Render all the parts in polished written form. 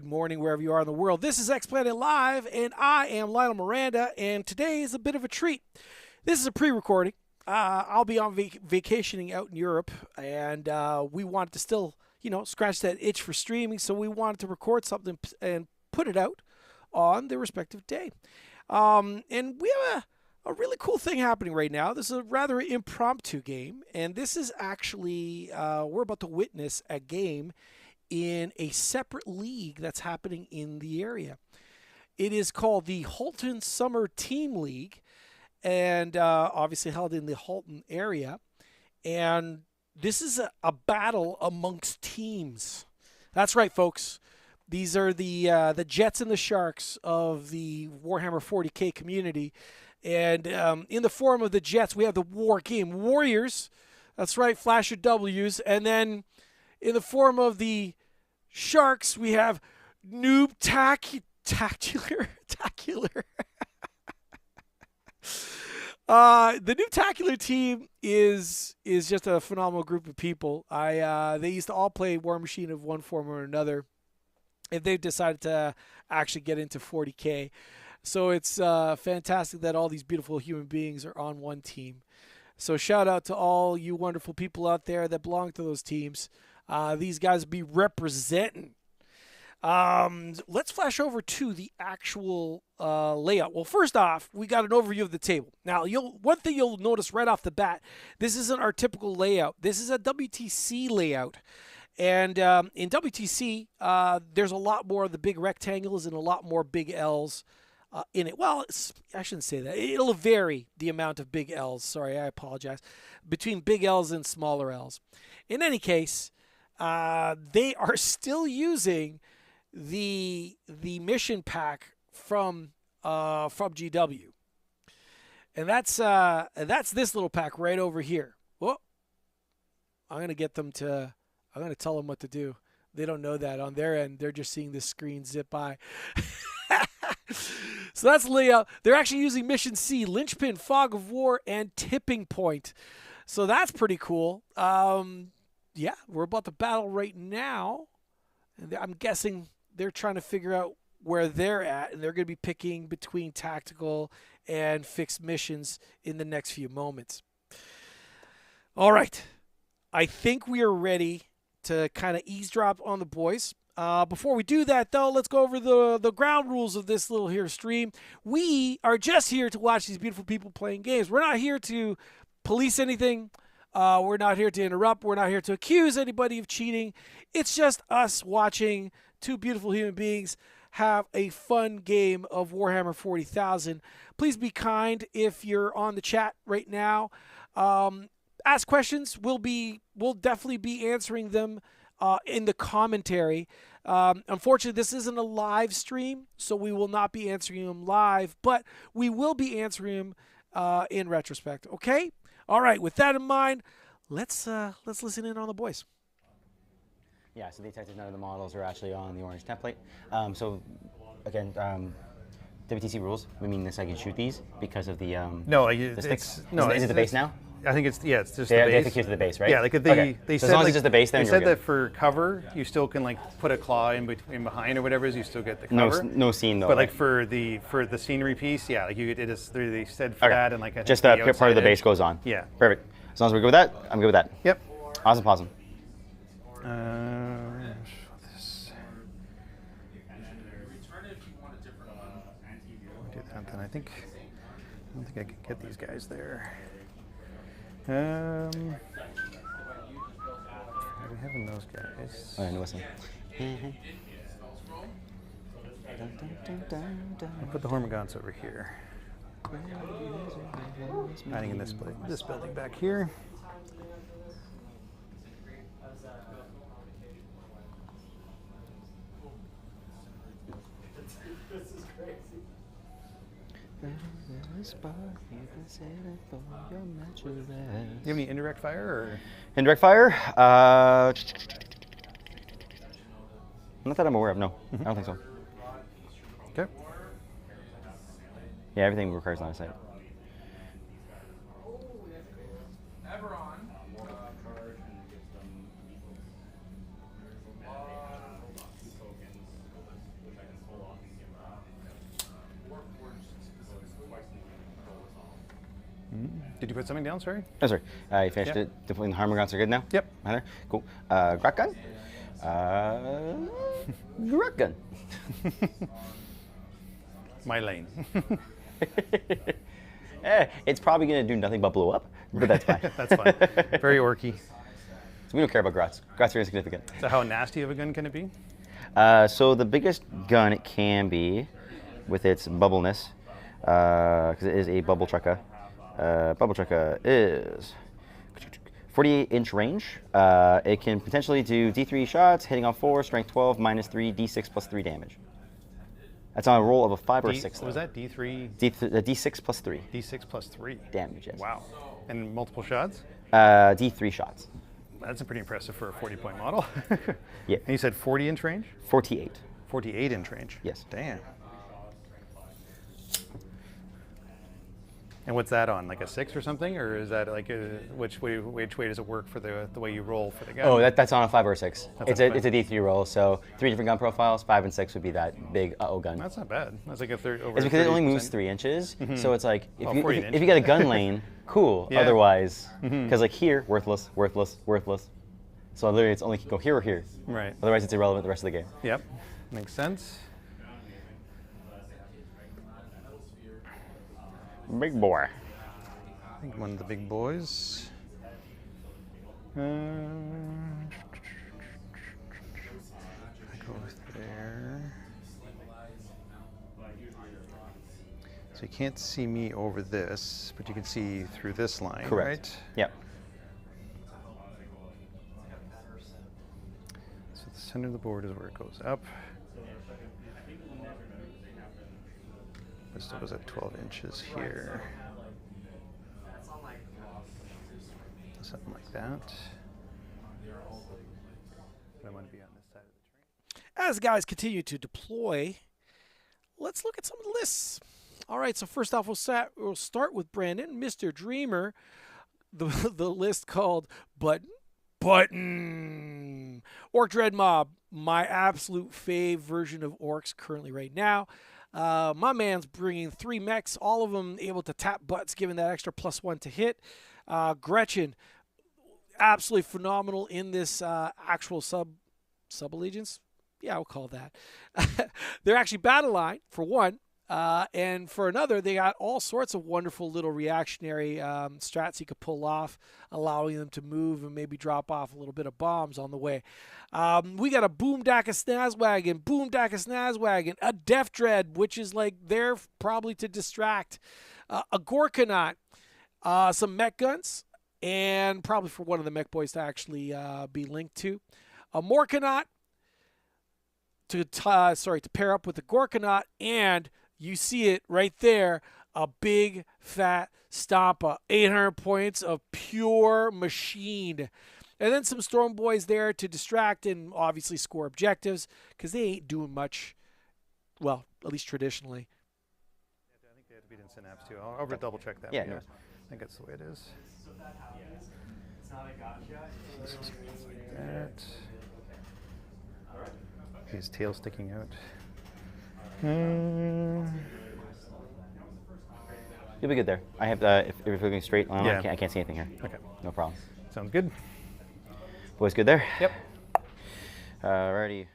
good morning wherever you are in the world. This is X Planet Live, and I am Lionel Miranda, and today is a bit of a treat. This is a pre-recording. I'll be on vacationing out in Europe, and we wanted to still, scratch that itch for streaming, so we wanted to record something and put it out on the respective day. And we have a really cool thing happening right now. This is a rather impromptu game, and this is actually, we're about to witness a game in a separate league that's happening in the area. It is called the Halton Summer Team League, and obviously held in the Halton area. And this is a battle amongst teams. That's right, folks. These are the Jets and the Sharks of the Warhammer 40K community. And in the form of the Jets, we have the War Game Warriors. That's right, flash your W's. And then in the form of the Sharks, we have Noob Tacular. The Noobtacular team is just a phenomenal group of people. They used to all play War Machine of one form or another, if they've decided to actually get into 40K. So it's fantastic that all these beautiful human beings are on one team. So shout out to all you wonderful people out there that belong to those teams. These guys be representing. Let's flash over to the actual layout. Well, first off, we got an overview of the table. Now, one thing you'll notice right off the bat, this isn't our typical layout. This is a WTC layout. And in WTC, there's a lot more of the big rectangles and a lot more big L's in it. Well, I shouldn't say that. It'll vary the amount of big L's. Sorry, I apologize. Between big L's and smaller L's. In any case, they are still using the mission pack from GW, and that's this little pack right over here. Whoa! I'm gonna tell them what to do. They don't know that on their end. They're just seeing this screen zip by. So that's layout. They're actually using Mission C, Linchpin, Fog of War, and Tipping Point. So that's pretty cool. Yeah, we're about to battle right now. And I'm guessing they're trying to figure out where they're at, and they're going to be picking between tactical and fixed missions in the next few moments. All right. I think we are ready to kind of eavesdrop on the boys. Before we do that, though, let's go over the ground rules of this little here stream. We are just here to watch these beautiful people playing games. We're not here to police anything. We're not here to interrupt. We're not here to accuse anybody of cheating. It's just us watching two beautiful human beings have a fun game of Warhammer 40,000. Please be kind if you're on the chat right now. Ask questions. We'll definitely be answering them in the commentary. Unfortunately, this isn't a live stream, so we will not be answering them live, but we will be answering them in retrospect. Okay? All right, with that in mind, let's listen in on the boys. Yeah, so the detectors, none of the models are actually on the orange template. So again, WTC rules, we mean this I can shoot these because of the no, the sticks. Is it the base now? I think it's it's just They the have base. to keep to the base, right? Yeah, like they So said as long as like, it's just the base, then they you're said good. that for cover, you still can like put a claw in between behind or whatever, you still get the cover. No scene though. But right? like for the scenery piece, yeah, like they said for that and like I think just the the part of the outside base edge. goes on. Yeah. Perfect. As long as we're good with that, I'm good with that. Yep. Awesome. This. Do that then. I don't think I can get these guys there. Are we having those guys? Oh, yeah, no listen. I'll put the Hormagaunts over here. Hiding in this building back here. This is crazy. You have any indirect fire or? Indirect fire? Not that I'm aware of, no. I don't think so. Okay. Yeah, everything requires line of sight. Did you put something down? Sorry. Oh, sorry. You finished it. Deploying the harmer guns are good now? Yep. Either? Cool. Grot gun? Grot gun. My lane. It's probably going to do nothing but blow up, but that's fine. That's fine. Very orky. So we don't care about grots. Grots are insignificant. So how nasty of a gun can it be? So the biggest gun it can be, with its bubbleness, because it is a bubble trucka. Bubble trucka is 48-inch range. It can potentially do D3 shots, hitting on 4, strength 12, -3, D6 plus 3 damage. That's on a roll of a 5 or 6. Was that D3? D6 plus 3. D6 plus 3. Damage, yes. Wow. And multiple shots? D3 shots. That's pretty impressive for a 40-point model. Yeah. And you said 40-inch range? 48. 48-inch range? Yes. Damn. And what's that on? Like a 6 or something? Or is that like which way does it work for the way you roll for the gun? Oh, that's on a 5 or 6. That's It's a D3 roll, so 3 different gun profiles. 5 and 6 would be that big gun. That's not bad. That's like a third over. It's because it only 30%. moves 3 inches, so it's like if you 40 if you inches. get a gun lane, cool. Yeah. Otherwise, because like here, worthless, worthless, worthless. So literally, it's only can go here or here. Right. Otherwise, it's irrelevant the rest of the game. Yep. Makes sense. Big boy. I think one of the big boys. I go there. So you can't see me over this, but you can see through this line, Correct. right? Yep. So the center of the board is where it goes up. It still goes at 12 inches here. Something like that. I want to be on this side of the train. As guys continue to deploy, let's look at some of the lists. All right, so first off, we'll start with Brandon, Mr. Dreamer. The list called Button. Orc Dread Mob, my absolute fave version of Orks currently right now. My man's bringing 3 mechs, all of them able to tap butts, giving that extra +1 to hit. Gretchen, absolutely phenomenal in this actual sub-allegiance. Yeah, I'll call that. They're actually battle line, for one. And for another, they got all sorts of wonderful little reactionary strats you could pull off, allowing them to move and maybe drop off a little bit of bombs on the way. We got a Boom Daka Snazwagon, a Death Dread, which is like there probably to distract, a Gorkanaut, some mech guns, and probably for one of the mech boys to actually be linked to. A Morkanaut to pair up with the Gorkanaut, and you see it right there, a big fat Stompa, 800 points of pure machine. And then some Storm Boys there to distract and obviously score objectives, because they ain't doing much, well, at least traditionally. I think they had to beat in Synapse too. I'll double check that. Yeah, one, no. I think that's the way it is. Like that. His tail sticking out. You'll be good there. I have if you're looking straight on, Yeah. I can't see anything here. Okay. No problem. Sounds good. Boys, good there. Yep. Alrighty.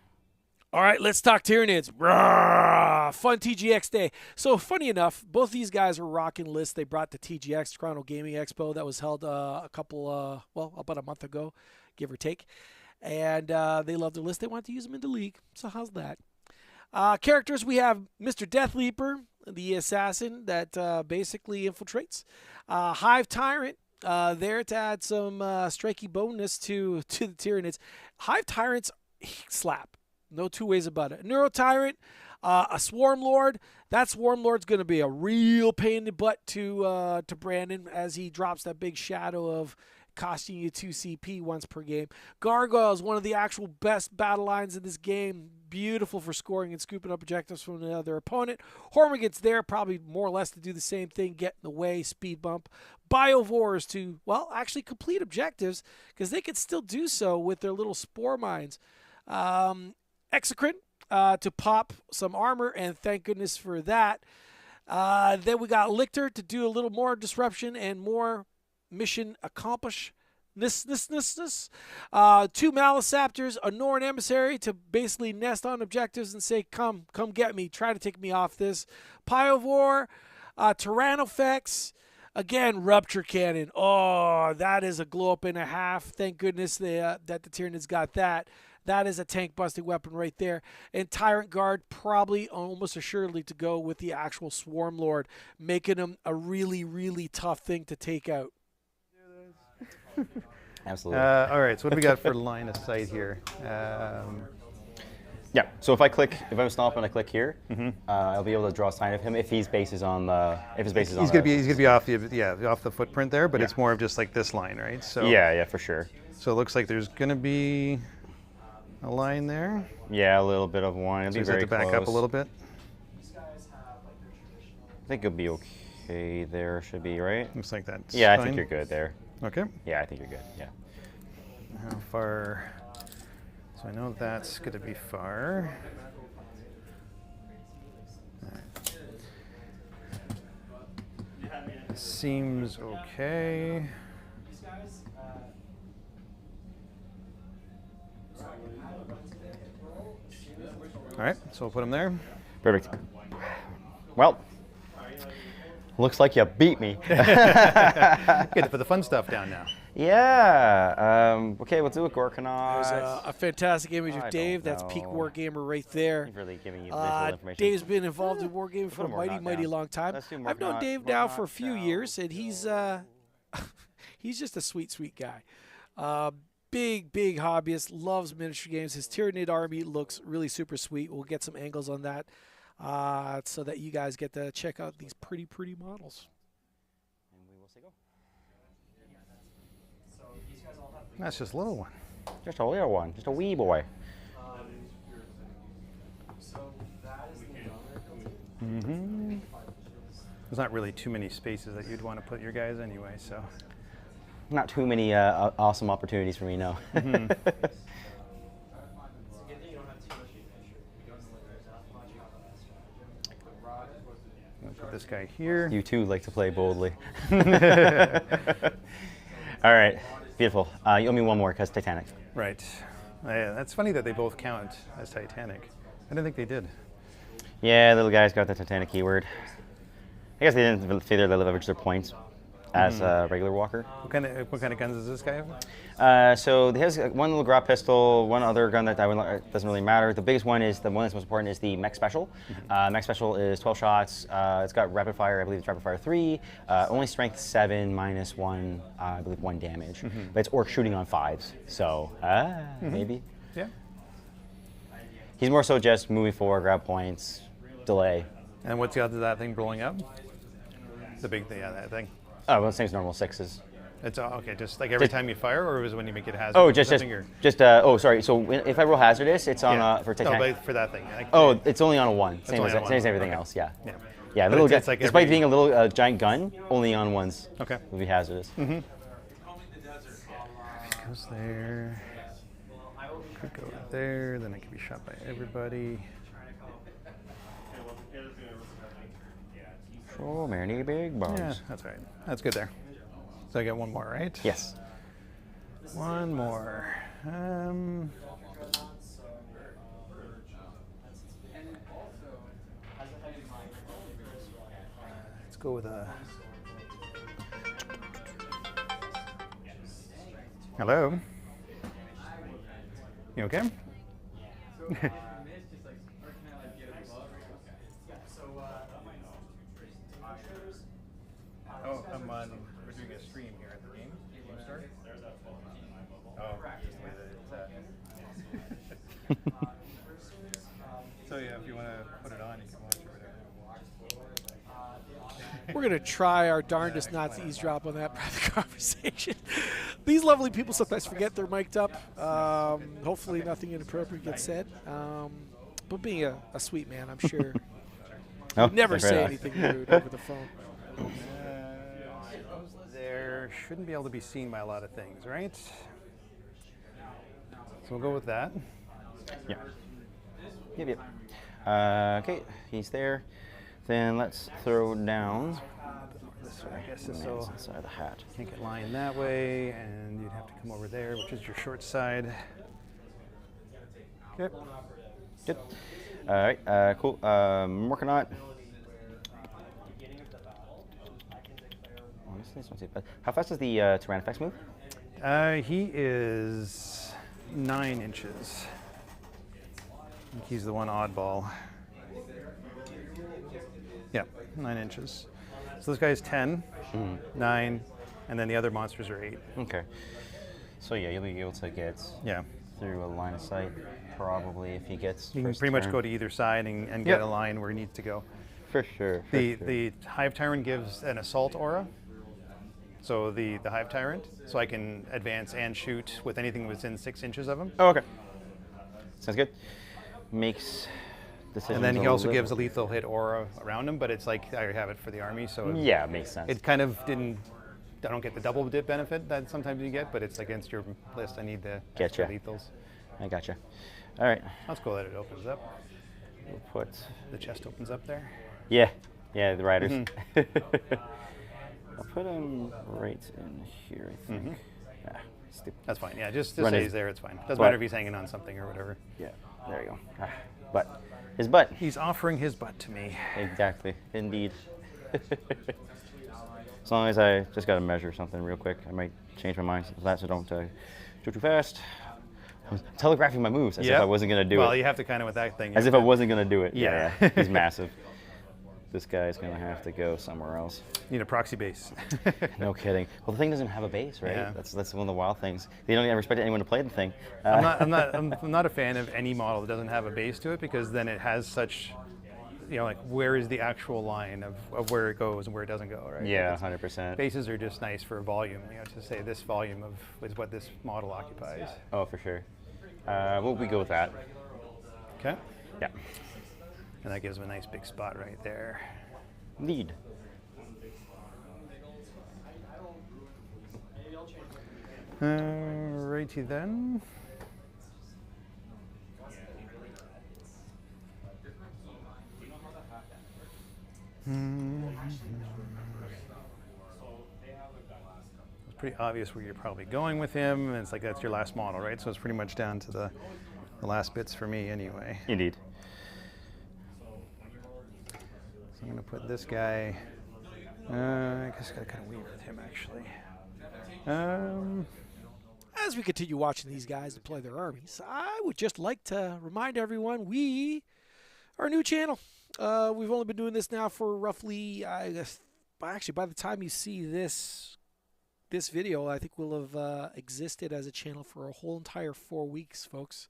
All right, let's talk Tyranids. Rawr! Fun TGX day. So funny enough, both these guys are rocking lists they brought to TGX, Toronto Gaming Expo, that was held about a month ago, give or take. And they love their list. They want to use them in the league. So how's that? Characters, we have Mr. Death Leaper, the assassin that basically infiltrates. Hive Tyrant, there to add some striky bonus to the Tyranids. Hive Tyrants slap. No two ways about it. Neuro Tyrant, a Swarm Lord. That Swarm Lord's going to be a real pain in the butt to Brandon as he drops that big shadow of costing you 2 CP once per game. Gargoyle is one of the actual best battle lines in this game. Beautiful for scoring and scooping up objectives from another opponent. Hormigant's there probably more or less to do the same thing, get in the way, speed bump. Biovores to, well, actually complete objectives because they could still do so with their little spore mines. Exocrine to pop some armor, and thank goodness for that. Then we got Lictor to do a little more disruption and more mission accomplish. Two Malisaptors, a Norn emissary to basically nest on objectives and say, come get me, try to take me off this. Pyovore, Tyrannofex, again, Rupture Cannon. Oh, that is a glow up and a half. Thank goodness that the Tyranids got that. That is a tank busting weapon right there. And Tyrant Guard probably almost assuredly to go with the actual Swarm Lord, making him a really, really tough thing to take out. Absolutely. All right, so what do we got for line of sight here? Yeah. So if I'm stopping and I click here, I'll be able to draw a sign of him if his base is on the. If his base is on. He's gonna be off the footprint there, but it's more of just like this line, right? So yeah, for sure. So it looks like there's gonna be a line there. Yeah, a little bit of one. It'll So be very to back close. up a little bit. I think it'll be okay there. Should be right. Looks like that's Yeah, I fine. think you're good there. Okay. Yeah, I think you're good. Yeah. How far? So I know that's going to be far. Right. Seems okay. All right, so we'll put him there. Perfect. Well, looks like you beat me. Get to put the fun stuff down now. Yeah. Okay, we'll do a Gorkanaut. There's a fantastic image I of Dave. don't That's peak know. Wargamer right there. He's really giving you visual information. Dave's been involved in Wargaming for a Put a mighty, Morgnaut mighty down. long time. Let's do I've known Morgnaut. Dave now for a Morgnaut few down. years, and he's he's just a sweet, sweet guy. Big hobbyist, loves miniature games. His Tyranid army looks really super sweet. We'll get some angles on that so that you guys get to check out these pretty models. And we will say go. That's just a little one. Just a little one. Just a wee boy. There's not really too many spaces that you'd want to put your guys anyway, so. Not too many awesome opportunities for me, no. I'll put this guy here. You too like to play boldly. All right, beautiful. You owe me one more because Titanic. Right. Yeah, that's funny that they both count as Titanic. I didn't think they did. Yeah, little guys got the Titanic keyword. I guess they didn't figure they'll leverage their points as a regular walker. What kind of guns does this guy have? So he has one little grab pistol, one other gun that doesn't really matter. The biggest one is the one that's most important is the mech special. Mech special is 12 shots. It's got rapid fire. I believe it's rapid fire 3. Only strength 7 minus 1. I believe 1 damage. But it's orc shooting on 5s. So maybe. Yeah. He's more so just moving forward, grab points, delay. And what's the odds of that thing blowing up? The big thing, yeah, that thing. Oh, well, same as normal 6s. It's okay, just like every time you fire, or is it when you make it hazardous? Oh, or sorry. So if I roll hazardous, it's on for Titanic. No, but for that thing. Oh, it's only on a 1. Same only as on one. everything Okay. else. Yeah. Yeah. Yeah, But little it's like despite every- being a little giant gun, only on 1s. Okay. Would be hazardous. Goes there. Could go there. Then it could be shot by everybody. So many big bombs. Yeah, that's right. That's good there. So I get one more, right? Yes. One more. Let's go with a. Hello. You okay? Oh, I'm on. We're doing a stream here at the game. Game start. Oh, just the way that it's at. So yeah, if you want to put it on, you can watch it or whatever. We're going to try our darndest not to eavesdrop on that private conversation. These lovely people sometimes forget they're mic'd up. Hopefully nothing inappropriate gets said. But being a sweet man, I'm sure Oh, never fair say enough. anything rude over the phone. There shouldn't be able to be seen by a lot of things, right? So we'll go with that. Yeah. Yep. Okay, he's there. Then let's throw down. This way, I guess. Man, So it's inside the hat. can't get lying that way, and you'd have to come over there, which is your short side. Okay. Good. All right. Cool. I'm working on it. Honestly, it's not too bad. How fast does the Tyranids move? He is 9 inches. I think he's the one oddball. Yeah, 9 inches. So this guy's 10, 9, and then the other monsters are 8. Okay. So yeah, you'll be able to get Yeah. through a line of sight probably if he gets. You can first pretty much turn. go to either side and Yep. get a line where he needs to go. For sure. For The sure. the Hive Tyrant gives an assault aura. So the Hive Tyrant, so I can advance and shoot with anything within 6 inches of him. Oh, okay. Sounds good. Makes decisions. And then he a also little- gives a lethal hit aura around him, but it's like I have it for the army, so Yeah, makes sense. it kind of didn't. I don't get the double dip benefit that sometimes you get, but it's against your list. I need the extra Getcha. lethals. I gotcha. All right. That's cool that it opens up. We'll put. The chest opens up there. Yeah. Yeah. The riders. Mm-hmm. I'll put him right in here. I think. Ah, stupid. That's fine. Yeah, just Run say his he's there. It's fine. Doesn't butt. matter if he's hanging on something or whatever. Yeah. There you go. Ah, butt. His butt. He's offering his butt to me. Exactly. Indeed. As long as I just got to measure something real quick, I might change my mind so that so don't go too fast. I'm telegraphing my moves as if Yep. I wasn't going to do Well, it. you have to kind of with that thing. As if I wasn't going to do it. Yeah. He's massive. This guy's going to have to go somewhere else. need a proxy base. No kidding. Well, the thing doesn't have a base, right? Yeah. That's one of the wild things. They don't even expect anyone to play the thing. I'm not a fan of any model that doesn't have a base to it, because then it has such, like where is the actual line of where it goes and where it doesn't go, right? Yeah, Like, 100%. bases are just nice for volume, to say this volume is what this model occupies. Oh, for sure. We go with that. Okay. Yeah. And that gives them a nice big spot right there. Lead. Righty then. It's pretty obvious where you're probably going with him, and it's like that's your last model, right? So it's pretty much down to the last bits for me anyway. Indeed. So I'm going to put this guy. I guess I got to kind of weave with him actually. As we continue watching these guys deploy their armies, I would just like to remind everyone we are a new channel. We've only been doing this now for roughly, I guess, actually by the time you see this video, I think we'll have existed as a channel for a whole entire 4 weeks, folks.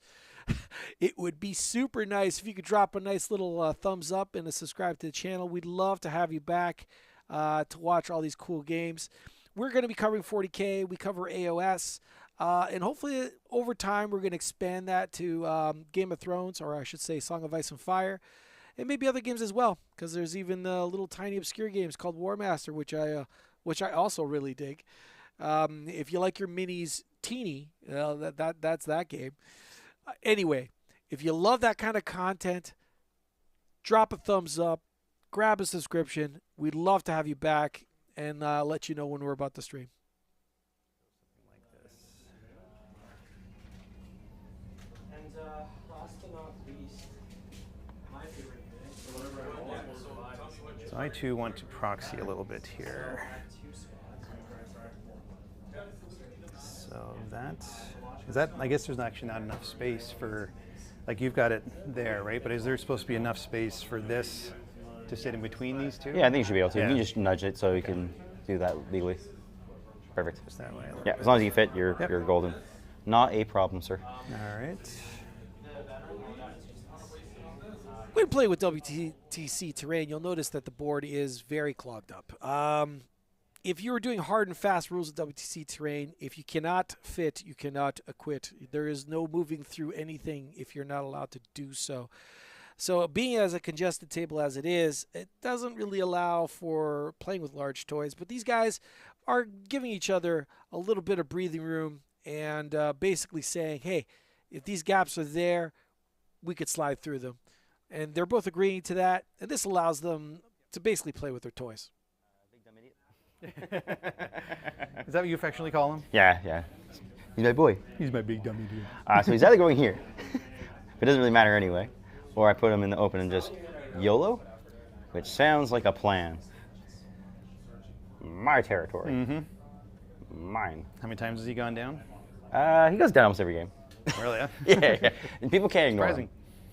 It would be super nice if you could drop a nice little thumbs up and a subscribe to the channel. We'd love to have you back to watch all these cool games. We're going to be covering 40K. We cover AOS. And hopefully over time we're going to expand that to Game of Thrones, or I should say Song of Ice and Fire, and maybe other games as well, because there's even little tiny obscure games called War Master, which I also really dig. If you like your minis teeny, that's that game. Anyway, if you love that kind of content, drop a thumbs up, grab a subscription. We'd love to have you back and let you know when we're about to stream. And last but not least, my favorite thing. So I too want to proxy a little bit here. So that I guess there's actually not enough space for, like you've got it there, right? But is there supposed to be enough space for this to sit in between these two? Yeah, I think you should be able to. Yeah. You can just nudge it so you can do that legally. Perfect. Just that way. Yeah, as long as you fit, you're Yep. you're golden. Not a problem, sir. All right. When playing with WTC terrain, you'll notice that the board is very clogged up. If you are doing hard and fast rules of WTC terrain, if you cannot fit, you cannot acquit. There is no moving through anything if you're not allowed to do so. So being as a congested table as it is, it doesn't really allow for playing with large toys. But these guys are giving each other a little bit of breathing room and basically saying, hey, if these gaps are there, we could slide through them. And they're both agreeing to that, and this allows them to basically play with their toys. Is that what you affectionately call him? Yeah, yeah. He's my boy. He's my big dummy dude. So he's either going here, it doesn't really matter anyway, or I put him in the open and just YOLO, which sounds like a plan. My territory. Mm-hmm. Mine. How many times has he gone down? He goes down almost every game. Really? Yeah. And people can't ignore him. Surprising.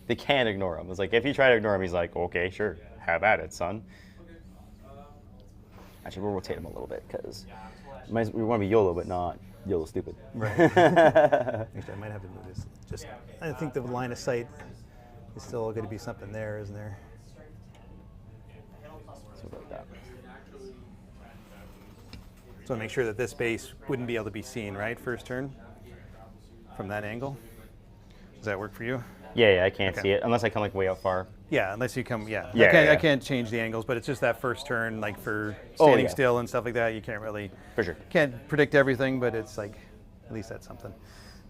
They can't ignore him. It's like, if you try to ignore him, he's like, okay, sure, have at it, son. Actually, we'll rotate him a little bit, because we want to be YOLO, but not YOLO stupid. Right. Actually, I might have to move this. Just, I think the line of sight is still going to be something there, isn't there? Something like that. So make sure that this base wouldn't be able to be seen, right? First turn from that angle. Does that work for you? Yeah, I can't Okay. see it, unless I come like way out far. Yeah, unless you come, yeah. Yeah, I yeah. can't change the angles, but it's just that first turn, like for Oh, standing yeah. still and stuff like that, you can't really, For sure. can't predict everything, but it's like, at least that's something.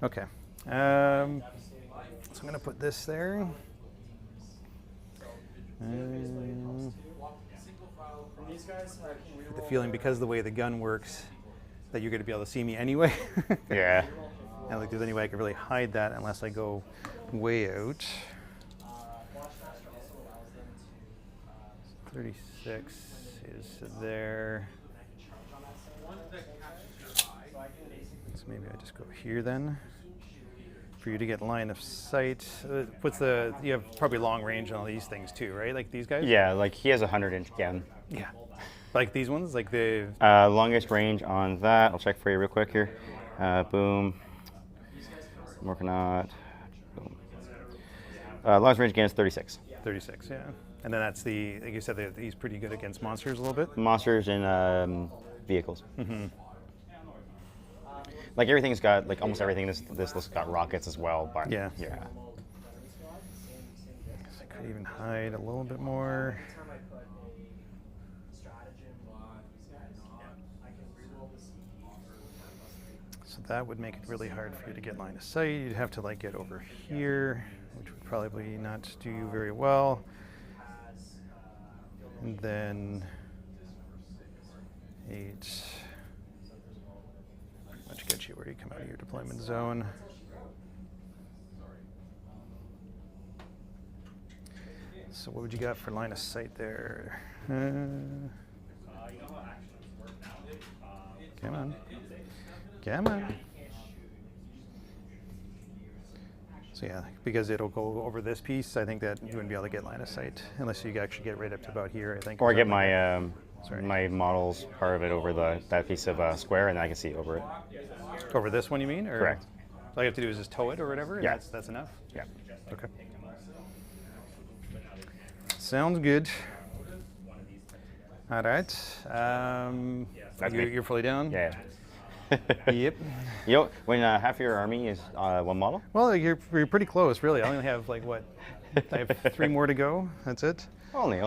Okay. So I'm going to put this there. The feeling, because of the way the gun works, that you're going to be able to see me anyway. Yeah. I don't think there's any way I could really hide that unless I go way out. 36 is there. So maybe I just go here then. For you to get line of sight. You have probably long range on all these things too, right? Like these guys? Yeah, like he has a 100-inch gun. Yeah. Like these ones? Like the... Longest range on that, I'll check for you real quick here. Boom. I'm working on it. Boom. Longest range again is 36. 36, yeah. And then that's the, like you said, he's pretty good against monsters a little bit. Monsters and vehicles. Mm-hmm. Like everything's got, like almost everything this list has got rockets as well, but Yeah. yeah. I could even hide a little bit more. So that would make it really hard for you to get line of sight. You'd have to like get over here, which would probably not do you very well. And then 8. Pretty much get you where you come out of your deployment zone. So what would you got for line of sight there? Come on. Come on. So yeah, because it'll go over this piece, I think that you wouldn't be able to get line of sight unless you actually get right up to about here, I think. Or I get something. my models part of it over that piece of square, and I can see over it. Over this one, you mean? Or Correct. All you have to do is just tow it or whatever? And Yeah. That's enough? Yeah. Okay. Sounds good. All right. That's me. You're fully down? Yeah. Yep. You know, when half your army is one model? Well, you're pretty close, really. I only have, like, what? I have 3 more to go. That's it? Only. So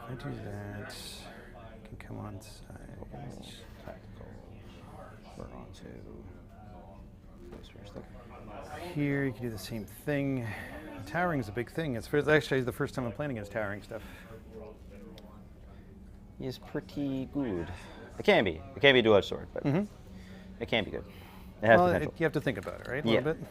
if I do that, I can come on side. Tactical. We're on to. Here, you can do the same thing. Towering is a big thing. It's actually the first time I'm playing against towering stuff. Is pretty good. It can be. It can be a dual-edged sword, but it can be good. It has Well, potential. you have to think about it, right? A Yeah. little bit.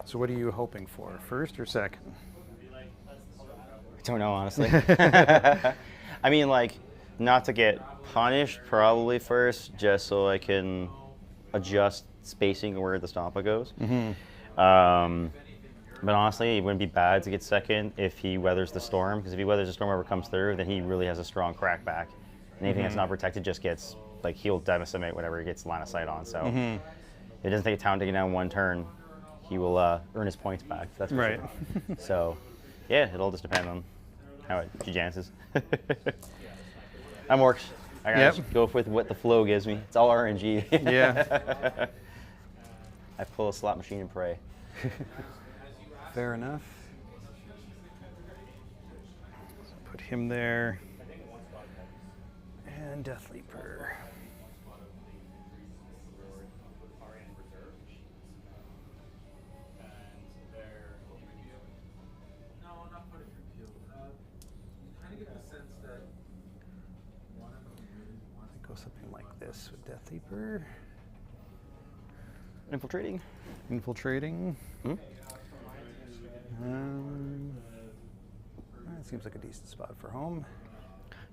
So what are you hoping for, first or second? I don't know, honestly. I mean, like, not to get punished, probably first, just so I can adjust spacing where the Stompa goes. But honestly, it wouldn't be bad to get second if he weathers the storm, because if he weathers the storm, whoever comes through, then he really has a strong crackback. And anything that's not protected just gets, like, he'll decimate whatever he gets line of sight on. So if it doesn't take a town taking down one turn, he will earn his points back. That's for Right. sure. So, yeah, it'll just depend on how it jances. I'm Orks. I gotta just go with what the flow gives me. It's all RNG. Yeah. I pull a slot machine and pray. Fair enough. So put him there. And Death Leaper. Go something like this with Death Leaper. Infiltrating. Infiltrating. Hmm? That seems like a decent spot for home.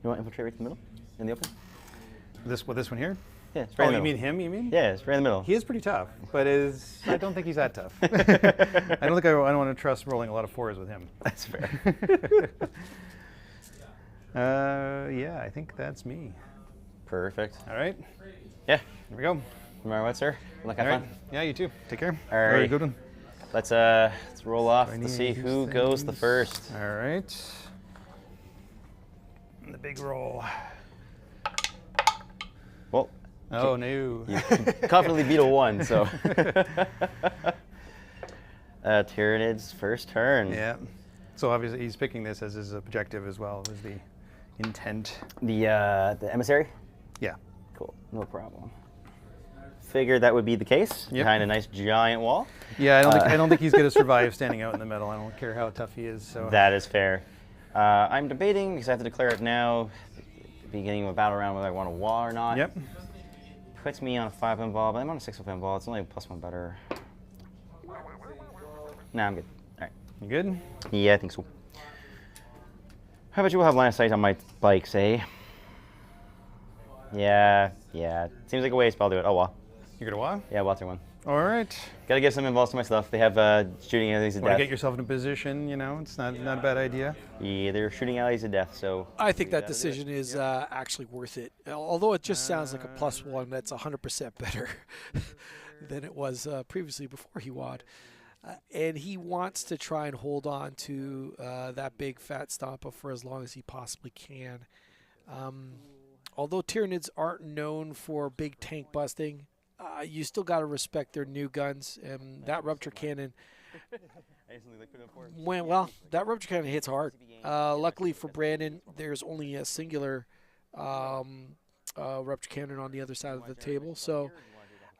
You want to infiltrate right in the middle? In the open? This one here? Yeah, it's right Oh, in the you middle. mean him? You mean? Yeah, it's right in the middle. He is pretty tough, but I don't think he's that tough. I don't want to trust rolling a lot of 4s with him. That's fair. Yeah, I think that's me. Perfect. All right, Yeah. here we go. No matter what, sir. Look, have All right. fun. Yeah, you too. Take care. All right. Good one. Let's roll off to see who goes the first. All right. And the big roll. Well, Oh, no. you confidently beat a 1, so. Tyranids first turn. Yeah. So obviously he's picking this as his objective as well, as the intent. The emissary? Yeah. Cool. No problem. Figured that would be the case Yep. behind a nice giant wall. Yeah, I don't think he's going to survive standing out in the middle. I don't care how tough he is. So That is fair. I'm debating because I have to declare it now, beginning of a battle round, whether I want a wall or not. Yep. Puts me on a 5 pinball, but I'm on a 6 pinball. It's only a +1 better. Nah, I'm good. All right. You good? Yeah, I think so. How about you? We'll have line of sight on my bikes, eh? Yeah. Seems like a waste, but I'll do it. Oh, well. You're gonna walk? Yeah, Walter one. All right. Gotta give some involves to my stuff. They have shooting alleys of Want to death. get yourself in a position, it's not a bad idea. Yeah, they're shooting alleys of death, so. I think that decision is actually worth it. Although it just sounds like a +1, that's 100% better than it was previously before he wad. And he wants to try and hold on to that big fat Stompa for as long as he possibly can. Although Tyranids aren't known for big tank busting, you still got to respect their new guns. And that rupture cannon, that rupture cannon hits hard. Luckily for Brandon, there's only a singular rupture cannon on the other side of the table. So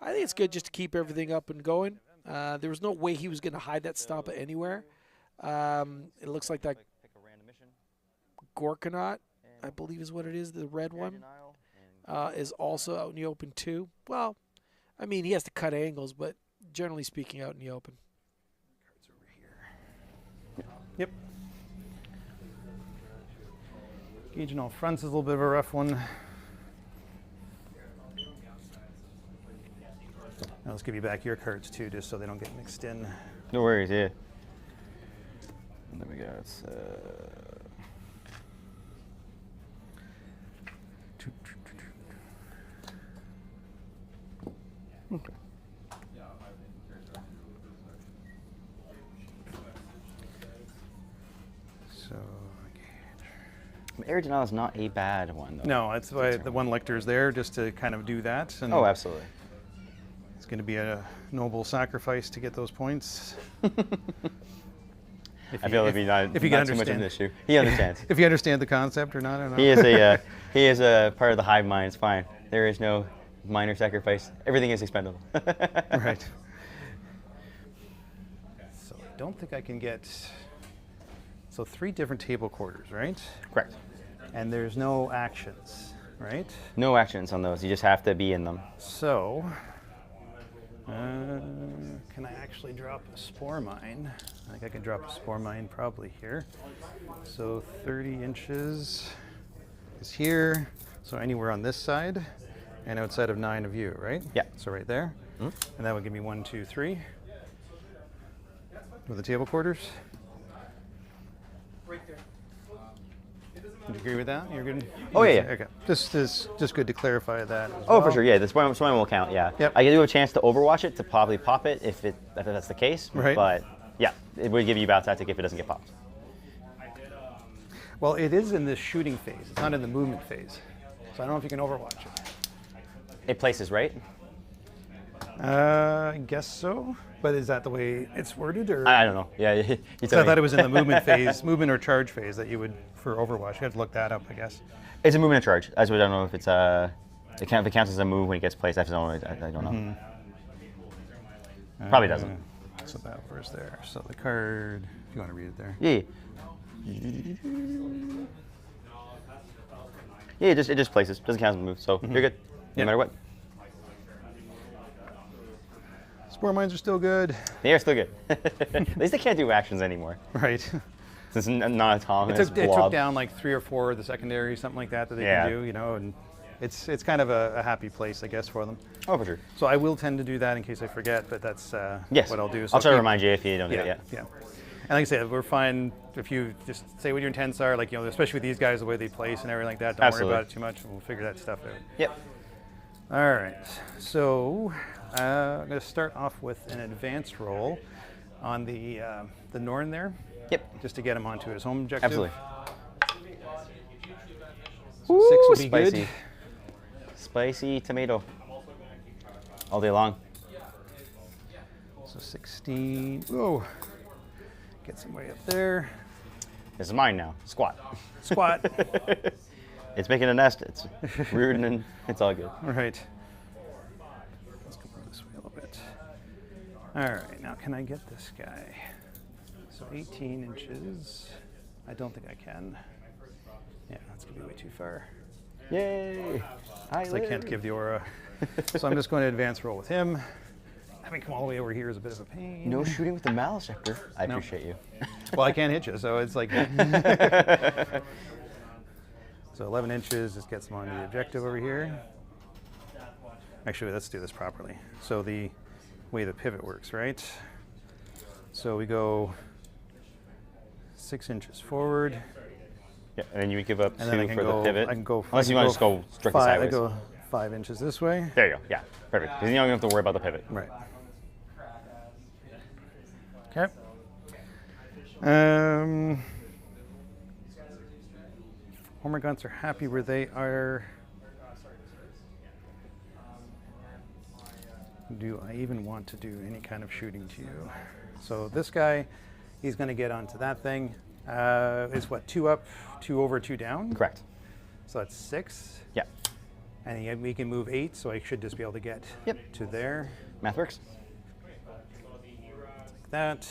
I think it's good just to keep everything up and going. There was no way he was going to hide that Stompa anywhere. It looks like that Gorkanaut, I believe is what it is, the red one, is also out in the open too. Well, I mean, he has to cut angles, but generally speaking, out in the open. Cards over here. Yep. Gauging all fronts is a little bit of a rough one. Now let's give you back your cards too, just so they don't get mixed in. No worries, yeah. And then we got okay. So, Air denial is not a bad one, though. no, that's why the one lictor is there, just to kind of do that. And Oh, absolutely. it's going to be a noble sacrifice to get those points. I feel like if you not can too much of understand an issue. He understands. If you understand the concept or not, I don't know. He is a part of the hive mind. It's fine. There is no minor sacrifice. Everything is expendable. Right. So I don't think I can get. So 3 different table quarters, right? Correct. And there's no actions, right? No actions on those. You just have to be in them. So, can I actually drop a spore mine? I think I can drop a spore mine probably here. So 30 inches is here. So anywhere on this side and outside of 9 of you, right? Yeah. So right there. Mhm. And that would give me 1, 2, 3 with the table quarters. Right there. Would you agree with that? You're good? Oh, yeah. Okay. Just good to clarify that as Oh, well. for sure. Yeah, this one will count. Yeah. Yep. I do have a chance to overwatch it to probably pop it if that's the case. Right. But yeah, it would give you bounce tactic if it doesn't get popped. Well, it is in the shooting phase. It's not in the movement phase. So I don't know if you can overwatch it. It places, right? I guess so. But is that the way it's worded, or? I don't know. Yeah, you So tell I me. thought it was in the movement phase, movement or charge phase that you would for Overwatch. You have to look that up, I guess. It's a movement and charge. That's what I don't know if it's if it counts as a move when it gets placed. I don't know. Probably doesn't. So that was there. So the card, if you want to read it there. Yeah. Yeah, it just places. Doesn't count as a move, so you're good. No Yeah. matter what. Spore mines are still good. They are still good. At least they can't do actions anymore. Right. Since it's non-autonomous It took blob. down like 3 or 4 of the secondary, something like that they Yeah. can do, you know, and it's kind of a happy place, I guess, for them. Oh, for sure. So I will tend to do that in case I forget, but that's Yes. what I'll do. So I'll try to if you- remind you if you don't do it yet. Yeah. And like I said, we're fine if you just say what your intents are, like, you know, especially with these guys, the way they place and everything like that. Don't Absolutely. worry about it too much, and we'll figure that stuff out. Yep. All right. So I'm going to start off with an advance roll on the Norn there, Yep. just to get him onto his home objective. Absolutely. So 6 will be spicy. good. Spicy tomato. All day long. So 16. Whoa. Get some way up there. This is mine now. Squat. Squat. It's making a nest. It's rooting and it's all good. All right. Let's go this way a little bit. All right. Now, can I get this guy? So 18 inches. I don't think I can. Yeah, that's going to be way too far. Yay! 'Cause I can't give the aura. So I'm just going to advance roll with him. Having come all the way over here is a bit of a pain. No shooting with the malice scepter. I No. appreciate you. Well, I can't hit you, so it's like. So 11 inches just gets him on the objective over here. Actually, let's do this properly. So the way the pivot works, right? So we go 6 inches forward. Yeah, and then you would give up And then I 2 can for go, the pivot. I can go. Unless I you can want to just go strictly 5, sideways. I go 5 inches this way. There you go. Yeah, perfect. Because you don't have to worry about the pivot. Right. Okay. Homer Guns are happy where they are. Do I even want to do any kind of shooting to you? So this guy, he's going to get onto that thing. Is what, 2 up, 2 over, 2 down? Correct. So that's 6. Yeah. And we can move 8, so I should just be able to get Yep. to there. Math works. Like that.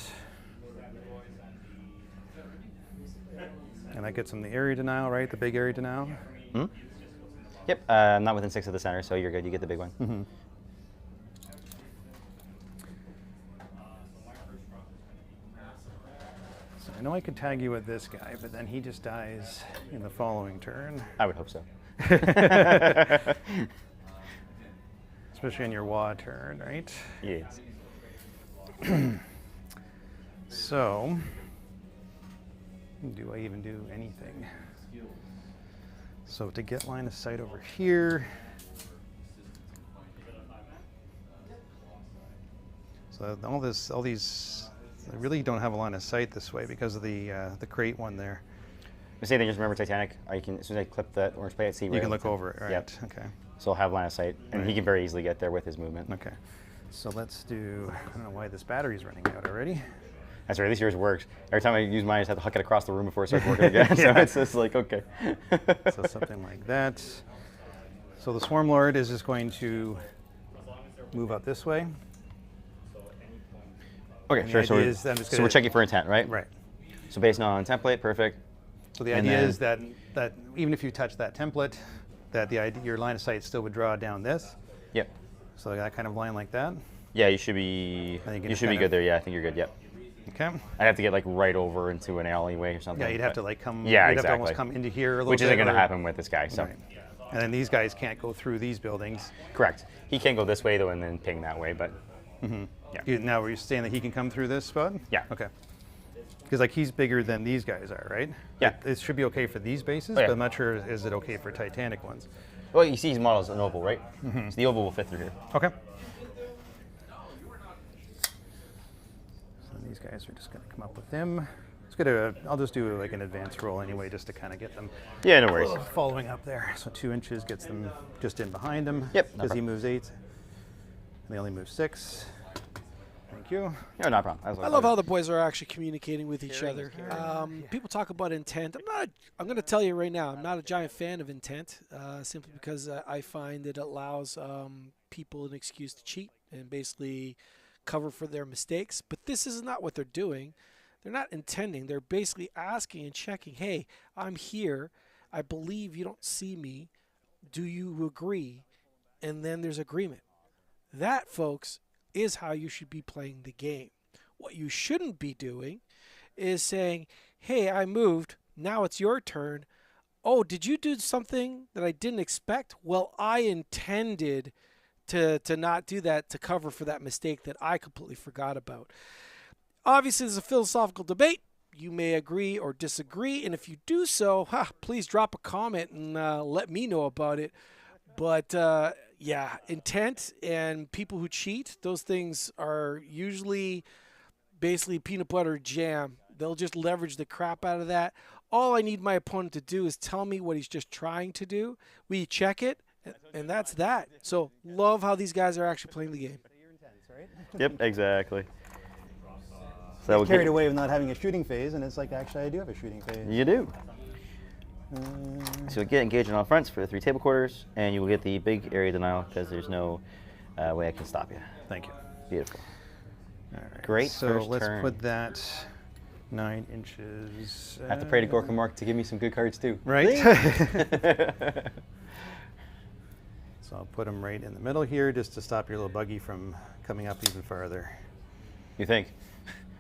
And that gets him the area denial, right? The big area denial. Hmm? Yep. Not within 6 of the center, so you're good. You get the big one. Mm-hmm. So I know I could tag you with this guy, but then he just dies in the following turn. I would hope so. Especially on your Wa turn, right? Yes. So, do I even do anything? So to get line of sight over here. So all these, I really don't have a line of sight this way because of the crate one there. The same thing, just remember Titanic. I can, as soon as I clip that orange plate, see You right can on look the- over it, right? Yep. Okay. So I'll have line of sight, and he Right. can very easily get there with his movement. Okay. So let's do. I don't know why this battery's running out already. That's right. At least yours works. Every time I use mine, I just have to huck it across the room before it starts working again. So Yeah. it's just like, okay. So something like that. So the Swarm Lord is just going to move up this way. Okay, And the sure. So, idea is that I'm just so gonna- we're checking for intent, right? Right. So based on template, perfect. So the And idea then- is that even if you touch that template, that your line of sight still would draw down this. Yep. So that kind of line like that. Yeah, you should be. I think it You just should be kind good of- there. Yeah, I think you're good. Yep. Okay. I'd have to get like right over into an alleyway or something. Yeah, you'd have but- to like come. Yeah, you'd have to exactly. almost come into here a little Which bit. isn't going to or- happen with this guy. So Right. And then these guys can't go through these buildings. correct. He can go this way though, and then ping that way. But yeah. Now, were you saying that he can come through this spot? Yeah. Okay. Because like he's bigger than these guys are, right? Yeah. Like, it should be okay for these bases, Oh, yeah. but I'm not sure is it okay for Titanic ones. Well, you see his model is an oval, right? So the oval will fit through here. Okay. So these guys are just going to come up with him. I'll just do like an advanced roll anyway, just to kind of get them Yeah, no worries. following up there. So 2 inches gets them just in behind him. Yep, no Because he problem. moves 8. And they only move 6. Thank you. No, not a problem. I love how the boys are actually communicating with each other. People talk about intent. I'm going to tell you right now, I'm not a giant fan of intent, simply because I find it allows people an excuse to cheat and basically cover for their mistakes. But this is not what they're doing. They're not intending. They're basically asking and checking, hey, I'm here. I believe you don't see me. Do you agree? And then there's agreement. That, folks, is how you should be playing the game. What you shouldn't be doing is saying, hey, I moved. Now it's your turn. Oh, did you do something that I didn't expect? Well, I intended to not do that, to cover for that mistake that I completely forgot about. Obviously, there's a philosophical debate. You may agree or disagree, and if you do so, please drop a comment and let me know about it. But yeah, intent and people who cheat, those things are usually basically peanut butter jam. They'll just leverage the crap out of that. All I need my opponent to do is tell me what he's just trying to do. We check it, and that's that. So love how these guys are actually playing the game. Yep, exactly. So that would Carried away with not having a shooting phase, and it's like, actually, I do have a shooting phase. You do. So you get engaged on all fronts for the 3 table quarters, and you will get the big area denial because there's no way I can stop you. Thank you. Beautiful. All right. Great So first let's turn. put that 9 inches. I have to pray to Gorka Mark to give me some good cards too. Right. So I'll put them right in the middle here, just to stop your little buggy from coming up even farther. You think?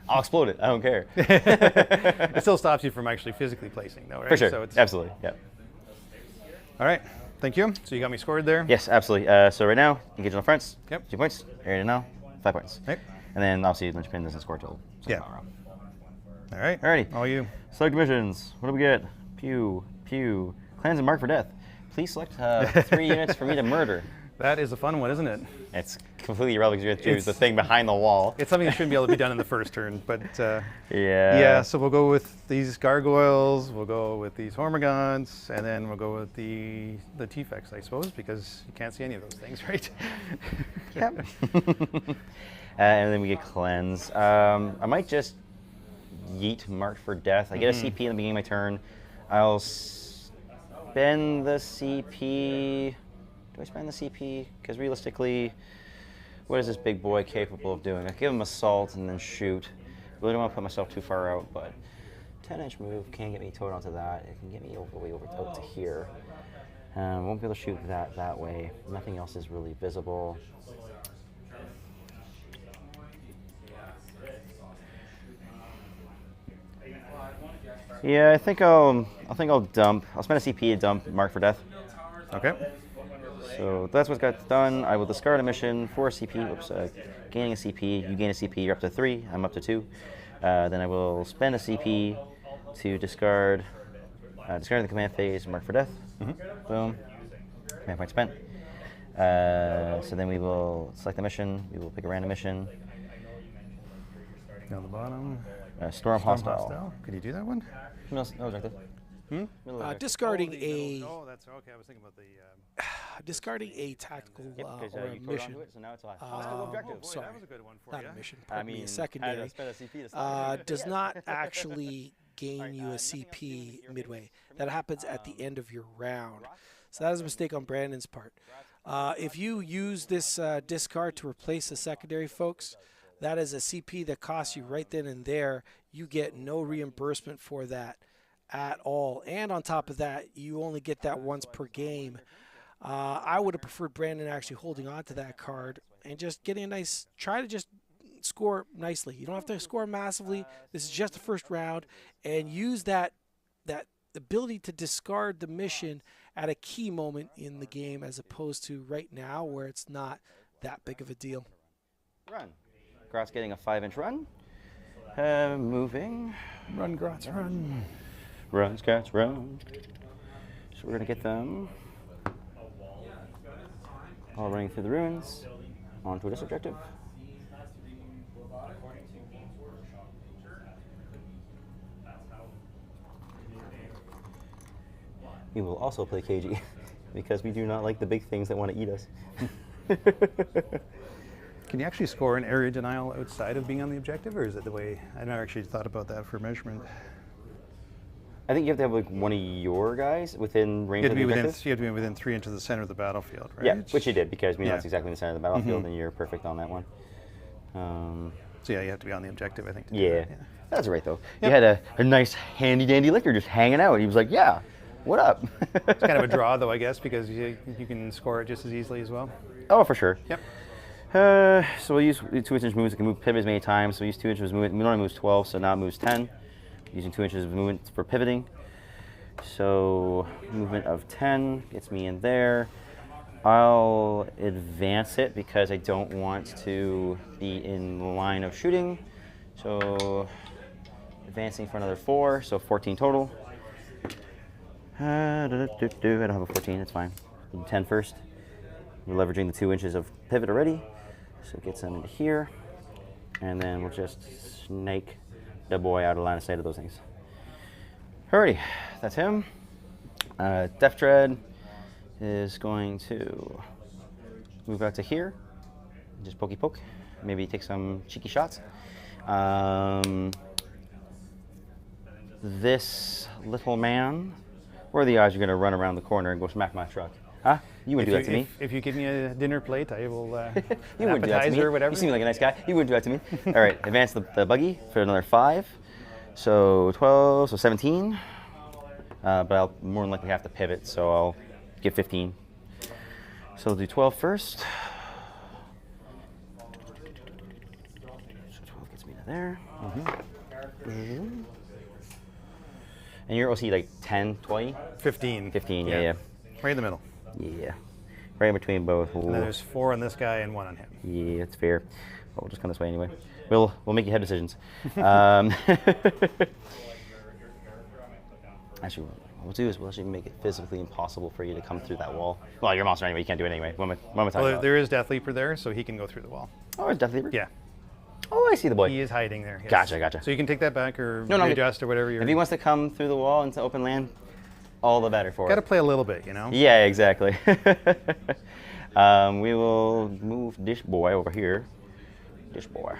I'll explode it. I don't care. It still stops you from actually physically placing, though, right? For sure. So it's, Absolutely. Yep. all right. Thank you. So you got me scored there? Yes, absolutely. So right now, engage on the fronts. Yep. 2 points. Area denial. 5 points. Right. And then obviously linchpin doesn't score till Yeah. second round. All right. Alrighty. All you. Select missions. What do we get? Pew, pew. Clans and mark for death. Please select 3 units for me to murder. That is a fun one, isn't it? It's completely irrelevant because you have to choose the It's- thing behind the wall. It's something that shouldn't be able to be done in the first turn, but Yeah. yeah. So we'll go with these gargoyles, we'll go with these hormigons, and then we'll go with the T-Fex, I suppose, because you can't see any of those things, right? Yep. And then we get cleanse. I might just yeet mark for death. I get a CP in the beginning of my turn. I'll spend the CP. Do I spend the CP? Because realistically, what is this big boy capable of doing? I give him assault and then shoot. Really don't want to put myself too far out, but 10-inch move can get me towed onto that. It can get me way over out to here. Won't be able to shoot that way. Nothing else is really visible. Yeah, I think I'll dump. I'll spend a CP to dump mark for death. Okay. So that's what's got done. I will discard a mission for a CP. Oops, gaining a CP. You gain a CP. You're up to 3. I'm up to 2. Then I will spend a CP to discard the command phase. Mark for death. Boom. Command point spent. So then we will select the mission. We will pick a random mission. Down the bottom. Storm hostile. Could you do that one? No objective. Middle objective. Discarding a Oh, that's okay. I was thinking about the. discarding a tactical Yep, or because a you coded mission. onto it, so now it's a hostile objective. Boy, sorry. that was a good one for Not you. a mission, I pardon me, mean, a secondary. Spend a CP to stop it. Does not actually gain you a CP midway. That happens at the end of your round. So that is a mistake on Brandon's part. If you use this discard to replace a secondary, folks, that is a CP that costs you right then and there. You get no reimbursement for that at all. And on top of that, you only get that once per game. I would have preferred Brandon actually holding on to that card and just getting a nice, try to just score nicely. You don't have to score massively. This is just the first round, and use that ability to discard the mission at a key moment in the game, as opposed to right now where it's not that big of a deal. Run. Grott's getting a 5-inch run. Moving. Run, Grotz, run. Run, Scouts, run. So we're going to get them all running through the ruins onto this objective. we will also play cagey because we do not like the big things that want to eat us. Can you actually score an area denial outside of being on the objective, or is it the way? I never actually thought about that for measurement. I think you have to have like one of your guys within range You have, of to the be within, objective. you have to be within 3 inches of the center of the battlefield, right? Yeah, which you did because we know Yeah. it's exactly in the center of the battlefield, and you're perfect on that one. So yeah, you have to be on the objective, I think. To do Yeah, that, that's right though. Yep. You had a nice handy dandy licker just hanging out. He was like, "Yeah, what up?" It's kind of a draw, though, I guess, because you can score it just as easily as well. Oh, for sure. Yep. So we'll use 2-inch moves. It can move pivot as many times. So we use 2 inches movement. We normally moves 12, so now it moves 10. Using 2 inches of movement for pivoting. So movement of 10 gets me in there. I'll advance it because I don't want to be in line of shooting. So advancing for another 4, so 14 total. I don't have a 14, it's fine. Do 10 first. We're leveraging the 2 inches of pivot already. So it gets them into here. And then we'll just snake the boy out of line of sight of those things. Alrighty, that's him. Death Dread is going to move out to here. Just pokey poke. Maybe take some cheeky shots. This little man, what are the odds you're going to run around the corner and go smack my truck? Huh? You wouldn't do that to me. If you give me a dinner plate, I will. You wouldn't do that to me. Or whatever. You seem like a nice guy. You wouldn't do that to me. All right, advance the buggy for another 5. So 12, so 17. But I'll more than likely have to pivot, so I'll get 15. So I'll do 12 first. So 12 gets me to there. And your OC like 10, 20? 15. 15, yeah. Right in the middle. Yeah. Right in between both. And then there's 4 on this guy and 1 on him. Yeah, it's fair. Well, we'll just come this way anyway. We'll make you head decisions. Actually, what we'll do is we'll actually make it physically impossible for you to come through that wall. Well, you're a monster anyway. You can't do it anyway. What am I talking Well, about? there is Death Leaper there, so he can go through the wall. Oh, it's Death Leaper? Yeah. Oh, I see the boy. He is hiding there. Yes. Gotcha. So you can take that back or No, readjust or whatever you're. If he wants to come through the wall into open land, all the better for Got to it. play a little bit, you know? Yeah, exactly. We will move Dish Boy over here. Dish Boy.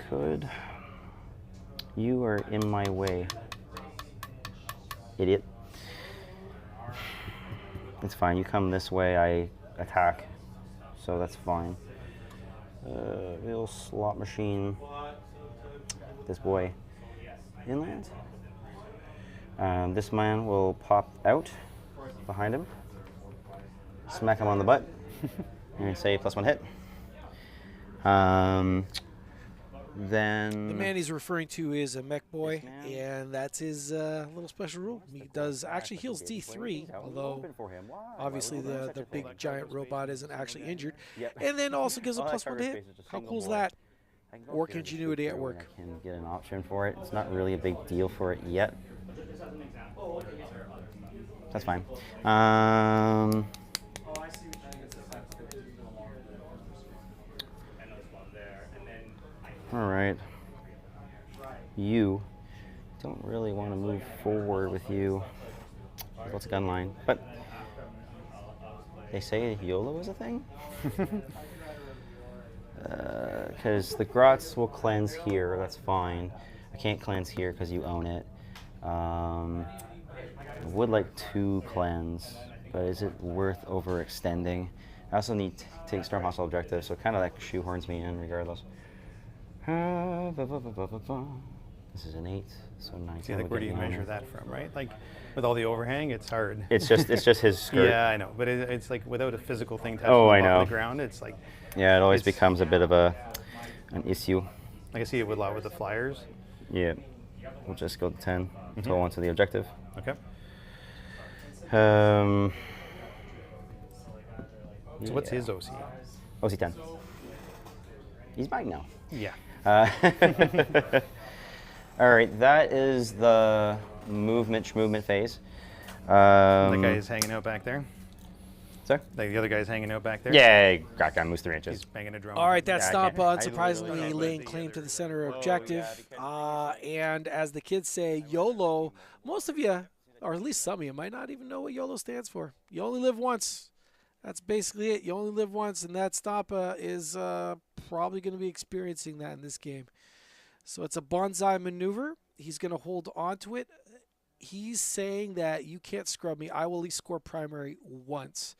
Could. You are in my way. Idiot. It's fine. You come this way, I attack. So that's fine. We'll slot machine this boy inland. This man will pop out behind him, smack him on the butt, and say +1 hit. Then The man he's referring to is a mech boy, man. and that's his little special rule. He does actually heals D3, although obviously the big giant robot isn't actually injured, Yep. and then also gives a Oh, that +1 target hit. space is just How single cool is boy. that? I can go Orc here and ingenuity at I work. can get an option for it. It's not really a big deal for it yet. That's fine. All right. You don't really want to move forward with you. What's gun line? But they say YOLO is a thing? Because the grots will cleanse here, that's fine. I can't cleanse here because you own it. I would like 2 cleanse, but is it worth overextending? I also need to take Storm Hostile Objective, so it kind of like shoehorns me in regardless. This is an 8, so 9. See, like, where do you measure that from, right? Like, with all the overhang, it's hard. It's just his skirt. Yeah, I know, but it's like without a physical thing touching Oh, the I bottom of know. the ground, it's like. Yeah, it always It's- becomes a bit of an issue. I can see it with a lot with the flyers. Yeah, we'll just go to 10 until onto the objective. Okay. So what's his OC? OC 10. He's mine now. Yeah. All right, that is the movement phase. That guy is hanging out back there. Sorry? Like the other guy's hanging out back there? Yeah, got guy moves 3 inches. He's banging a drum. All right, that Yeah, I stop, can't- unsurprisingly, laying claim to the center objective. And as the kids say, YOLO, most of you, or at least some of you, might not even know what YOLO stands for. You only live once. That's basically it. You only live once, and that Stampa is probably going to be experiencing that in this game. So it's a bonsai maneuver. He's going to hold on to it. He's saying that you can't scrub me. I will at least score primary once.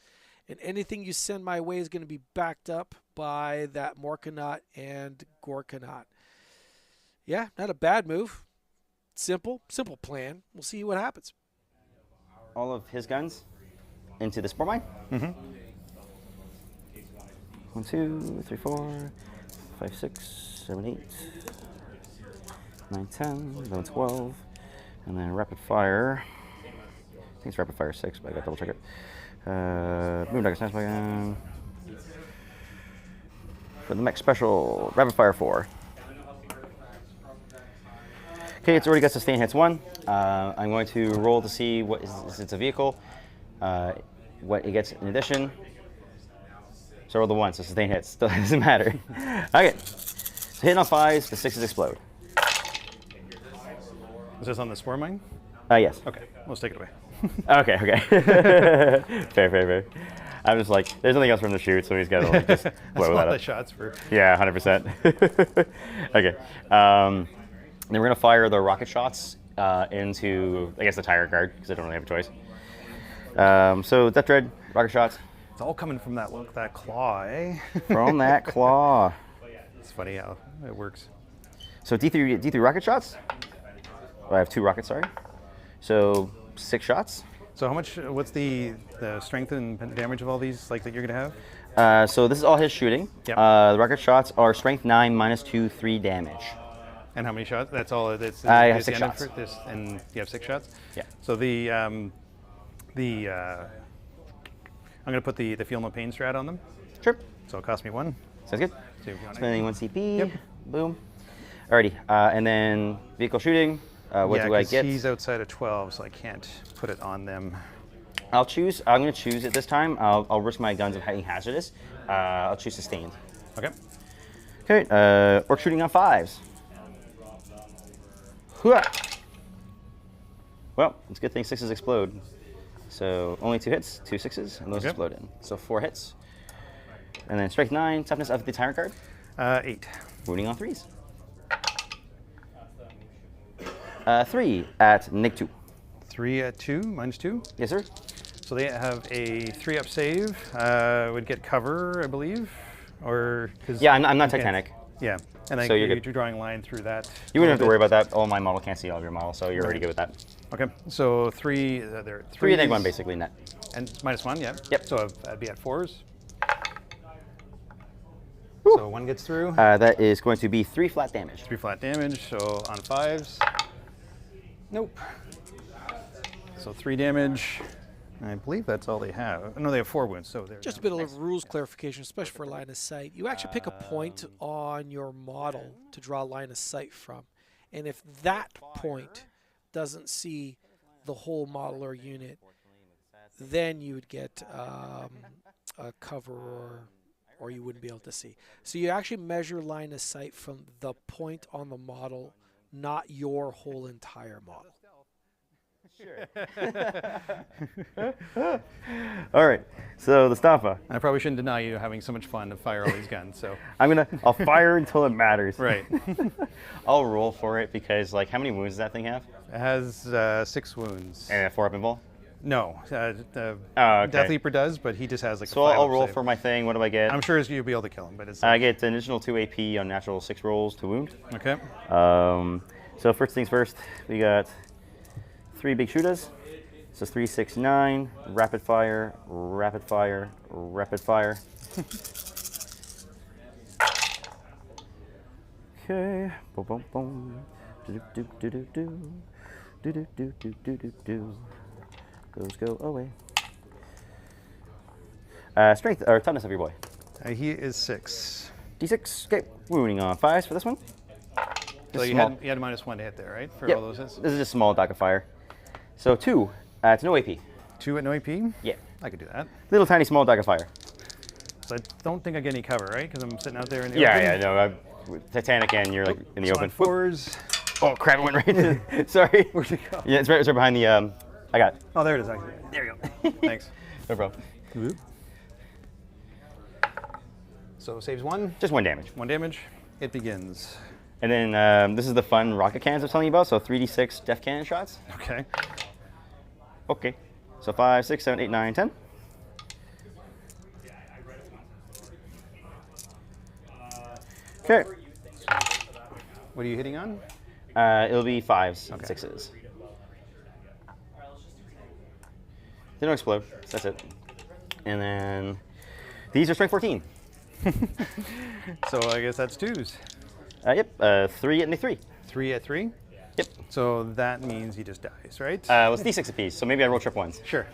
And anything you send my way is going to be backed up by that Morkanot and Gorkanot. Yeah, not a bad move. Simple plan. We'll see what happens. All of his guns into the spore mine. Mm-hmm. 1, 2, 3, 4, 5, 6, 7, 8, 9, 10, 11, 12, and then rapid fire. I think it's rapid fire 6, but I gotta double check it. Boondoggle Smash Wagon. For the mech special, rapid fire 4. Okay, it's already got sustain hits 1. I'm going to roll to see what is it's a vehicle, what it gets in addition. So roll the 1, so sustain hits. Still doesn't matter. Okay, so hitting on 5s, the 6s explode. Is this on the spore mine? Yes. Okay, let's take it away. Okay. Fair. I'm just like, there's nothing else for him to shoot, so he's got to like, just blow that the up. shots for. Yeah, 100%. Okay. Then we're going to fire the rocket shots into, I guess, the tire guard, because I don't really have a choice. So Death Dread, rocket shots. It's all coming from that claw, eh? From that claw. It's funny how it works. So D3 rocket shots. Well, I have 2 rockets, sorry. So 6 shots. So how much? What's the strength and damage of all these like that you're gonna have? So this is all his shooting. Yep. The rocket shots are strength 9 minus 2, 3 damage. And how many shots? That's all. That's. I have is 6 the end shots. for this, and you have 6 shots. Yeah. So I'm gonna put the Feel No Pain strat on them. Sure. So it'll cost me 1. Sounds good. So if you want Spending 1 CP. Yep. Boom. Alrighty. And then vehicle shooting. What yeah, do I 'cause get? he's outside of 12, so I can't put it on them. I'm going to choose it this time. I'll risk my guns of being hazardous. I'll choose sustained. Okay. Okay. Orc shooting on 5s. Hooah! Well, it's a good thing 6s explode. So only 2 hits, 2 6s, and those Okay. explode in. So 4 hits. And then strength 9, toughness of the tyrant card. 8. Wounding on 3s. 3 at Nick 2. 3 at 2, minus 2. Yes, sir. So they have a 3-up save. Would get cover, I believe, or because Yeah, I'm not Titanic. Yeah, and then So you're you're good. drawing a line through that. You wouldn't have to worry about that. Oh, my model can't see all of your model, so you're already good with that. Okay, so 3. There are 3 and then 1 threes, basically net. and minus 1. Yeah. Yep. So I'd be at 4s. So 1 gets through. That is going to be 3 flat damage. 3 flat damage. So on 5s. Nope. So 3 damage. I believe that's all they have. No, they have 4 wounds. So they're Just a bit of rules clarification, especially for line of sight. You actually pick a point on your model to draw line of sight from. And if that point doesn't see the whole model or unit, then you would get a cover or you wouldn't be able to see. So you actually measure line of sight from the point on the model, not your whole entire model. All right. So the Stampa. I probably shouldn't deny you having so much fun to fire all these guns. So I'll fire until it matters. right. I'll roll for it because, like, how many wounds does that thing have? It has 6 wounds. And a 4-up invul? No, okay. Death Leaper does, but he just has like. So a 5 I'll up roll save. for my thing. What do I get? I'm sure you'll be able to kill him, but it's. I get an additional 2 AP on natural 6 rolls to wound. Okay. So first things first, we got 3 big shooters. So 3, 6, 9. Rapid fire, rapid fire, rapid fire. Okay. Boom, boom, boom. Do do do do do do do do do do do do. Those go away. Strength or toughness of your boy. He is 6. D6. Okay. Wounding on 5s for this one. So Just you small. had minus 1 to hit there, right? For Yep. all those hits. This is just small dock of fire. So 2 at no AP. 2 at no AP. Yeah. I could do that. Little tiny small dagger fire. So I don't think I get any cover, right? Because I'm sitting out there in the Yeah, open. yeah, no. Titanic and you're like in the So open. on fours. Oh crap! It went right. To, sorry. Where'd it go? Yeah, it's right behind the. I got it. Oh, there it is, actually. There you go. Thanks. No problem. So saves 1. Just 1 damage. 1 damage. It begins. And then this is the fun rocket cannons I was telling you about. So 3d6 def cannon shots. Okay. Okay. So 5, 6, 7, 8, 9, 10. Okay. What are you hitting on? It'll be 5s and Okay. 6s. They don't explode. So that's it. And then these are strength 14. So I guess that's 2s. Yep. 3 and a 3. 3 at 3. Yep. So that means he just dies, right? Well, it's d6 apiece. So maybe I roll trip ones. Sure.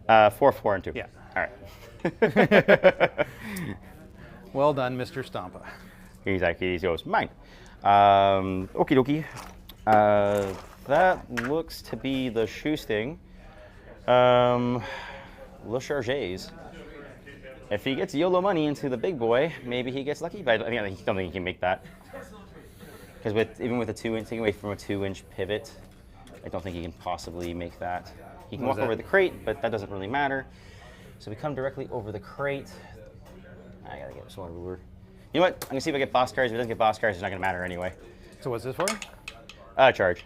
4, 4, and 2. Yeah. All right. Well done, Mr. Stompa. He's like, he goes, mine. Okie dokie. That looks to be the shoe sting. Le Charges. If he gets YOLO money into the big boy, maybe he gets lucky, but I don't think he can make that. Because even with a 2-inch, taking away from a 2-inch pivot, I don't think he can possibly make that. He can walk over the crate, but that doesn't really matter. So we come directly over the crate. I gotta get some ruler. You know what? I'm gonna see if I get boss cards. If it doesn't get boss cards, it's not gonna matter anyway. So what's this for? Charge.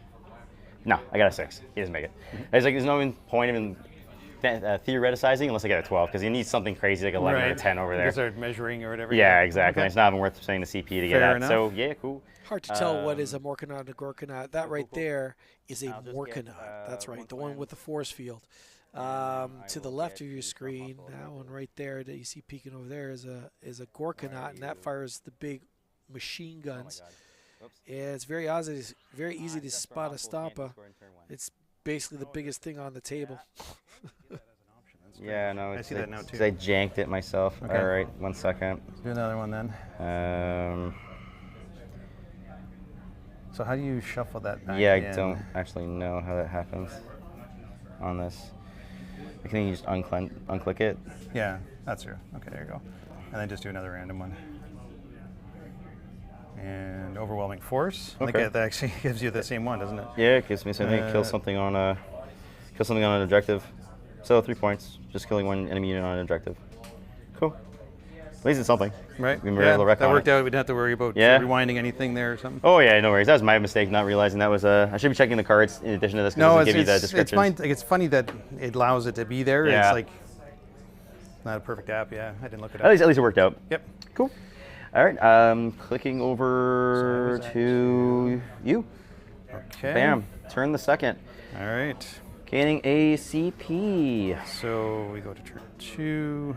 No, I got a 6. He doesn't make it. It's like there's no point in theoreticizing unless I get a 12, because he needs something crazy like 11 or a 10 over You there. can start measuring or whatever. Yeah, exactly. Okay. It's not even worth spending the CP to get Fair that. enough. So yeah, cool. Hard to tell what is a Morkanaut and a Gorkanaut. That right cool. there is a I'll just get, Morkanaut. That's right, the one one with the force field. To the left of your screen, that one right there that you see peeking over there is a Gorkanaut, and that fires the big machine guns. Yeah, it's very easy to spot a Stompa. It's basically the biggest thing on the table. Yeah, no, I see that now, too. Because I janked it myself. Okay. All right, 1 second. Let's do another one then. So how do you shuffle that back Yeah, I in? don't actually know how that happens on this. I think you just unclick it. Yeah, that's true. Okay, there you go. And then just do another random one. And overwhelming force. I think Okay. that actually gives you the same one, doesn't it? Yeah, it gives me something. Kill something on an objective. So 3 points. Just killing one enemy unit on an objective. Cool. At least it's something. Right. We were able to wreck that on worked it. out. We didn't have to worry about Yeah. rewinding anything there or something. Oh yeah, no worries. That was my mistake, not realizing that was I should be checking the cards in addition to this. No, it it's, give you the it's descriptions. fine. Like, it's funny that it allows it to be there. Yeah. It's like not a perfect app. Yeah, I didn't look it up. At least it worked out. Yep. Cool. All right. Clicking over to you. Okay. Bam. Turn the second. All right. Gaining a CP. So we go to turn 2.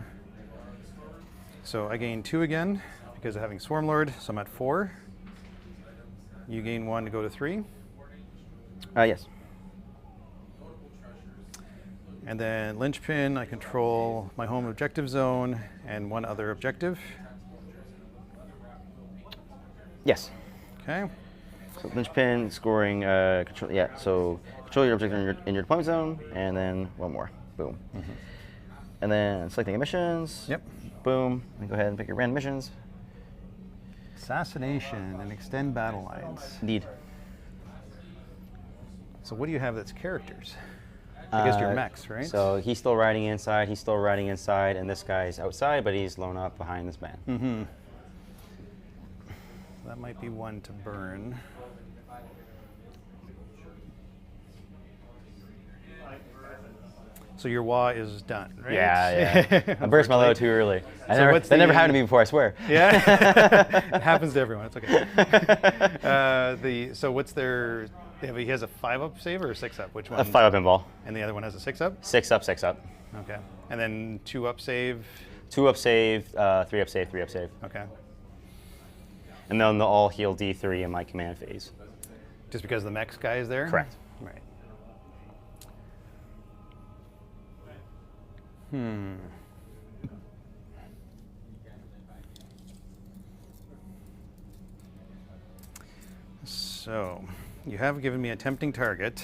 So I gain 2 again because of having Swarmlord. So I'm at 4. You gain 1 to go to 3. Yes. And then Linchpin, I control my home objective zone and 1 other objective. Yes. Okay. So linchpin scoring control. Yeah. So control your objective in your deployment zone, and then 1 more. Boom. And then selecting emissions. Yep. Boom. And go ahead and pick your random missions. Assassination and extend battle lines. Indeed. So what do you have that's characters? I guess your mechs, right? So he's still riding inside. He's still riding inside, and this guy's outside, but he's blown up behind this man. Mm-hmm. That might be 1 to burn. So your wah is done, right? Yeah. I burst my load too early. what's That never the- happened to me before, I swear. Yeah, it happens to everyone. It's okay. So what's their? He has a 5-up save or a 6-up? Which one? A 5-up pinball. And the other one has a 6-up. 6-up, 6-up. Okay. And then 2-up save. 2-up save, 3-up save, 3-up save. Okay. And then they'll all heal D3 in my command phase. Just because the mechs guy is there. Correct. Right. So, you have given me a tempting target.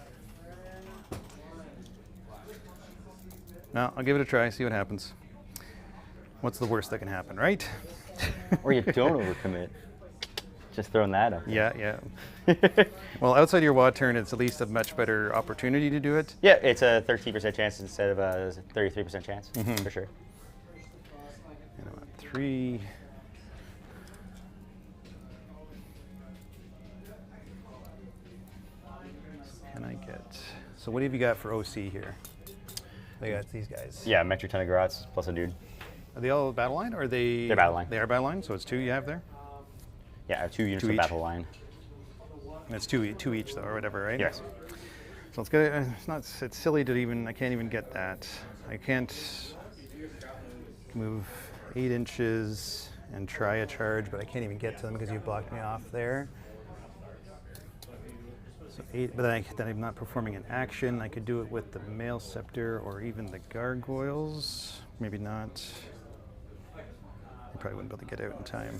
No, I'll give it a try, see what happens. What's the worst that can happen, right? Or you don't overcommit. Just throwing that up. Yeah. Well, outside your WAD turn, it's at least a much better opportunity to do it. Yeah, it's a 13% chance instead of a 33% chance, for sure. And I'm at 3. Can I get... So what have you got for OC here? They got these guys. Yeah, Metro ton of Garrots plus a dude. Are they all battle line, or are they... They're battle line. They are battle line, so it's 2 you have there? Yeah, I have 2 units 2 of each. battle line. And it's 2 each, though, or whatever, right? Yes. So let's get it. It's silly to even... I can't even get that. I can't move 8 inches and try a charge, but I can't even get to them because you blocked me off there. So 8, but then I'm not performing an action. I could do it with the Mail Scepter or even the Gargoyles. Maybe not. I probably wouldn't be able to get out in time.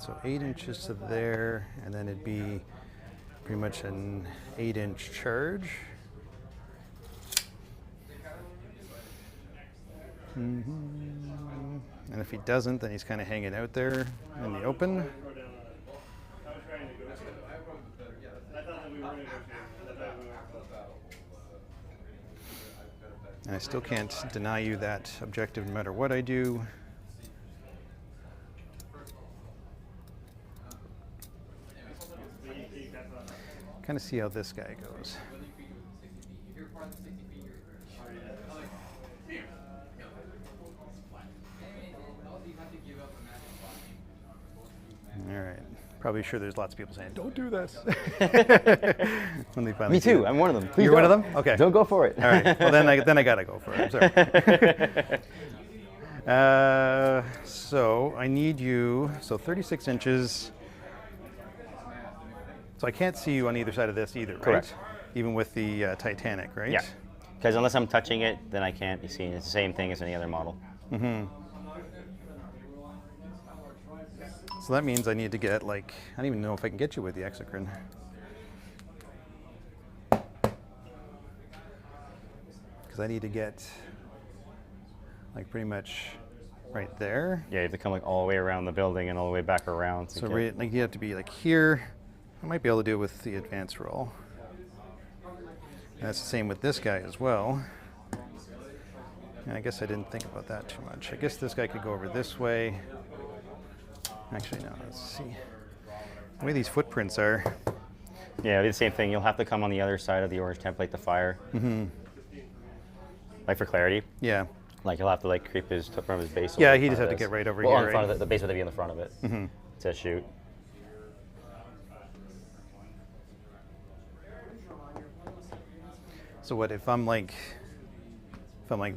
So 8 inches to there, and then it'd be pretty much an 8-inch charge. And if he doesn't, then he's kind of hanging out there in the open. And I still can't deny you that objective no matter what I do. Kind of see how this guy goes. All right. Probably sure there's lots of people saying, "Don't do this." When they finally Me see too. it. I'm one of them. Please You're one of don't. them? Okay. Don't go for it. All right. Well, then I gotta go for it. I'm sorry. So I need you. So 36 inches. So I can't see you on either side of this either, right? Correct. Even with the Titanic, right? Yeah. Because unless I'm touching it, then I can't be seen. It's the same thing as any other model. So that means I need to get, like, I don't even know if I can get you with the exocrine. Because I need to get, like, pretty much right there. Yeah, you have to come like all the way around the building and all the way back around. So like you have to be like here. I might be able to do it with the advance roll. And that's the same with this guy as well. And I guess I didn't think about that too much. I guess this guy could go over this way. Actually, no, let's see. The way these footprints are. Yeah, it'll be the same thing. You'll have to come on the other side of the orange template to fire. Like for clarity. Yeah. Like he'll have to like creep his from his base. Yeah, over he in just front had of to this. get right over well, here. in front right? of the base would be in the front of it to shoot. So what if I'm like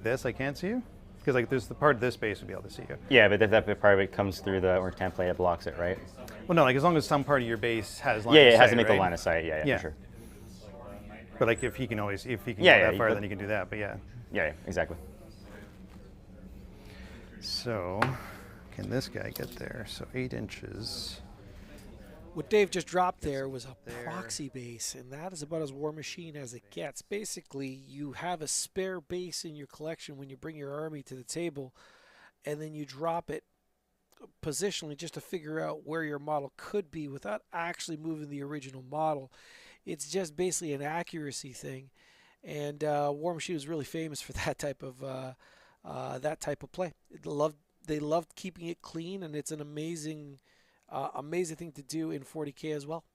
this, I can't see you? Because like there's the part of this base would be able to see you. Yeah, but if that part of it comes through the orange template, it blocks it, right? Well, no, like as long as some part of your base has line Yeah, of it has sight, to make right? the line of sight. Yeah, Yeah. for sure. But like if he can go Yeah, that far, but- then he can do that. But yeah. Yeah, exactly. So can this guy get there? So 8 inches. What Dave just dropped there was a proxy base, and that is about as War Machine as it gets. Basically, you have a spare base in your collection when you bring your army to the table, and then you drop it positionally just to figure out where your model could be without actually moving the original model. It's just basically an accuracy thing, and War Machine was really famous for that type of play. They loved keeping it clean, and it's an amazing thing to do in 40K as well.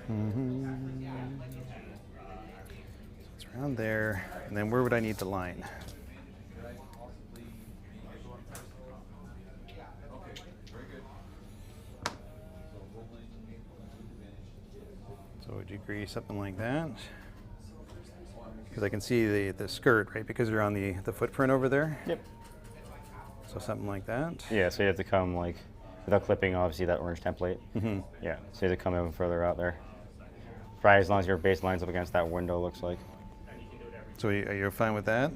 So it's around there, and then where would I need the line? So would you agree something like that? Because I can see the skirt, right? Because you're on the footprint over there. Yep. So something like that. Yeah, so you have to come like without clipping obviously that orange template. Yeah, so you have to come even further out there. Probably as long as your base lines up against that window, looks like. So you're fine with that?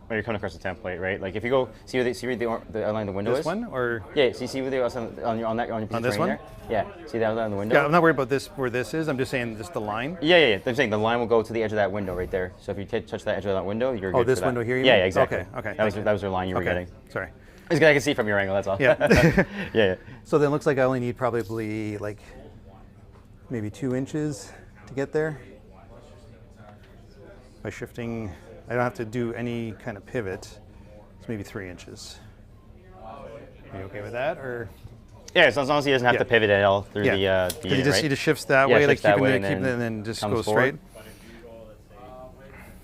when you're coming across the template, right? Like if you go see where the outline of the window This is. one or? Yeah. See where the on your piece On of this terrain one? there? Yeah. See the outline of the window? Yeah, I'm not worried about this where this is. I'm just saying just the line. Yeah. I'm saying the line will go to the edge of that window right there. So if you touch that edge of that window, you're good. this for that. window here, you Yeah, mean? yeah, exactly. Okay. That was your line you were getting. Sorry. I can see from your angle. That's all. Yeah. yeah. So then it looks like I only need probably like maybe 2 inches to get there. By shifting, I don't have to do any kind of pivot. It's maybe 3 inches. Are you okay with that, or? Yeah, so as long as he doesn't have to pivot at all through the he unit, just right? he just shifts that Yeah, way, like shifts that keeping way it, and then just comes goes forward. straight.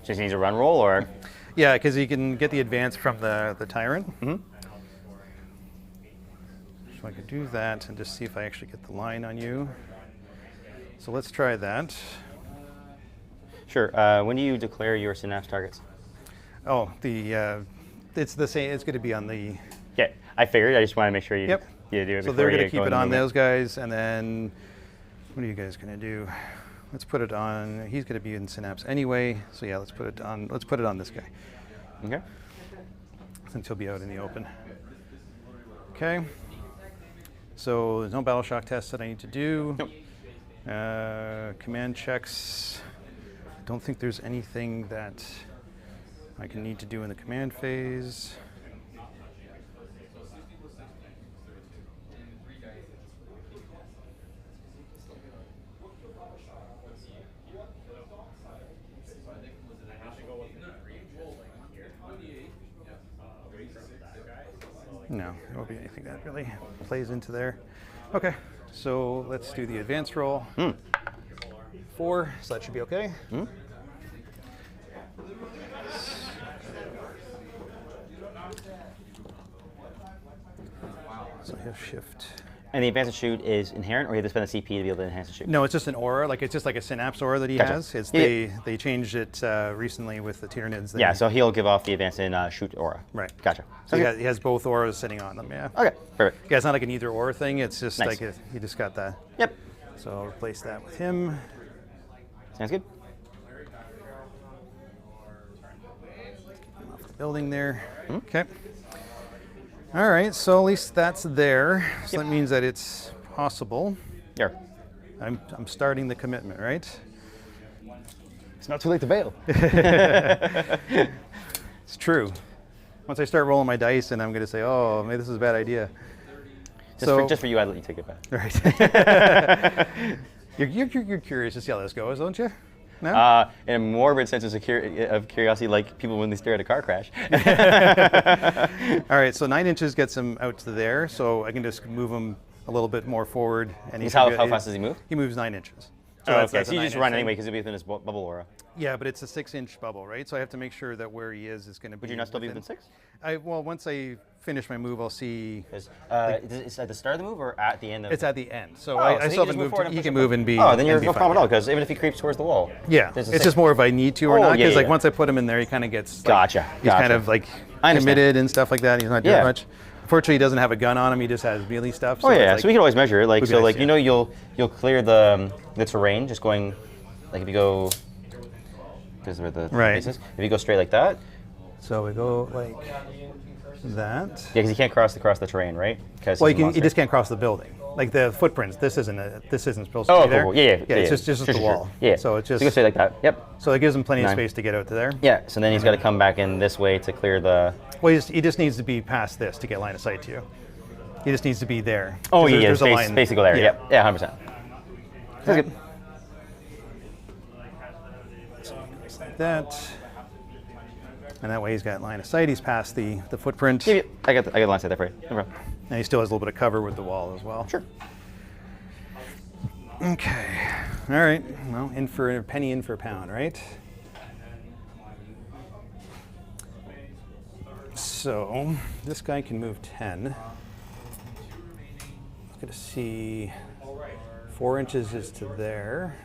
Just needs a run roll, or Yeah, because you can get the advance from the Tyrant. Mm-hmm. So I could do that and just see if I actually get the line on you. So let's try that. sure. When do you declare your synapse targets? Oh, it's the same. It's going to be on the. Yeah, I figured. I just want to make sure you, Yep. you do it. So before they're going you to keep go it into on movement. those guys, and then what are you guys going to do? Let's put it on. He's going to be in Synapse anyway, so yeah, let's put it on. Let's put it on this guy, Okay. since he'll be out in the open. Okay. So there's no battle shock tests that I need to do. Nope. Command checks. Don't think there's anything that I can need to do in the command phase. No, there won't be anything that really plays into there. Okay, so let's do the advance roll. 4, so that should be okay. So he'll shift. And the advance and shoot is inherent, or you have to spend a CP to be able to enhance the shoot? No, it's just an aura. Like it's just like a synapse aura that he Gotcha. has. It's Yeah. they changed it recently with the Tyranids. Yeah, so he'll give off the advance and shoot aura. Right. Gotcha. So Okay. he has both auras sitting on them. Yeah. Okay, perfect. Yeah, it's not like an either or thing. It's just Nice. like he just got that. Yep. So I'll replace that with him. Sounds good. Off the building there. Okay. All right. So at least that's there. So that means that it's possible. Here. I'm starting the commitment, right? It's not too late to bail. It's true. Once I start rolling my dice, and I'm going to say, "Oh, maybe this is a bad idea." Just for you, I'd let you take it back. Right. you're curious to see how this goes, don't you? No? In a morbid sense of curiosity, like people when they stare at a car crash. All right, so 9 inches gets him out to there, so I can just move him a little bit more forward. And How fast does he move? He moves 9 inches. So a so you just 9-inch run thing. anyway because he'll be within his bubble aura. Yeah, but it's a 6-inch bubble, right? So I have to make sure that where he is going to be. Would you not still be within 6? Well, once I finish my move, I'll see. Is it at the start of the move or at the end of It's at the end, so Oh, I so he still can haven't just move moved. forward and He push can it move back. and be. Oh, then you're and be no fine. problem at all because even if he creeps towards the wall. Yeah, there's a it's six. just more if I need to or Oh, not, yeah, because like yeah. once I put him in there, he kind of gets. Like, Gotcha, He's kind gotcha. of like I understand. committed and stuff like that. He's not doing Yeah. much. Unfortunately, he doesn't have a gun on him. He just has melee stuff. Oh yeah, it's so we can always measure it. Like would be so, nice, like yeah. you know, you'll clear the terrain just going, like if you go, because where the Right. base is. If you go straight like that, So we go like that. yeah, because you can't cross the terrain, right? Because Well, you just can't cross the building. Like the footprints. This isn't supposed to Oh, be there. cool. Yeah. It's just Sure, the sure, wall. sure. Yeah. So it's So just. you go straight like that. Yep. So it gives him plenty of 9. space to get out to there. Yeah. So then he's got to come back in this way to clear the. Well, he just needs to be past this to get line of sight to you. He just needs to be there. Oh 'Cause yeah, there's a space, line. space to go there. Yeah. Yep. Yeah, 100%. That's good. Like that. And that way he's got line of sight. He's past the footprint. Yeah, I got the line set there for you. No problem. And he still has a little bit of cover with the wall as well. Sure. Okay. All right. Well, in for a penny, in for a pound, right? So this guy can move 10. Let's get to see. 4 inches is to there.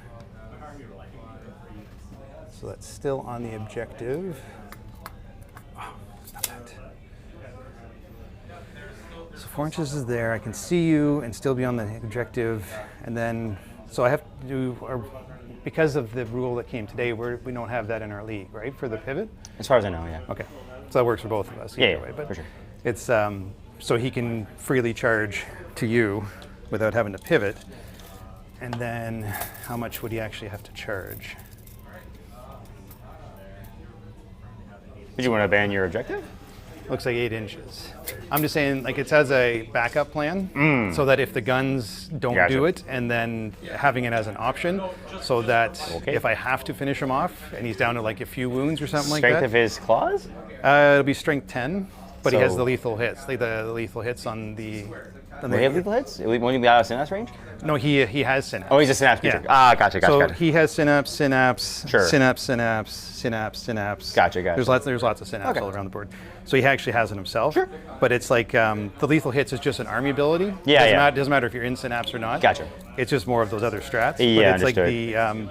So that's still on the objective. Oh, stop that. So 4 inches is there. I can see you and still be on the objective. And then, so I have to do, because of the rule that came today, we don't have that in our league, right, for the pivot? As far as I know, yeah. Okay. So that works for both of us. Yeah, either yeah, way. But for sure. it's so he can freely charge to you without having to pivot. And then how much would he actually have to charge? Did you want to ban your objective? Looks like 8 inches. I'm just saying, like, it has a backup plan so that if the guns don't Gotcha. do it, and then having it as an option so that Okay. if I have to finish him off and he's down to like a few wounds or something like Strength that, of his claws? it'll be strength 10, but he has So- the lethal hits. Like the lethal hits on the. Will he have lethal hits? Won't he be out of synapse range? No, he has synapse. Oh, he's a synapse creature. Yeah. Ah, gotcha. So he has synapse, Sure. synapse. Gotcha. There's lots of synapse Okay. all around the board. So he actually has it himself. Sure. But it's like the lethal hits is just an army ability. Yeah, yeah. Doesn't matter if you're in synapse or not. Gotcha. It's just more of those other strats. Yeah, but it's like understood.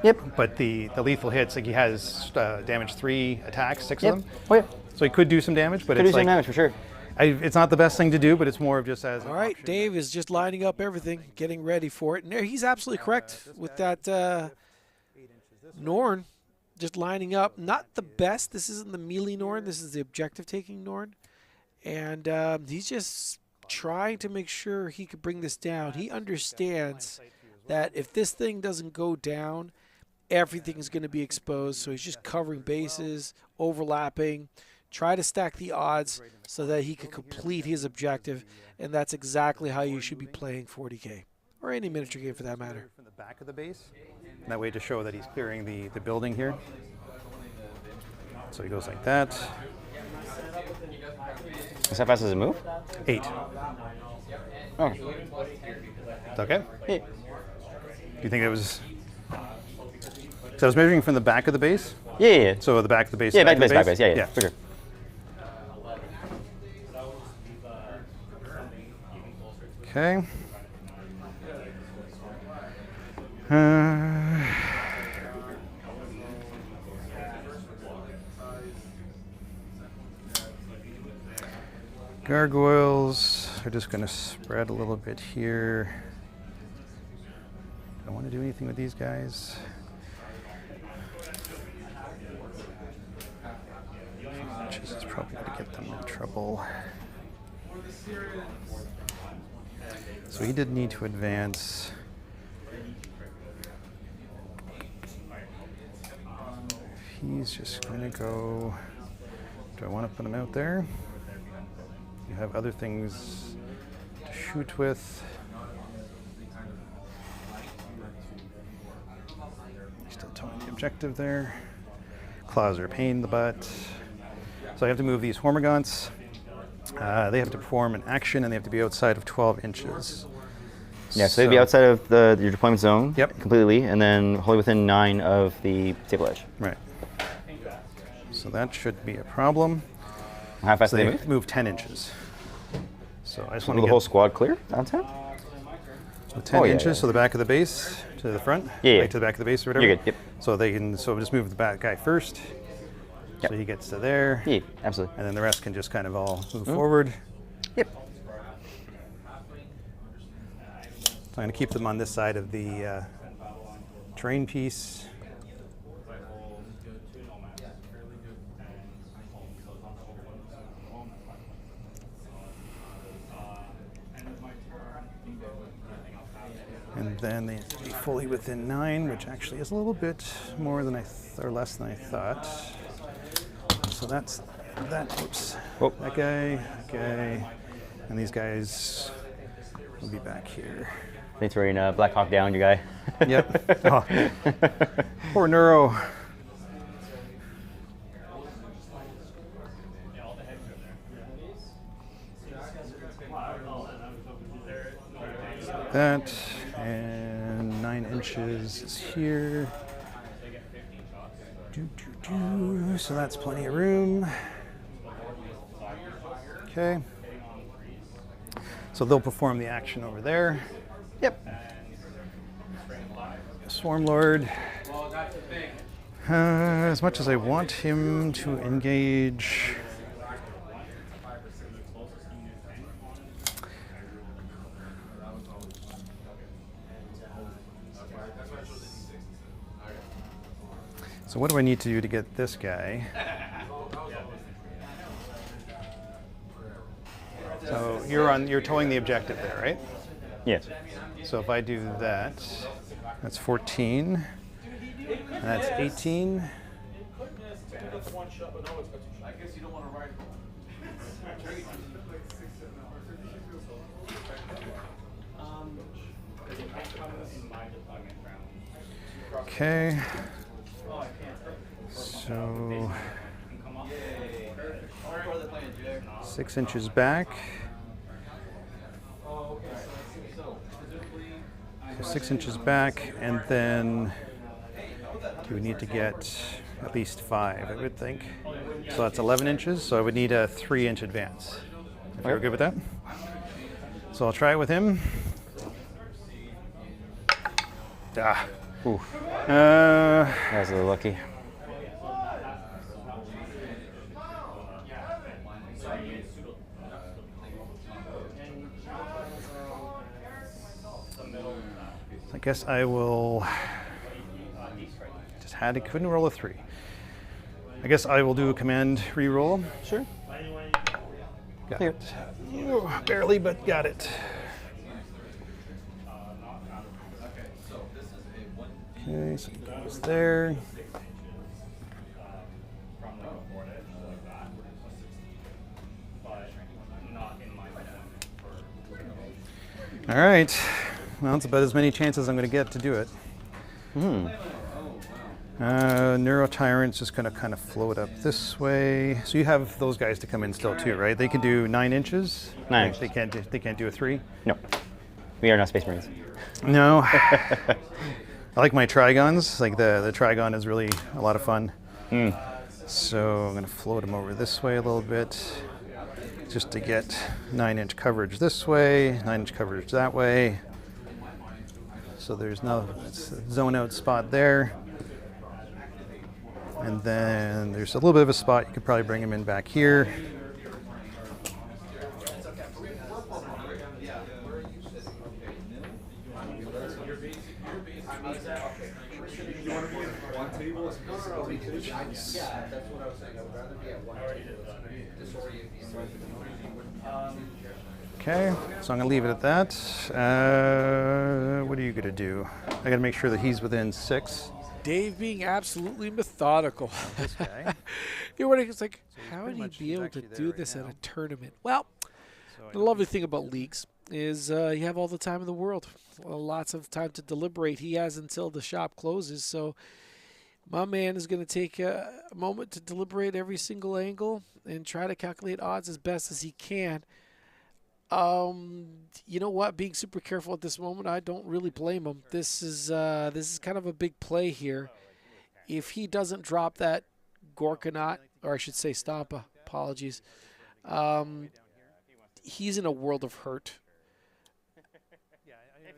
Yep. But the lethal hits, like he has damage 3 attacks, 6 Yep. of them. Oh, yeah. So he could do some damage, but Could do it's some like damage for sure. it's not the best thing to do, but it's more of just as an All right, option. Dave is just lining up everything, getting ready for it. And he's absolutely correct with that Norn just lining up. Not the best. This isn't the melee Norn. This is the objective-taking Norn. And he's just trying to make sure he could bring this down. He understands that if this thing doesn't go down, everything is going to be exposed. So he's just covering bases, overlapping, try to stack the odds so that he could complete his objective. And that's exactly how you should be playing 40K, or any miniature game for that matter. From the back of the base. And that way to show that he's clearing the building here. So he goes like that. Is how fast does it move? 8. Oh. It's okay? Yeah. Do you think it was... So I was measuring from the back of the base. Yeah, yeah. So the back of the base. Yeah, back back of base, the back base. Yeah, yeah, for sure. Okay. Gargoyles are just going to spread a little bit here. Don't want to do anything with these guys. This is probably going to get them in trouble. So he did need to advance. He's just going to go. Do I want to put him out there? You have other things to shoot with. Still towing the objective there. Claws are a pain in the butt. So I have to move these Hormagaunts. They have to perform an action and they have to be outside of 12 inches. Yeah, so they'd be outside of your deployment zone Yep. completely, and then wholly within 9 of the table edge. Right. So that should be a problem. How fast So do they they move? move 10 inches. So I just Will want to the get whole squad clear downtown? so 10 Oh, yeah, inches, yeah. so the back of the base to the front, Yeah, yeah. right to the back of the base or whatever. You're good, yep. So they can, so just move the back guy first. Yep. So he gets to there. Yeah, absolutely. And then the rest can just kind of all move forward. Yep. So I'm going to keep them on this side of the terrain piece. And then they have to be fully within 9, which actually is a little bit more than or less than I thought. So that's that. Oops. Oh. That guy, and these guys will be back here. Thanks for rating Black Hawk down, your guy. Yep. Oh. Poor Neuro. That, and 9 inches is here. So that's plenty of room. Okay. So they'll perform the action over there. Yep. Swarm Lord. As much as I want him to engage. So what do I need to do to get this guy? So you're towing the objective there, right? Yes. So if I do that, that's 14, and that's 18. Okay. So 6 inches back. So 6 inches back, and then you would need to get at least 5, I would think. So that's 11 inches, so I would need a 3-inch advance. If you're good with that. So I'll try it with him. Ah. Ooh. Uh, That was a little lucky. I guess I will. Couldn't roll a 3. I guess I will do a command re-roll. Sure. Got it. Ooh, barely, but got it. Okay, so it goes there. All right. Well, it's about as many chances I'm going to get to do it. Neuro Tyrant's just going to kind of float up this way. So you have those guys to come in still too, right? They can do 9 inches. 9 inches. They can't do a 3. No. We are not Space Marines. No. I like my Trigons. Like the Trigon is really a lot of fun. So I'm going to float them over this way a little bit, just to get 9-inch coverage this way, 9-inch coverage that way. So there's no zone out spot there. And then there's a little bit of a spot. You could probably bring him in back here. Okay, so I'm going to leave it at that. What are you going to do? I got to make sure that he's within 6. Dave being absolutely methodical. This guy. You're wondering, it's like, So he's how would pretty he much- be he's able to actually there do right this at now. a tournament? Well, So I the know lovely he's- thing about leagues is you have all the time in the world. Lots of time to deliberate. He has until the shop closes, so my man is going to take a moment to deliberate every single angle and try to calculate odds as best as he can. You know what? Being super careful at this moment, I don't really blame him. This is kind of a big play here. If he doesn't drop that Gorkanaut, or I should say Stampa, apologies, he's in a world of hurt.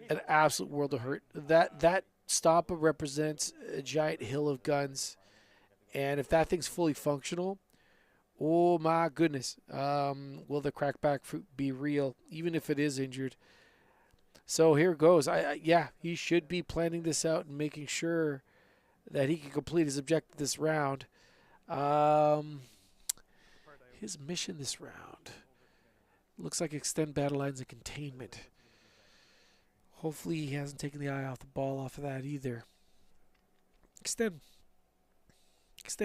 An absolute world of hurt. That Stampa represents a giant hill of guns, and if that thing's fully functional, oh my goodness, will the crackback fruit be real, even if it is injured? So here goes. Yeah, he should be planning this out and making sure that he can complete his objective this round. His mission this round looks like extend battle lines and containment. Hopefully he hasn't taken the eye off the ball off of that either. Extend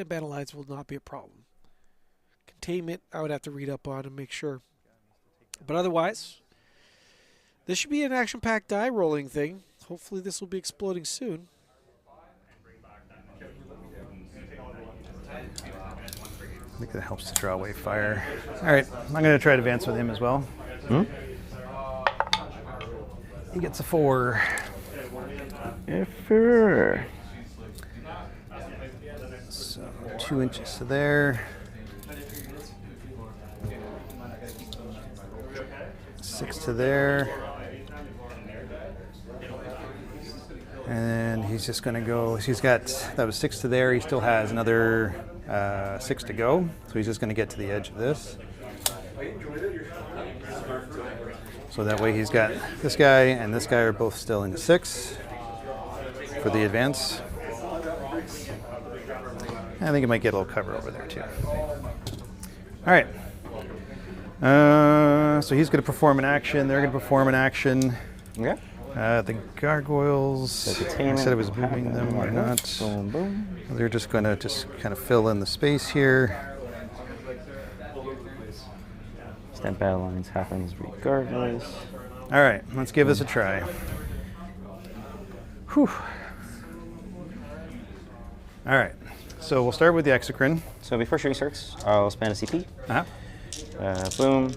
battle lines will not be a problem. Containment, I would have to read up on and make sure. But otherwise, this should be an action-packed die rolling thing. Hopefully this will be exploding soon. I think that helps to draw away fire. All right, I'm going to try to advance with him as well. He gets a 4. Sure. So 2 inches to there. 6 to there. And he's just going to go, that was 6 to there. He still has another 6 to go. So he's just going to get to the edge of this. So that way he's got this guy and this guy are both still in 6 for the advance. I think he might get a little cover over there too. All right. So he's going to perform an action. They're going to perform an action. Okay. The gargoyles. So I said I was moving them or not. Boom, boom. They're just going to kind of fill in the space here. Step battle lines happens regardless. All right, let's give this a try. Whew. All right, so we'll start with the exocrine. So before shooting starts, I'll spend a CP. Uh-huh. Boom.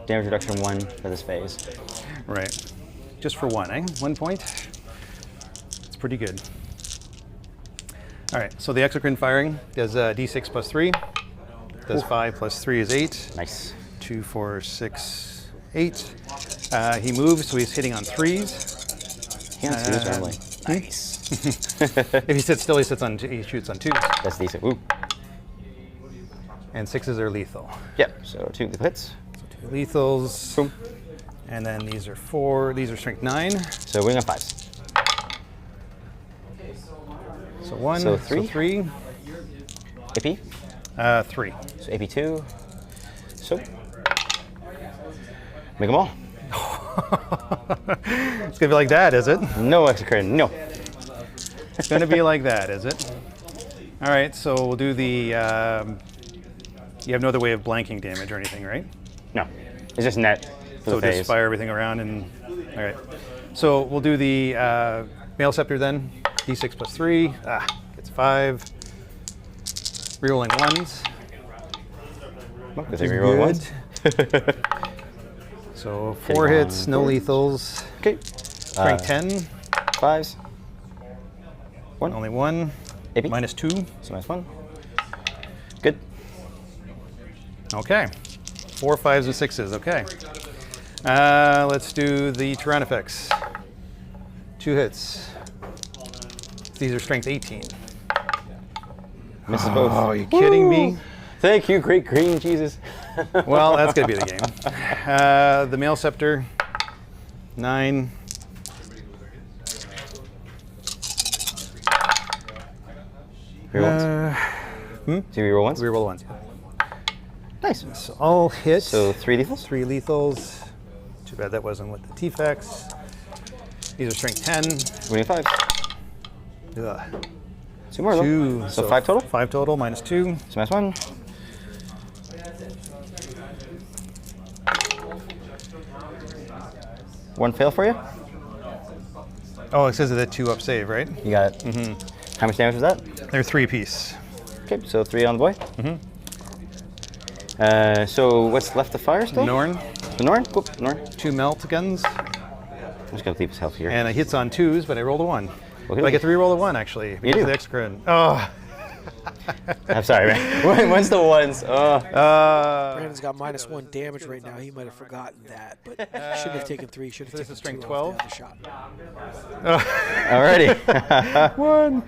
Damage reduction 1 for this phase. Right. Just for 1, eh? 1 point. It's pretty good. All right, so the exocrine firing does d6 plus 3. Does 5 plus 3 is 8. Nice. 2, 4, 6, 8. He moves, so he's hitting on 3s. Can't twos only. Nice. If he sits still, he shoots on 2s. That's decent. Ooh. And 6s are lethal. Yep. So 2 lethal hits. So 2 lethals. Boom. And then these are 4. These are strength 9. So wing on 5s. So 1. So 3. So 3. AP. 3. So AP 2. So make them all. It's gonna be like that, is it? No exocrine. No. It's gonna be like that, is it? All right. So we'll do the. You have no other way of blanking damage or anything, right? No. It's just net for So the phase. just fire everything around and. All right. So we'll do the male scepter then. D6 plus 3. Gets 5. Rerolling 1s. Because they reroll once. So 4 hits, no lethals. Okay. Strength 10. 5s. 1. Only 1. AP. Minus 2. So minus 1. Good. Okay. 4, 5s, and 6s. Okay. Let's do the Tyrannifex. 2 hits. These are strength 18. Misses both. Oh, are you kidding me? Thank you, great green Jesus. Well, that's going to be the game. The male scepter. 9. Reroll once. So you reroll once? Reroll 1s. Nice. So all hits. So 3 lethals? 3 lethals. Too bad that wasn't with the T-Fex. These are strength 10. Winning 5. Ugh. 2 more though. 2. So 5 total? 5 total, minus 2. So minus 1. One fail for you? Oh, it says that 2 up save, right? You got it. Mm-hmm. How much damage was that? They're 3 piece. Okay, so 3 on the boy. So what's left to fire still? Norn. The Norn? Whoop, Norn. 2 melt guns. I'm just going to leave his health here. And it hits on 2s, but I rolled a 1. Okay. But I get to reroll a 1, actually. You Because do. of the extra. Oh. I'm sorry, man. When's the ones? Brandon's got -1 damage right now. He might have forgotten that, but shouldn't have taken 3. Should have this taken is strength 2 12? off the shot. Alrighty. 1.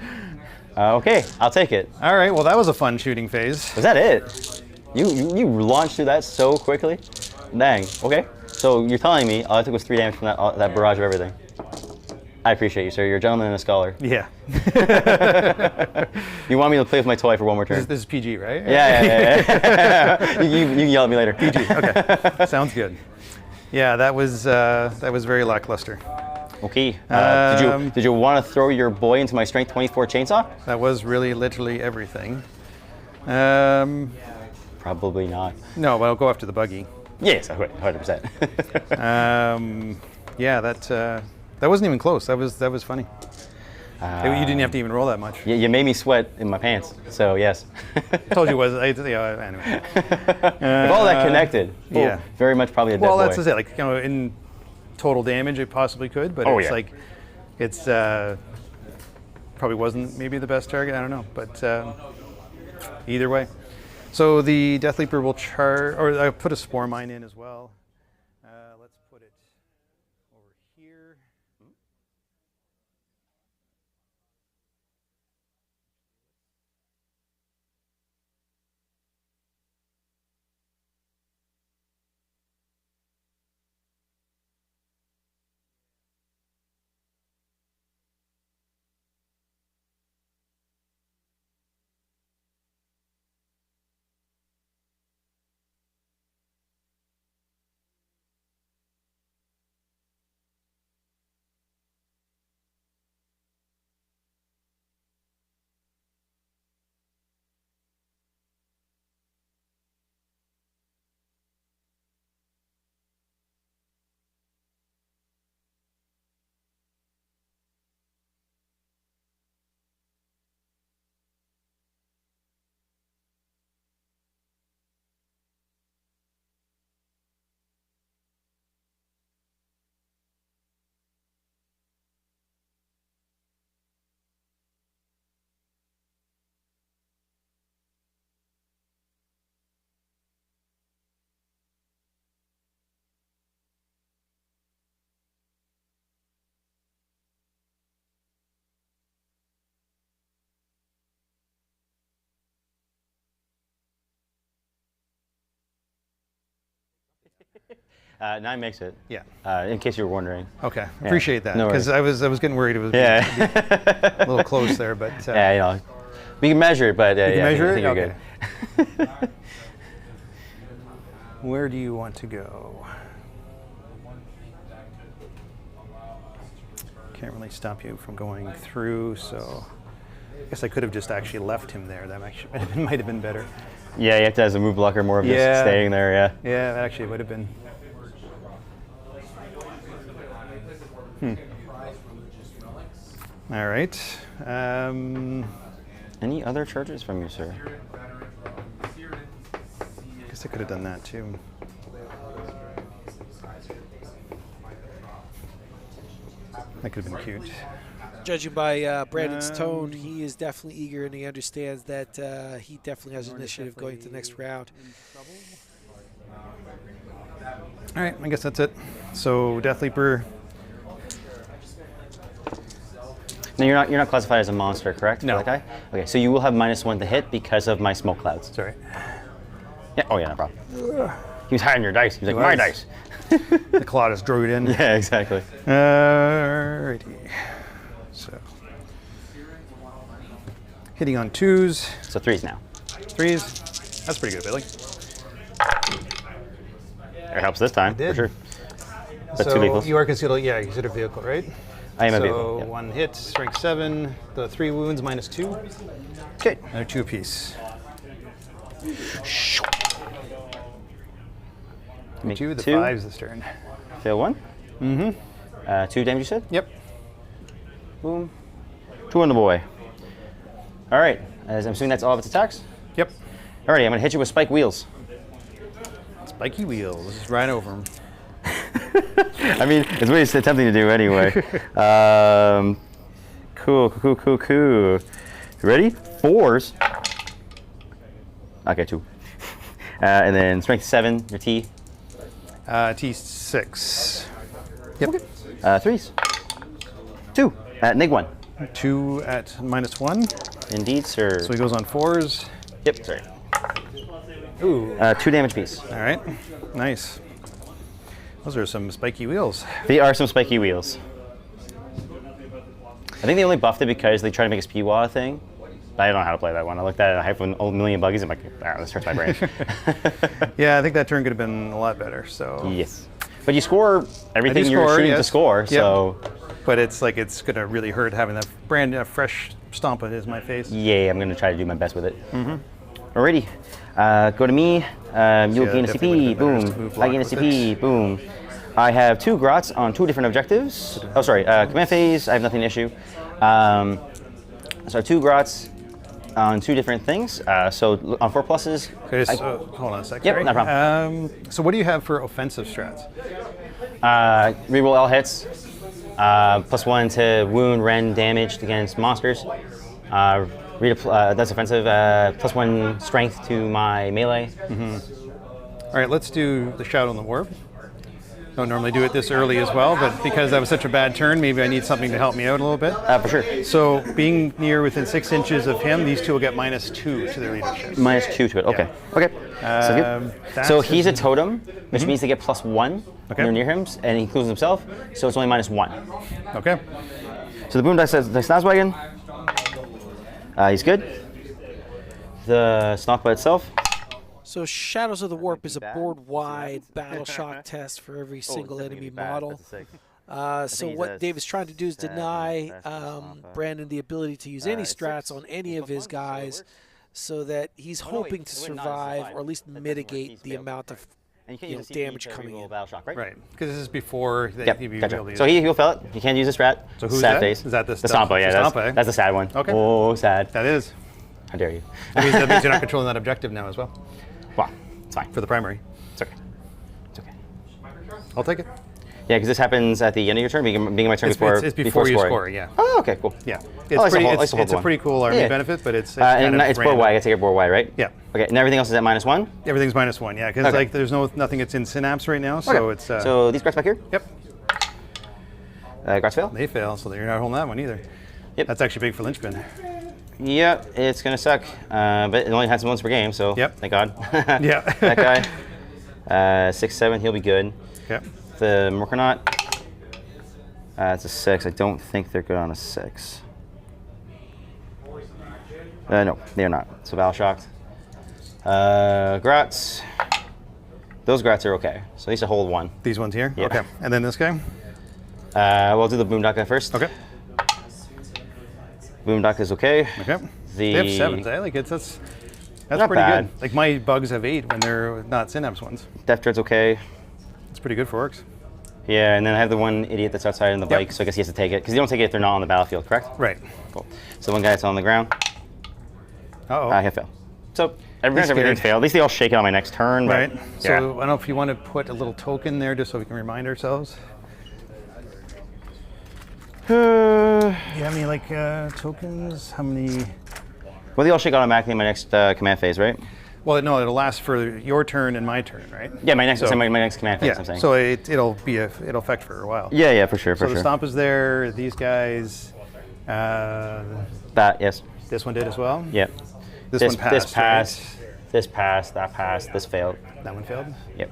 Okay, I'll take it. All right, well, that was a fun shooting phase. Was that it? You launched through that so quickly? Dang. Okay. So you're telling me all I took was 3 damage from that barrage of everything. I appreciate you, sir. You're a gentleman and a scholar. Yeah. You want me to play with my toy for one more turn? This is PG, right? Yeah. you can yell at me later. PG. Okay. Sounds good. Yeah, that was very lackluster. Okay. Did you want to throw your boy into my strength 24 chainsaw? That was really literally everything. Probably not. No, but I'll go after the buggy. Yes, 100%. Yeah, that wasn't even close. That was funny. You didn't have to even roll that much. You made me sweat in my pants, so yes. Told you it was. Anyway. If all that connected, yeah. very much probably a dead Well, boy. that's just it. Like, in total damage, it possibly could, but it's probably wasn't maybe the best target. I don't know, but either way. So the Death Leaper will charge, or I put a Spore Mine in as well. Let's put it over here. 9 makes it. Yeah. In case you were wondering. Okay. Yeah, Appreciate that. no Because worries. I was getting worried it was Yeah. a little close there, but Yeah, you know, we can measure it, but you can yeah, measure I it. think you're Okay. good. Where do you want to go? Can't really stop you from going through, so I guess I could have just actually left him there. That actually might have been better. Yeah, you have to, as a move blocker, more of just Yeah. staying there, yeah. Yeah, that actually would have been. All right. Any other charges from you, sir? I guess I could have done that too. That could have been cute. Judging by Brandon's tone, he is definitely eager and he understands that he definitely has initiative going to the next round. All right, I guess that's it. So Death Leaper. No, you're not classified as a monster, correct? No. For that guy? Okay, so you will have -1 to hit because of my smoke clouds. Sorry. Yeah. Oh yeah, no problem. He was hiding your dice. He was like, was. my dice. The Colossus drew it in. Yeah, exactly. Alrighty. So hitting on 2s, So 3s now. 3s. That's pretty good, Billy. It helps this time, did. for sure. But So 2 lethals. you are considered, yeah, considered vehicle, right? I am a so vehicle. Yeah. 1 hit, strength 7, the 3 wounds -2. Okay. Another 2 apiece. Make 2, the 2. 5s this turn. Fail 1. Mm-hmm. 2 damage, you said? Yep. Boom. 2 on the boy. All right. As I'm assuming that's all of its attacks. Yep. Alrighty, I'm gonna hit you with spike wheels. Spiky wheels. Just right over them. I mean, it's what he's attempting to do anyway. Cool. You ready? 4s. Okay, 2. And then strength 7, your T. T6. Yep. 3s. 2. Nig 1. 2 at -1. Indeed, sir. So he goes on 4s. Yep, sorry. Ooh. 2 damage piece. All right. Nice. Those are some spiky wheels. They are some spiky wheels. I think they only buffed it because they tried to make a Speedwall thing. But I don't know how to play that one. I looked at it, I hyped with a million buggies. I'm like, this hurts my brain. Yeah, I think that turn could have been a lot better. So. Yes. But you score everything you're score, shooting to yes. score, Yep. so But it's like it's gonna really hurt having that brand fresh stomp in my face. yeah, I'm going to try to do my best with it. Alrighty. Go to me. You'll gain a definitely CP. would've been better to Boom. move I gain a block with CP. Boom. I have 2 grots on 2 different objectives. Oh, sorry. Command phase, I have nothing to issue. So 2 grots on 2 different things. So on 4 pluses. Okay, so hold on a second. Yep, sorry. no problem. So what do you have for offensive strats? Reroll all hits. +1 to wound, rend, damaged against monsters. That's offensive. +1 strength to my melee. All right, let's do the Shadow in the Warp. Don't normally do it this early as well, but because that was such a bad turn, maybe I need something to help me out a little bit. For sure. So being near within 6 inches of him, these two will get -2 to their leadership. -2 to it. Okay. Okay. So, good. So he's a totem, which means they get +1 when they're near him, and he includes himself. So it's only -1. Okay. So the boom dice says the Snazwagon. He's good. The Snock by itself. So Shadows of the Warp is a board-wide battle shock test for every single enemy model. So what Dave is trying to do is deny Brandon the ability to use any strats on any of his guys so that he's hoping to survive or at least mitigate the amount of damage coming in. Right, because this is before Yep, he'd be gotcha. able to use So he'll fail it. He can't use the strat. So who's sad that? face. Is that the Stompa? Yeah, the Stompa, eh? that's the sad one. Okay. Oh, sad. That is. How dare you? That means you're not controlling that objective now as well, Well, it's fine. for the primary. It's okay. It's okay. I'll take it. Yeah, because this happens at the end of your turn, being my turn It's before before you scoring. score, yeah. Oh, okay, cool. Yeah. I like to hold- I like to hold It's a one. pretty cool army Yeah. benefit, but it's And kind of it's board random. wide. I take it board wide, right? Yeah. Okay, and everything else is at -1. Everything's -1, yeah, because Okay. like there's nothing that's in Synapse right now, so Okay. it's So these grats back here. yep, Grats fail. they fail, so you're not holding that one either. Yep. That's actually big for Linchpin. Yep, it's gonna suck, but it only happens once per game, so Yep. thank God. Yeah. That guy. 6/7, he'll be good. Okay. The Morkanaut, it's a 6. I don't think they're good on a 6. No, they're not. So Battle Shocked. Grats. Those Grats are okay. So at least a hold 1. These ones here? Yeah. Okay. And then this guy? We'll do the Boondocka first. Okay. Boondocka is okay. Okay. They have 7s, eh? Like that's Not pretty bad. good. Like my bugs have 8 when they're not Synapse ones. Death Dread's okay. It's pretty good for Orks. Yeah, and then I have the one idiot that's outside on the bike, so I guess he has to take it. Because you don't take it if they're not on the battlefield, correct? Right. Cool. So one guy that's on the ground, Uh-oh. I have failed. So everything's failed. At least they all shake it on my next turn. But Right. yeah. So I don't know if you want to put a little token there just so we can remind ourselves. Do you have any like tokens? How many? Well, they all shake automatically in my next command phase, right? Well, no, it'll last for your turn and my turn, right? Yeah, my next So- my next command phase. Yeah. I'm saying. So it'll affect for a while. Yeah, for sure, So for the sure. stomp is there. These guys. That yes. This one did as well. Yep. This one passed. This passed. This passed. That passed. This failed. Right? That one failed. Yep.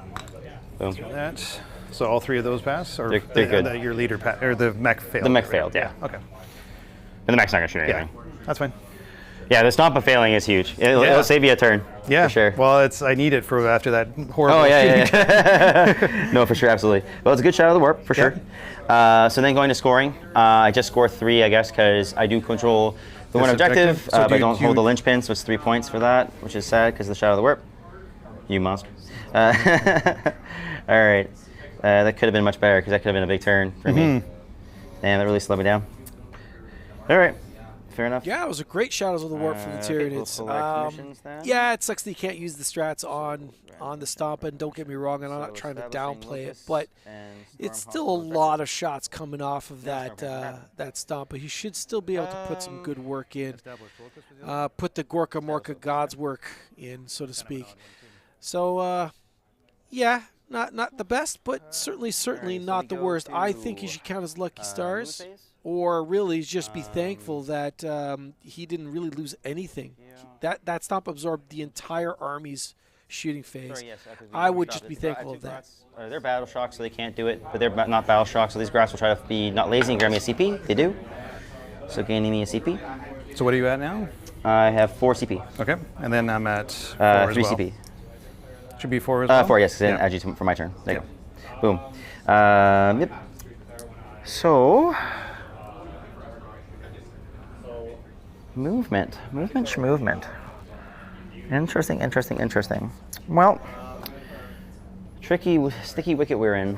Boom. That. So all 3 of those pass, or They're good. your leader or the mech failed. The mech right? failed, yeah. Okay. And the mech's not gonna shoot Yeah, anything. that's fine. Yeah, the stomp of failing is huge. It'll, Yeah. it'll save you a turn. Yeah, For sure. Well, I need it for after that horrible. Oh yeah, feat. yeah. No, for sure, absolutely. Well, it's a good Shadow of the Warp for sure. So then going to scoring, I just score 3, I guess, because I do control the This one objective, objective. So but I do don't hold you- the linchpin, so it's 3 points for that, which is sad because of the Shadow of the Warp. You monster. All right, that could have been much better because that could have been a big turn for me. And that really slowed me down. All right, fair enough. Yeah, it was a great Shadows of the Warp from the I think we'll Tyranids. select missions then. Yeah, it sucks that you can't use the strats on the stomp, and don't get me wrong, and I'm not trying to downplay it, but it's still a lot of shots coming off of that that stomp. But he should still be able to put some good work in, put the Gorka Morka God's work in, so to speak. So yeah, not the best, but certainly not the worst. I think he should count his lucky stars, or really just be thankful that he didn't really lose anything. That stomp absorbed the entire army's shooting phase. I would just be thankful of that. They're battle shocked, so they can't do it, but they're not battle shocked, so these grass will try to be not lazy and grab me a CP. They do. So gaining me a CP. So what are you at now? I have 4 CP. Okay, and then I'm at 4 as 3 well. CP. Should be 4 as well. 4, yes, because I didn't Yeah. add you for my turn. There you go. Boom. Yep. So, movement. Interesting. Well, sticky wicket we're in.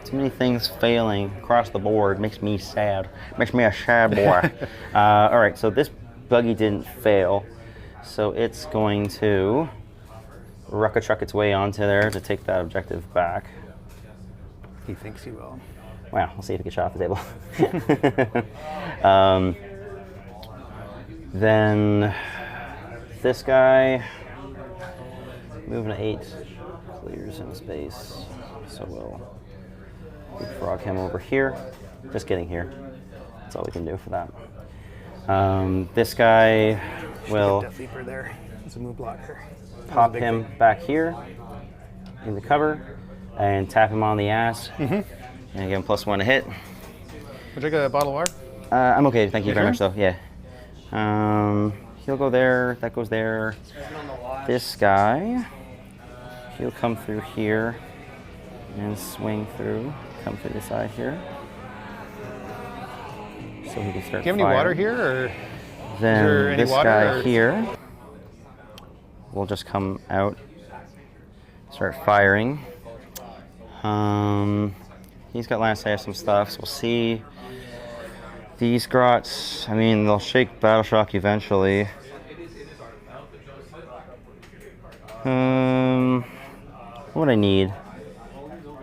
Too many things failing across the board makes me sad. Makes me a sad boy. All right, so this buggy didn't fail, so it's going to rucka truck its way onto there to take that objective back. He thinks he will. Wow, we'll see if he gets shot off the table. Then this guy, moving to 8, clears in space. So we'll frog him over here. Just getting here. That's all we can do for that. This guy will Death Leaper there. It's a move blocker. pop him back here in the cover and tap him on the ass. And give him +1 to hit. Would you like a bottle of water? I'm okay, thank you You very sure? much though, yeah. He'll go there, that goes there. This guy, he'll come through here and swing through, come through the side here. So he can start Do you have any water here, or Then there any this water, guy or- here will just come out, start firing. He's got lance hair, some stuff, so we'll see. These grots, I mean, they'll shake Battle Shock eventually. What would I need?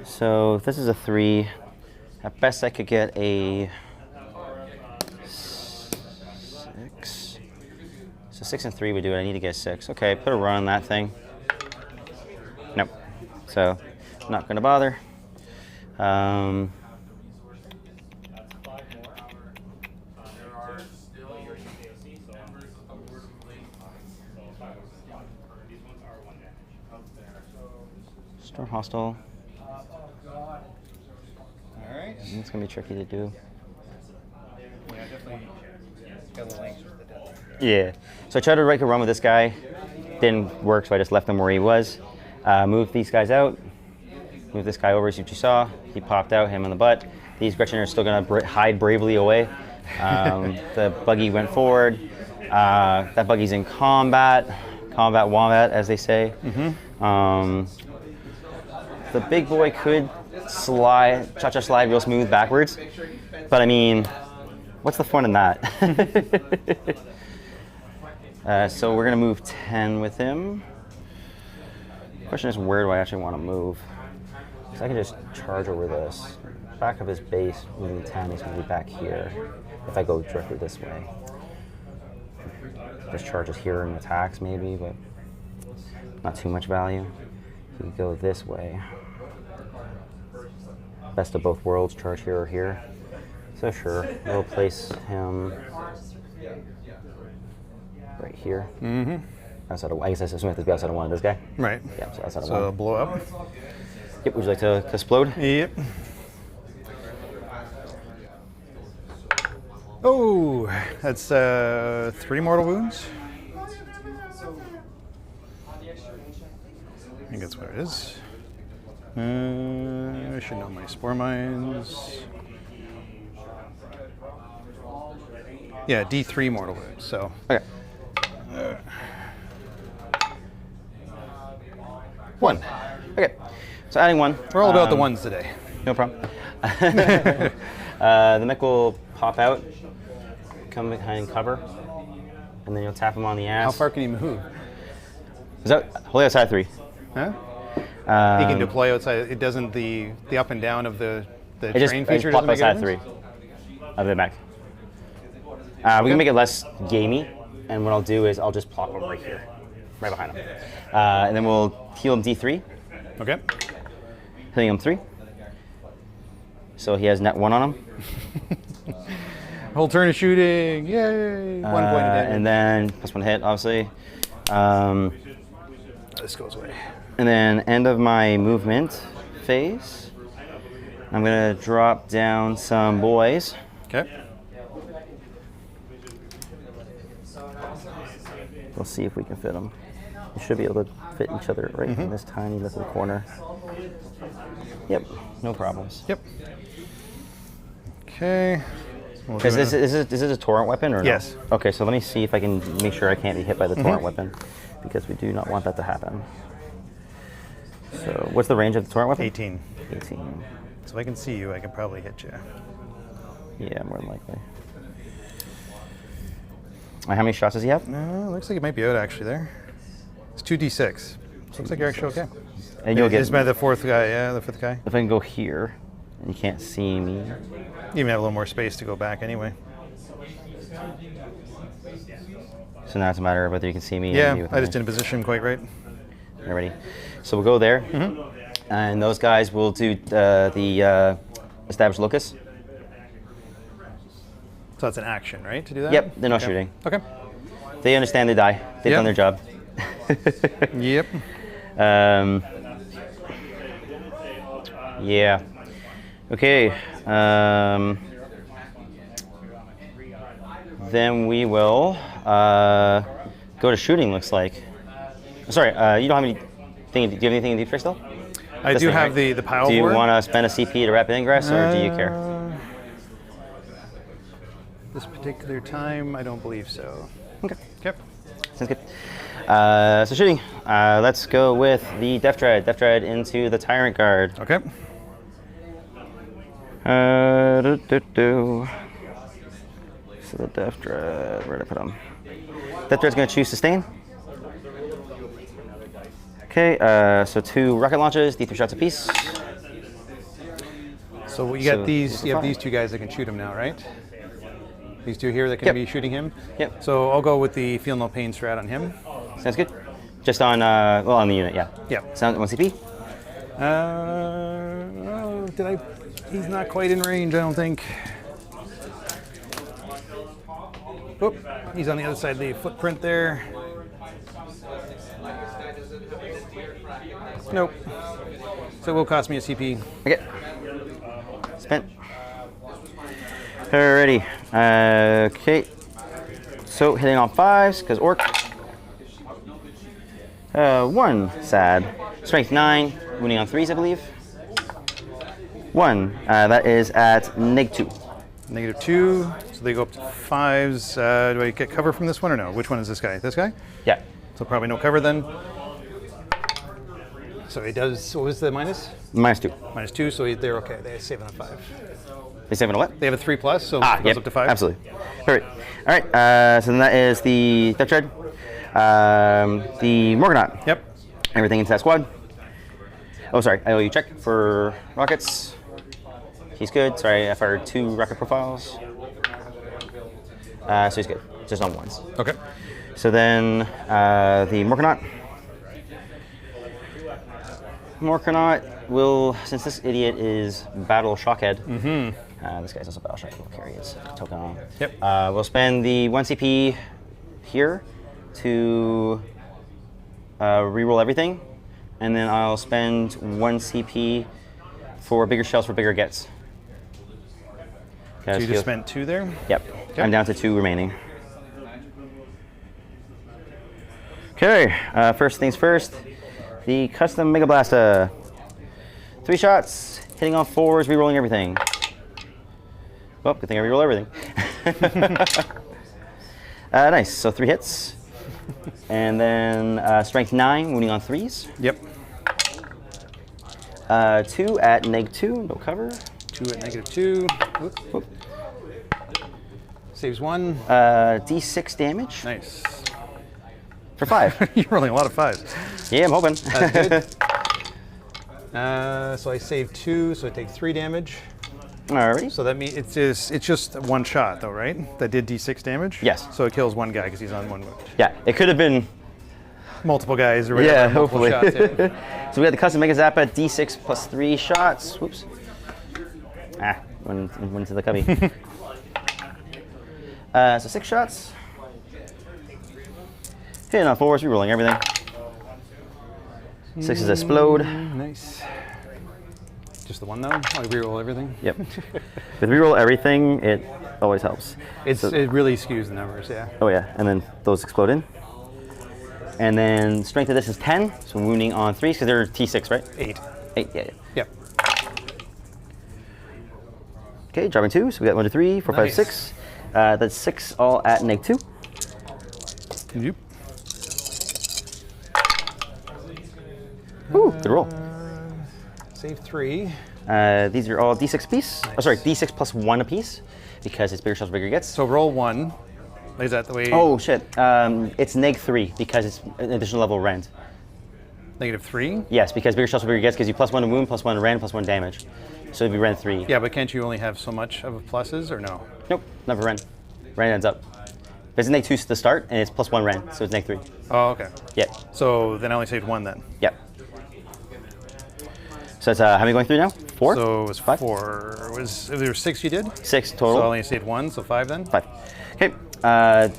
So if this is a 3, at best I could get a 6. So 6 and 3 would do it. I need to get 6. Okay, put a run on that thing. Nope. So not gonna bother. Storm Hostile. Alright. It's gonna be tricky to do. Yeah, definitely got the links with the death. Yeah. So I tried to make a run with this guy. Didn't work, so I just left him where he was. Moved these guys out. Moved this guy over, see what you saw. He popped out, him in the butt. These Gretchen are still gonna hide bravely away. The buggy went forward. That buggy's in combat. Combat wombat, as they say. The big boy could slide, cha-cha slide real smooth backwards. But I mean, what's the fun in that? So we're gonna move 10 with him. Question is, where do I actually want to move? Because I can just charge over this. Back of his base, moving 10, he's gonna be back here. If I go directly this way. Just charges here and attacks maybe, but not too much value. He could go this way. Best of both worlds, charge here or here. So sure, we'll place him right here. Outside of, I guess I assume it has to be outside of one of this guy. Right. Yeah, so outside of So one. blow up. Yep, would you like to explode? Yep. Oh, that's 3 mortal wounds. I think that's what it is. I should know my spore mines. Yeah, D3 mortal wounds. So. Okay. 1. Okay. So adding 1. We're all about the ones today. No problem. The mech will pop out, come behind cover, and then you'll tap him on the ass. How far can he move? Is that wholly outside 3? Huh? He can deploy outside. It doesn't the up and down of the train feature plop doesn't make a outside 3 difference? of the mech. We can make it less gamey, and what I'll do is I'll just plop him right here, right behind him, and then we'll heal him D3, Okay. healing him 3. So he has net 1 on him. Whole turn of shooting. Yay! 1 point of damage. And then +1 hit, obviously. This goes away. And then end of my movement phase, I'm gonna drop down some boys. Okay. We'll see if we can fit them. We should be able to fit each other right in this tiny little corner. Yep, no problems. Yep. Okay. We'll Is do this a torrent weapon or no? Yes. Okay, so let me see if I can make sure I can't be hit by the torrent weapon, because we do not want that to happen. So what's the range of the torrent weapon? 18. 18. So if I can see you, I can probably hit you. Yeah, more than likely. How many shots does he have? Looks like it might be out actually there. It's 2d6. Looks like you're actually okay. And you'll get. It's by the 4th guy, yeah, the 5th guy. If I can go here, and you can't see me. You even have a little more space to go back anyway. So now it's a matter of whether you can see me. Yeah, and you I just didn't position him quite right. Alrighty. So we'll go there, and those guys will do the established locus. So that's an action, right, to do that? Yep, they're not Okay. shooting. Okay. They understand they die. They've Yep. done their job. Yep. Yeah. Okay. Then we will go to shooting. Looks like. Sorry, you don't have anything. Do you have anything in deep strike still? I This do thing, have right? the pile Do you board. want to spend a CP to rapid ingress, or do you care? This particular time, I don't believe so. Okay. Okay. Sounds good. So shooting. Let's go with the Death Dread. Death Dread into the Tyrant Guard. Okay. So the Death Dread, where did I put him? Death Dread's going to choose Sustain. Okay, so 2 rocket launches, D3 shots apiece. So you got So, these. You have fine. these 2 guys that can shoot him now, right? These 2 here that can Yep. be shooting him. Yep. So I'll go with the feel no pain strat on him. Sounds good. Just on, well, on the unit, yeah. Yep. Sound 1 CP. Oh, did I? He's not quite in range, I don't think. Oop, he's on the other side of the footprint there. Nope. So it will cost me a CP. Okay. Spent. Alrighty. Okay. So hitting on 5s, because Orc. 1, sad. Strength 9, wounding on 3s, I believe. 1, that is at -2. -2, so they go up to 5s. Do I get cover from this one or no? Which one is this guy? This guy? Yeah. So probably no cover then. So he does, what was the minus? -2. -2, so they're okay. They save on a 5. They save on a what? They have a 3+, so Ah, it goes yep, up to 5. absolutely. Perfect. All right, so then that is the Death Tread, the Morgonaut. Yep. Everything into that squad. Oh, sorry, I owe you check for rockets. He's good. Sorry, I fired 2 rocket profiles. So he's good, just on 1s. Okay. So then the Morgonaut. Morgonaut will, since this idiot is Battle Shockhead, this guy's also Battle Shockhead, we'll carry his token on. Yep. We'll spend the 1 CP here to reroll everything, and then I'll spend 1 CP for bigger shells for bigger gets. So you just spent 2 there? Yep. Okay. I'm down to 2 remaining. Okay, first things first. The custom Mega Blaster. 3 shots, hitting on 4s, rerolling everything. Well, good thing I reroll everything. Nice, so 3 hits. And then strength 9, wounding on 3s. Yep. 2 at -2, no cover. 2 at -2. Whoop. Whoop. Saves 1. D6 damage Nice. for 5. You're rolling a lot of 5s. Yeah, I'm hoping. That's good. So I saved 2, so I take 3 damage. Alrighty. So that means it's just 1 shot though, right? That did D6 damage? Yes. So it kills 1 guy because he's on 1 wound. Yeah, it could have been. Multiple guys or whatever. Yeah, multiple hopefully. shots, yeah. So we got the custom Mega Zappa, D6 plus 3 shots. Whoops. Went into the cubby. So 6 shots. Hitting on 4s, rerolling everything. 6s explode. Nice. Just the 1 though? I reroll everything? Yep. With reroll everything, it always helps. It really skews the numbers, yeah. Oh yeah, and then those explode in. And then strength of this is 10, so wounding on 3s, because they're T6, right? 8. 8, yeah. Yep. Okay, dropping 2, so we got 1 to 3, 4, 5, Nice. 6. That's 6 all at -2. Yep. Woo, good roll. Save 3. These are all D6 apiece. Oh, sorry, D6 plus 1 apiece, because it's bigger shells, bigger gets. So roll 1. Is that the way? Oh shit, it's -3 because it's an additional level of rend. -3? Yes, because bigger shells, bigger gets gives you +1 to wound, +1 to rend, +1 damage. So it'd be rend 3. Yeah, but can't you only have so much of pluses or no? Nope, never rend. Rend ends up. But it's -2 to start, and it's +1 rend, so it's -3. Oh, okay. Yep. So then I only saved 1 then. Yep. So it's how many going through now? 4? So it was 5? 4. There were 6 you did? 6 So total. I only saved 1, so 5 then? 5. Okay.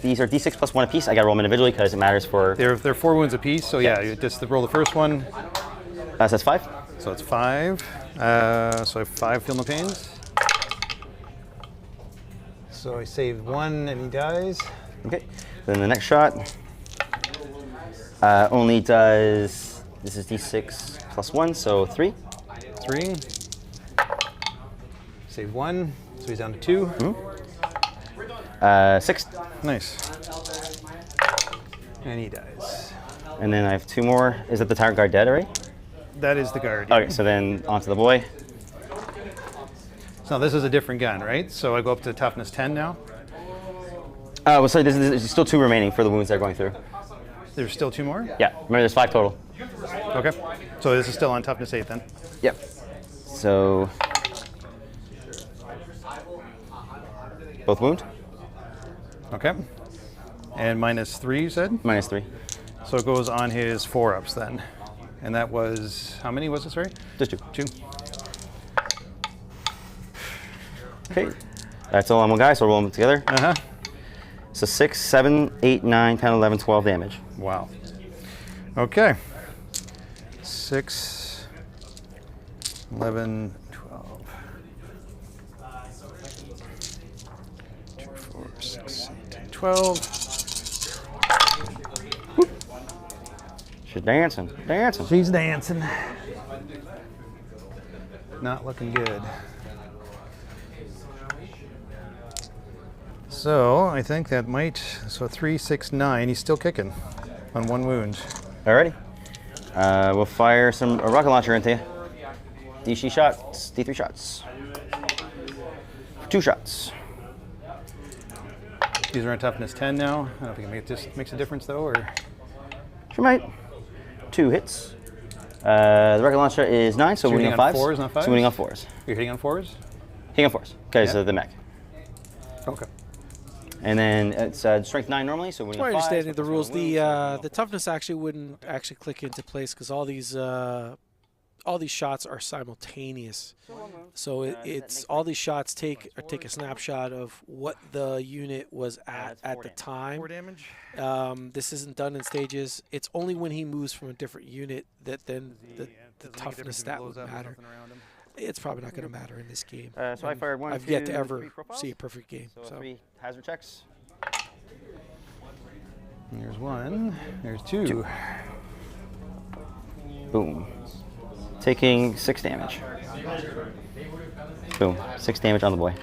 These are D6 plus 1 apiece. I gotta roll them individually because it matters for. They're 4 wounds apiece, so yeah, you just roll the first one. So that's 5. So it's 5. So I have 5 feel no pains. So I saved 1 and he dies. Okay. Then the next shot only does. This is D6 plus 1, so 3. 3. Save 1, so he's down to 2. 6. Nice. And he dies. And then I have 2 more. Is that the Tyrant Guard dead already? That is the guard. Okay, so then onto the boy. So this is a different gun, right? So I go up to toughness 10 now. Well, sorry, there's still 2 remaining for the wounds they're going through. There's still 2 more? Yeah, remember there's 5 total. Okay. So this is still on toughness 8 then? Yep. So. Both wound? Okay. And -3 you said? -3. So it goes on his 4-ups then. And that was, how many was it, sorry? Just 2. 2. Okay. That's all on one guy, so we'll roll them together. Uh-huh. So 6, 7, 8, 9, 10, 11, 12 damage. Wow. Okay. 6, 11, 12. 2, 4, 6, 8, 10, 12. She's dancing, dancing. She's dancing. Not looking good. So I think that might, so 3, 6, 9, he's still kicking on 1 wound. Alrighty. We'll fire some a rocket launcher into you. DC shots, D3 shots. 2 shots. These are on toughness 10 now. I don't think it makes a difference though, or? Sure might. 2 hits. The rocket launcher is 9, so you're winning on hitting 5s. on 4s, not 5s? So winning on 4s. You're hitting on 4s? Hitting on 4s, because Yeah. of the mech. Okay. And then it's strength 9 normally, so winning My on 5s. understanding of the plus rules, one wound, the toughness actually wouldn't actually click into place because all these shots are simultaneous. So it's all these shots take a snapshot of what the unit was at the time. 4 damage? This isn't done in stages. It's only when he moves from a different unit that then the Does it make a toughness difference if stat he blows would up or matter. something around him? It's probably not going to matter in this game. So I And fired 1, I've 2, yet to 3 ever profiles. see a perfect game. So So 3 hazard checks. There's 1. There's 2. Boom. Taking 6 damage. Boom. 6 damage on the boy.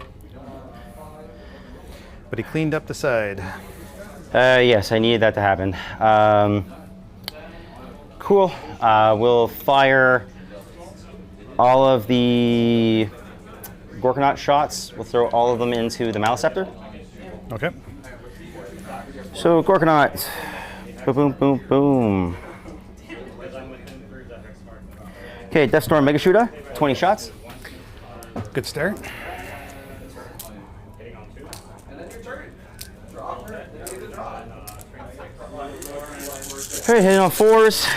But he cleaned up the side. Yes, I needed that to happen. Cool. We'll fire all of the Gorkonaut shots. We'll throw all of them into the Maliceptor. Okay. So Gorkonaut. Boom, boom, boom, boom. Okay, Deathstorm Mega Shooter. 20 shots. Good start. Okay, hitting on 4s.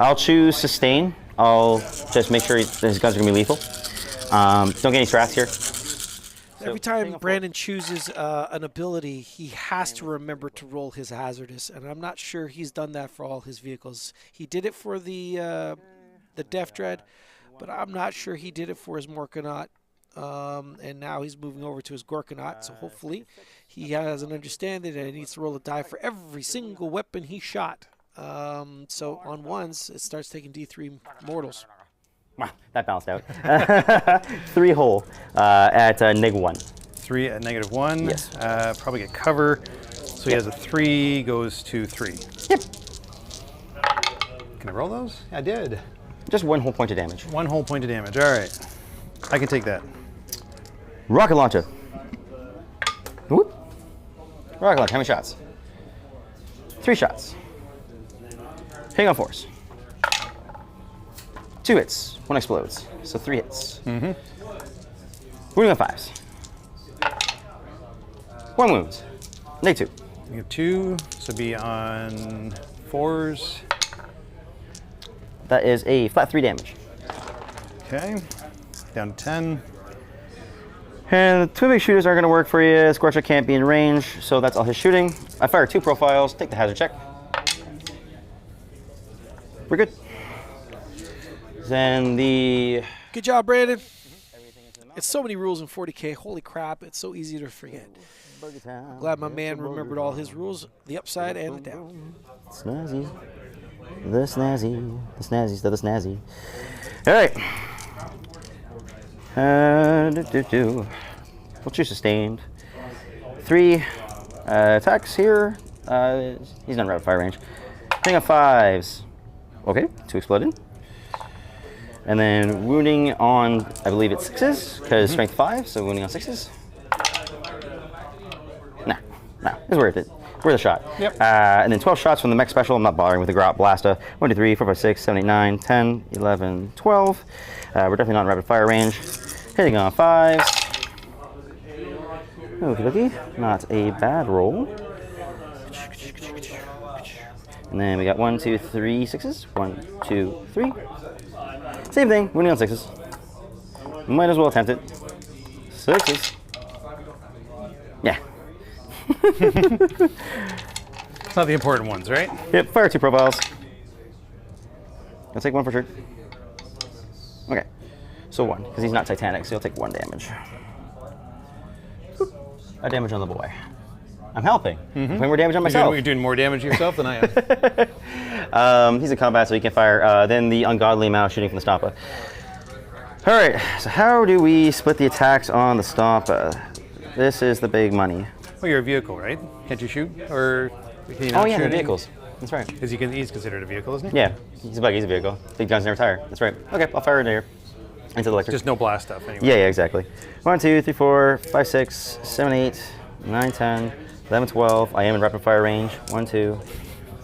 I'll choose sustain. I'll just make sure his guns are gonna be lethal. Don't get any strats here. Every time Brandon chooses an ability, he has to remember to roll his hazardous, and I'm not sure he's done that for all his vehicles. He did it for the Death Dread, but I'm not sure he did it for his Morkonaut. And now he's moving over to his Gorkonaut, so hopefully he has an understanding that he needs to roll a die for every single weapon he shot. So on 1s, it starts taking D3 mortals. Wow, that balanced out. 3 whole at -1. 3 at -1. Yes. Probably get cover. So he has a 3, goes to 3. Yep. Can I roll those? I did. Just 1 whole point of damage. 1 whole point of damage. All right. I can take that. Rocket launcher. Whoop. Rocket launcher. How many shots? 3 shots. Hitting on 4s. 2 hits. 1 explodes. So 3 hits. Mm-hmm. Wounding on 5s. 1 wound. -2. You have 2, so be on 4s. That is a flat 3 damage. Okay. Down to 10. And the 2 big shooters aren't going to work for you. Scorcher can't be in range, so that's all his shooting. I fire 2 profiles. Take the hazard check. We're good. Then the... Good job, Brandon. It's so many rules in 40K. Holy crap, it's so easy to forget. Glad my man remembered all his rules, the upside and the down. Snazzy. The snazzy. The snazzy's the snazzy. All right. We'll choose sustained. 3 attacks here. He's not rapid fire range. Hitting on 5s. Okay, 2 exploded. And then wounding on, I believe it's 6s, because strength 5, so wounding on 6s. Nah, it's worth it. Worth a shot. Yep. And then 12 shots from the mech special. I'm not bothering with the Grot Blasta. 1, 2, 3, 4, 5, 6, 7, 8, 9, 10, 11, 12. We're definitely not in rapid fire range. Hitting on 5s. Okie dokie. Not a bad roll. And then we got 1, 2, 3 6s. 1, 2, 3. Same thing, winning on 6s. Might as well attempt it. 6s. Yeah. It's not the important ones, right? Yep, fire 2 profiles. I'll take 1 for sure. Okay. So 1, because he's not Titanic, so he'll take 1 damage. A damage on the boy. I'm helping. I'm putting more damage on myself. You're doing more damage yourself than I am. He's in combat, so he can fire. Then the ungodly amount shooting from the Stompa. All right, so how do we split the attacks on the Stompa? This is the big money. Well, you're a vehicle, right? Can't you shoot? Or can you Oh not yeah, shoot the any? vehicles. That's right. Because he's considered a vehicle, isn't he? Yeah, he's a buggy, he's a vehicle. Big guns never tire. That's right. Okay, I'll fire it here. Into the electric. Just no blast stuff anyway. Yeah, exactly. 1, 2, 3, 4, 5, 6, 7, 8, 9, 10, 11, 12. I am in rapid fire range. 1, 2,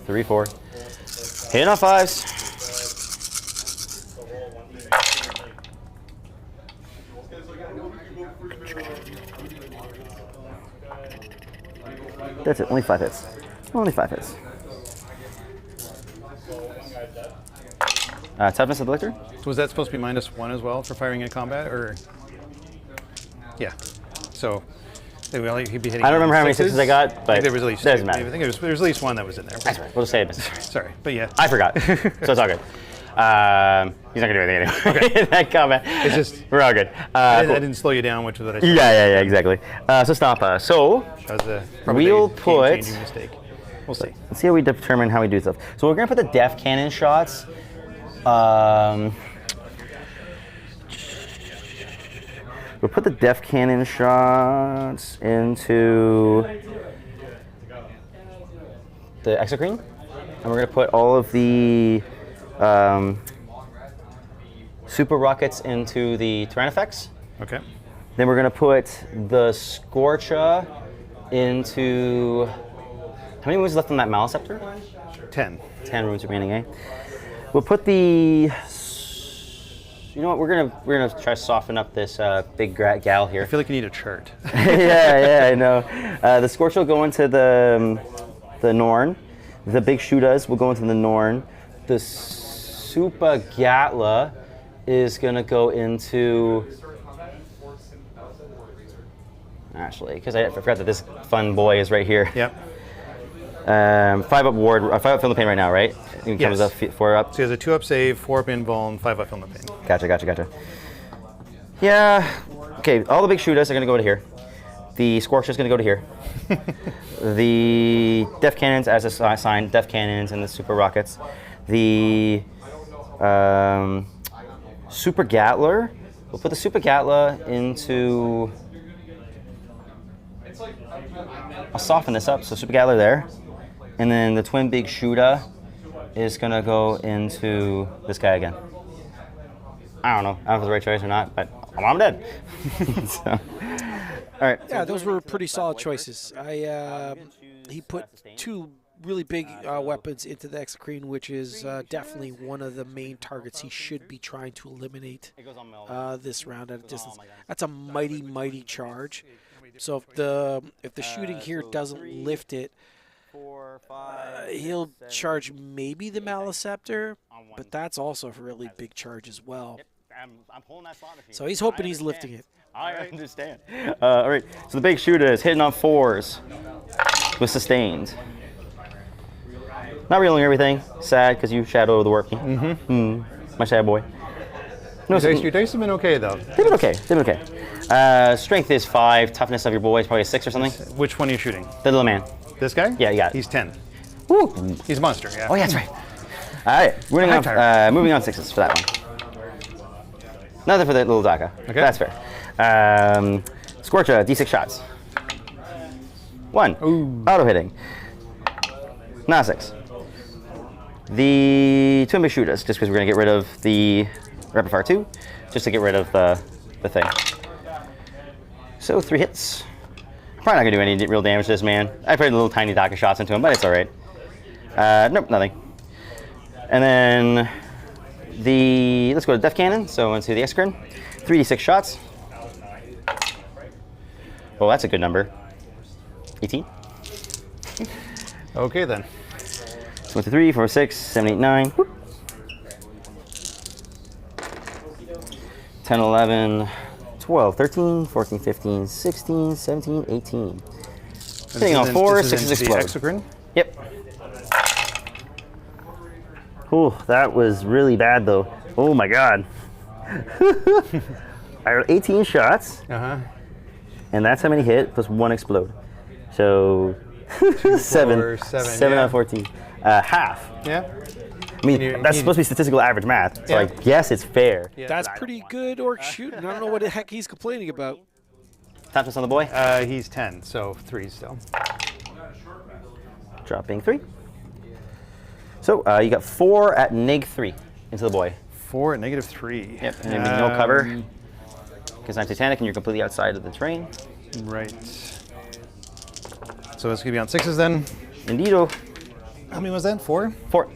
3, 4. Hitting on 5s. That's it, only 5 hits. Only 5 hits. Toughness of the lictor? Was that supposed to be -1 as well for firing in combat, or? Yeah. So, he'd be hitting. I don't remember how many sixes I got, I but think there was at least doesn't two. matter. I think there was at least one that was in there. That's right. We'll just say it misses. Sorry, but yeah. I forgot, so it's all good. He's not gonna do anything anyway. Okay. In that combat. It's just We're all good. I Cool. didn't slow you down, which was what I Yeah, said. yeah, exactly. So Stompa. So That was probably We'll a put- game-changing mistake. We'll see. let's see how we determine how we do stuff. So we're gonna put the def cannon shots. We'll put the def cannon shots into the exocrine, and we're gonna put all of the super rockets into the Tyrannifex. Okay. Then we're gonna put the Scorcha into. How many wounds left on that Maliceptor? 10. 10 wounds remaining, eh? We'll put the. You know what? We're gonna try to soften up this big gal here. I feel like you need a chart. Yeah, I know. The Scorch will go into the Norn. The big Shudas will go into the Norn. The Supa Gatla is gonna go into. Actually, because I forgot that this fun boy is right here. Yep. 5 up ward, 5 up film the pain right now, right? He comes Yes. up 4 up. So he has a 2-up save, 4-up invuln, 5-up film of pain. Gotcha. Yeah. Okay, all the big shooters are gonna go to here. The Scorch is gonna go to here. The Def Cannons, as a sign, Def Cannons and the Super Rockets. The Super Gatler. We'll put the Super Gatla into. I'll soften this up. So Super Gatler there, and then the Twin Big Shooter is gonna go into this guy again. I don't know. I don't know if it's the right choice or not, but I'm dead. So, all right. Yeah, those were pretty solid choices. He put 2 really big weapons into the exocrine, which is definitely one of the main targets he should be trying to eliminate this round at a distance. That's a mighty charge. So if the shooting here doesn't lift it, he'll charge maybe the Maliceptor, but that's also a really big charge as well. I'm pulling that slot machine. So he's hoping he's lifting it. I understand. All right. So the big shooter is hitting on 4s with sustained. Not reeling everything. Sad because you shadowed the work. My sad boy. No, Your dice have been okay, though. They've been okay. Strength is 5. Toughness of your boy is probably a 6 or something. Which one are you shooting? The little man. This guy? Yeah, you got it. He's 10. Woo. He's a monster, yeah. Oh yeah, that's right. All right. Moving on 6s for that one. Nothing for the little Daka. Okay. That's fair. Scorcha, D6 shots. 1. Ooh. Auto hitting. Not 6. The Twin Big Shooters, just because we're going to get rid of the Rapid Fire 2, just to get rid of the thing. So 3 hits. I'm probably not going to do any real damage to this man. I put little tiny Daka shots into him, but it's all right. Nope, nothing. And then let's go to Def Cannon, so into the Exocrine. 3d6 shots. Well, that's a good number. 18. Okay, then. So 1, 2, 3, 4, 6, 7, 8, 9. Whoop. 10, 11, 12, 13, 14, 15, 16, 17, 18. Hitting on 4, 6 is explode. Exocrine? Yep. Oh, that was really bad though. Oh my god. I rolled 18 shots, Uh-huh. and that's how many hit plus 1 explode. So 7 4, 7, out yeah. of 14. Half. Yeah. I mean, you- that's you- supposed to be statistical average math, so Yeah. I guess it's fair. Yeah. That's pretty good orc shooting. I don't know what the heck he's complaining about. Toughness on the boy. He's 10, so 3 still. Dropping 3. So you got 4 at -3 into the boy. 4 at -3. Yep, and then no cover. Because I'm Titanic and you're completely outside of the terrain. Right. So it's gonna be on 6s then. Indeedo. How many was that? 4? 4.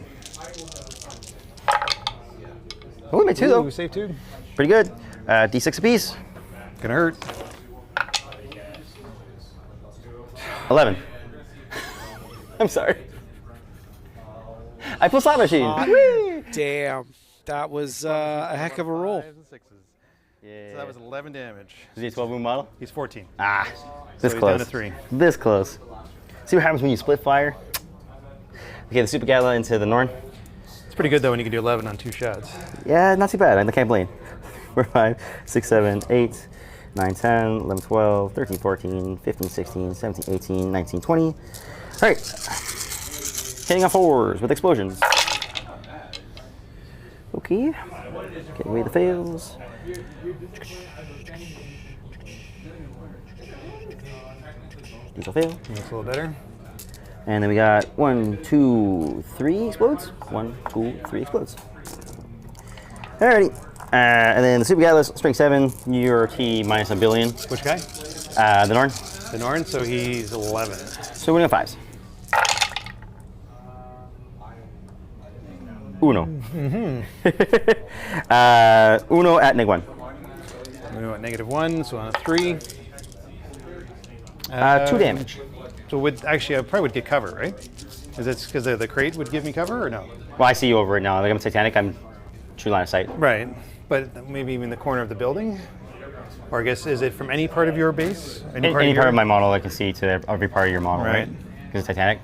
Oh, we made 2 Ooh, though. save 2. Pretty good. D6 apiece. Gonna hurt. 11. I'm sorry. I pulled slot machine. Damn. That was a heck of a roll. 5s and 6s. Yeah. So that was 11 damage. Is he a 12 wound model? He's 14. Ah, So this he's close. down to 3. This close. See what happens when you split fire? Okay, the Super Gala into the Norn. It's pretty good though when you can do 11 on 2 shots. Yeah, not too bad. I can't complain. 4, 5, 6, 7, 8, 9, 10, 11, 12, 13, 14, 15, 16, 17, 18, 19, 20. All right. Hitting on 4s with explosions. Okay. Get away the fails. These will fail. That's a little better. And then we got 1, 2, 3 explodes. 1, 2, 3 explodes. Alrighty. And then the Super Gatlas, Spring 7, your T minus a billion. Which guy? The Norn. The Norn, so he's 11. So we're going 5s. Uno. Uno at -1. We went -1, so on a 3. 2 damage. So actually, I probably would get cover, right? Is it because the crate would give me cover or no? Well, I see you over it now. Like I'm Titanic, I'm true line of sight. Right, but maybe even the corner of the building? Or I guess, is it from any part of your base? Any part your- of my model I can see to every part of your model, right? Right. Because it's Titanic.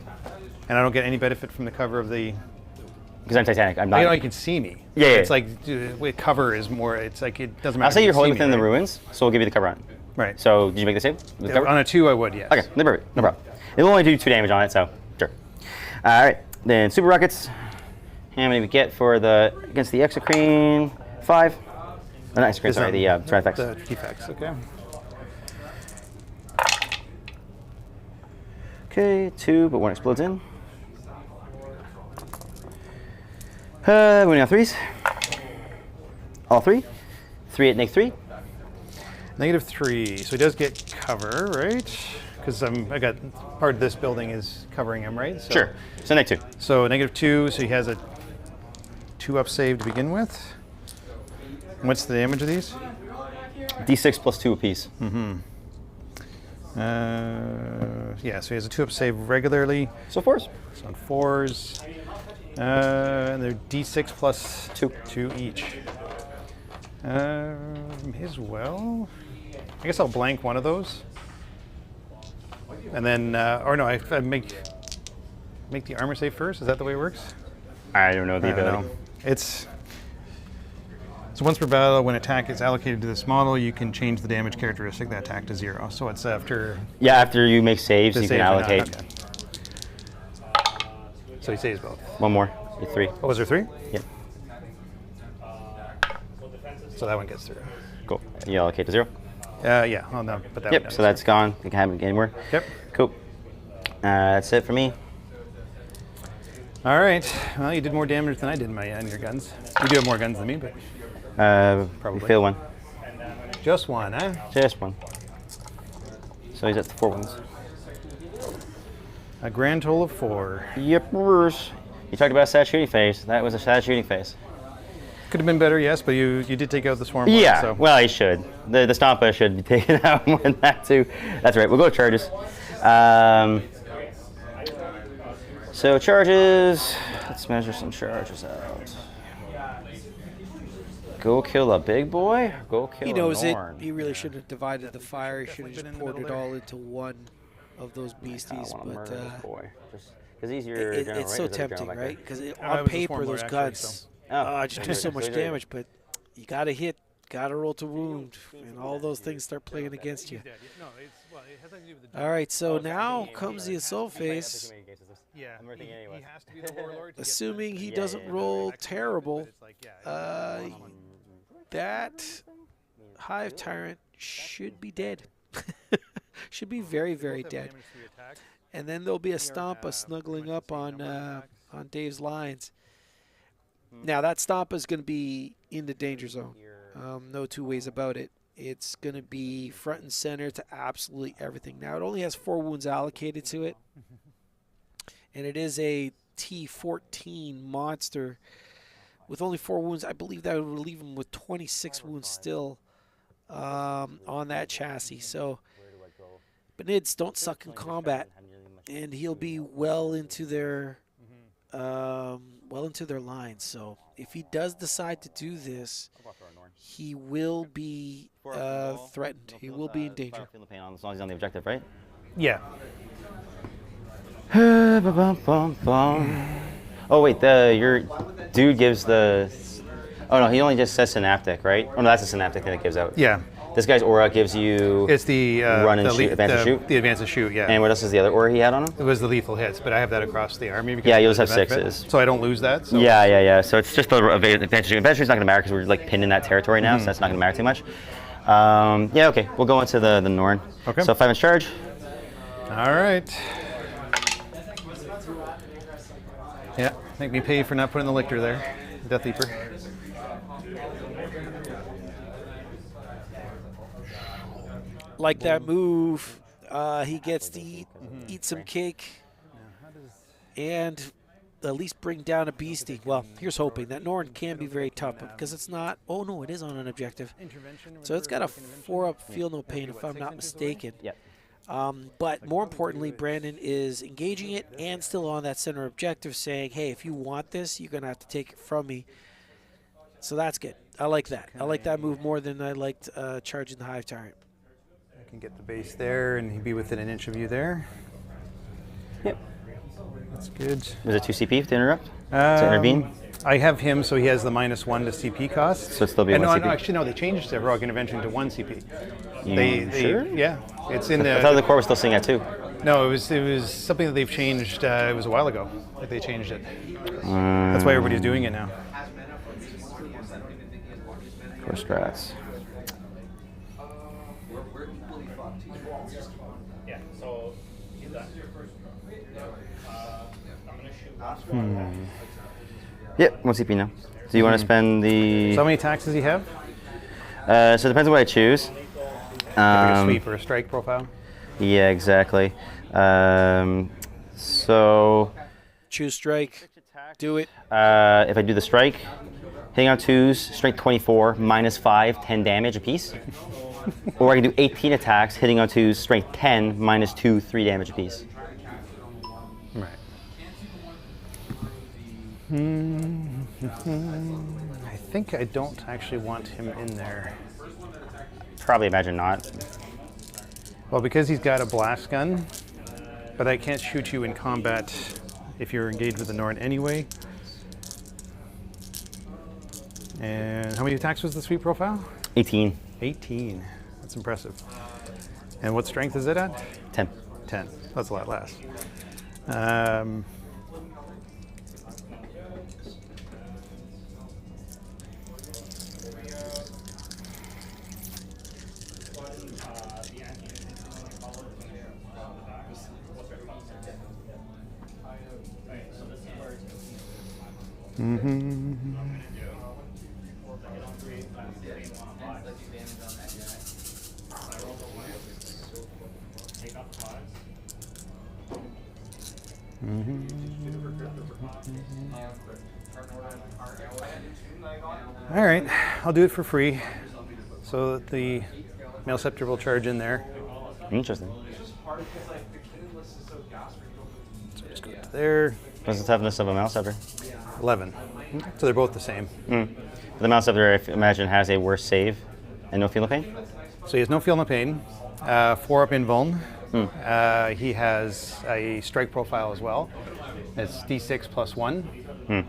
And I don't get any benefit from the cover of the... Because I'm Titanic, I'm not. You know, you can see me. Yeah, yeah. It's like, with cover is more, it's like, it doesn't matter. I'll say if you're you holding see me, within the right? ruins, so we'll give you the cover on it. Right. So did you make the save? With the cover? On a 2, I would, yes. Okay, no perfect, no problem. It'll only do 2 damage on it, so sure. All right, then super rockets. How many we get for the against the exocrine? 5. Oh, not exocrine, This sorry, one, the Tyranids. The defects, okay. Okay, 2, but 1 explodes in. Going on 3s. All 3. 3 at -3. -3, so he does get cover, right? Because I got part of this building is covering him, right? So, Sure. So -2. So -2, so he has a 2 up save to begin with. And what's the damage of these? D6 plus 2 apiece. Yeah, so he has a 2 up save regularly. So 4s. So on 4s. And they're D6 plus 2 each. As well. I guess I'll blank one of those. And then, or no, I make the armor save first. Is that the way it works? I don't know the I don't ability. know. It's so once per battle, when attack is allocated to this model, you can change the damage characteristic of that attack to 0. So it's after Yeah, after you make saves, the you save can or not. allocate Okay. So he saves both. one more. You 3. Oh, was there 3? Yeah. So that one gets through. Cool. You allocate to 0. Yeah. Oh no, but that one Yep. does. So that's gone. You can have it anywhere. Yep. Cool. That's it for me. All right. Well, you did more damage than I did on your guns. You do have more guns than me, but You fail 1. just one, huh? Just 1. So he's at the 4 ones. A grand total of 4. Yep. You talked about a sad shooting phase. That was a sad shooting phase. Could have been better, yes, but you did take out the swarm. one, Yeah. so. Well, he should. The Stompa should be taken out more than that too. That's right. We'll go charges. So charges. Let's measure some charges out. Go kill a big boy. Or go kill He a knows it. Norn. He really should have divided the fire. He should have Definitely just been in the poured it middle all into one of those I beasties. want to But murder this boy. Just Because he's your general, It's right? so Or is that your tempting, general back right? Because it on was a paper, swarm those lord, actually, guns so. just do so much damage, but you got to hit, got to roll to wound, and all those things start playing against you. He's dead. No, it has nothing to do with the All right, so Oh, it's now attacking comes the game. assault He might have to phase. too many game systems. Yeah, I'm thinking anyway. he has to be the warlord. To Assuming he Yeah, doesn't yeah, yeah. roll But terrible, it's like, yeah, that Hive Tyrant should be dead. Should be very, very dead. And then there'll be a Stompa snuggling up on Dave's lines. Now that Stompa is going to be in the danger zone. No two ways about it. It's going to be front and center to absolutely everything. Now it only has 4 wounds allocated to it, and it is a T14 monster with only 4 wounds. I believe that would leave him with 26 wounds still on that chassis. So, but Nids don't suck in combat, and he'll be well into their lines. So if he does decide to do this, he will be threatened. He will be in danger. Feel the pain on as long as he's on the objective, right? Yeah. Oh wait, your dude gives the. Oh no, he only just says synaptic, right? Oh no, that's a synaptic thing that gives out. Yeah. This guy's aura gives you. It's the Run and the shoot, advance and shoot? The advance and shoot, yeah. And what else is the other aura he had on him? It was the lethal hits, but I have that across the army. Because Yeah, you of also the have benefit. 6s. So I don't lose that. So. Yeah. So it's just the advantage shoot. Advantage shoot's not going to matter because we're like pinned in that territory now, so that's not going to matter too much. Yeah, okay. We'll go into the Norn. Okay. So 5-inch charge. All right. Yeah, make me pay for not putting the lictor there. Death Leaper. Like that move, he gets to eat some cake and at least bring down a beastie. Well, here's hoping. That Norn can be very tough because it's not. Oh no, it is on an objective. So it's got a 4-up feel no pain if I'm not mistaken. Yep. But more importantly, Brandon is engaging it and still on that center objective, saying, "Hey, if you want this, you're gonna have to take it from me." So that's good. I like that. I like that move more than I liked charging the Hive Tyrant. I can get the base there, and he'd be within an inch of you there. Yep. That's good. Was it 2 CP to interrupt? To intervene? I have him, so he has the -1 to CP cost. So it'd still be And 1 no, CP? actually, no, they changed the heroic intervention to 1 CP. You sure? Yeah, it's in I thought the. the core was still seeing that too. No, it was something that they've changed. It was a while ago that they changed it. That's why everybody's doing it now. Core strats. Yep, 1 CP now. So you want to spend the. So how many attacks does he have? So it depends on what I choose. Like a sweep or a strike profile? Yeah, exactly. So Choose strike. Do it. if I do the strike, hitting on 2s, strength 24, -5, 10 damage apiece. Or I can do 18 attacks, hitting on 2s, strength 10, -2, 3 damage apiece. Right. I think I don't actually want him in there. Probably imagine not. Well, because he's got a blast gun, but I can't shoot you in combat if you're engaged with the Norn anyway. And how many attacks was the sweep profile? 18, 18. That's impressive. And what strength is it at? 10. 10. That's a lot less. All right, I'll do it for free so that the Mail Scepter will charge in there. Interesting. So just go to there, What's the toughness of a mouse scepter? 11. So they're both the same. The mouse scepter, I imagine, has a worse save and no feel of pain. So he has no feel no pain, 4-up invuln, He has a strike profile as well. It's D6 plus 1.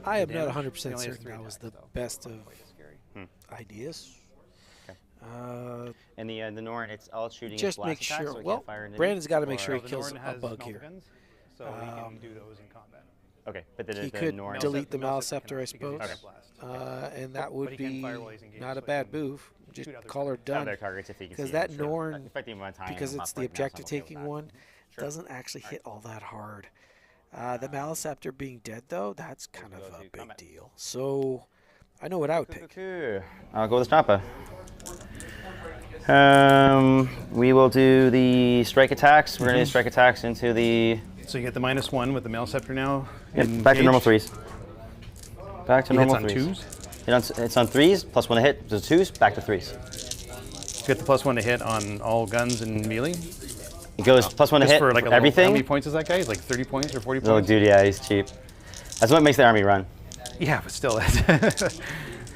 I am not Damage. 100% He only has certain 3 that was the attacks, though. best of Scary. ideas. And the Norn, it's all shooting. Just blast make attacks, sure. so it well, can't fire into Brandon's got to make or- sure he The kills Norn a has bug here. guns, so he can do those in combat. Okay, but the, He the could Norn. delete the Maleceptor Maleceptor, I suppose. because he can blast. And that But would he can be fire while he's engaged, not a so he bad can move. Just shoot other call her done. Other targets if he can Because see that them, sure. Norn, Affecting him on time, because I'm it's not the playing mouse, I'm objective okay with taking that. one, Sure. doesn't actually hit all that hard. The Maleceptor being dead, though, that's kind of go a to big combat. deal. So I know what I would pick. I'll go with Stampa. We will do the strike attacks. We're going to do strike attacks into the. So you get the -1 with the Maleceptor now. Yep, back to normal engaged. 3s. Back to He hits normal on 3s. 2s. It's on 3s, +1 to hit, does 2s, back to 3s. You get the +1 to hit on all guns and melee. It goes +1 to Just hit for like a little, everything. How many points is that guy? He's like 30 points or 40 Little points? dude, yeah, he's cheap. That's what makes the army run. Yeah, but still.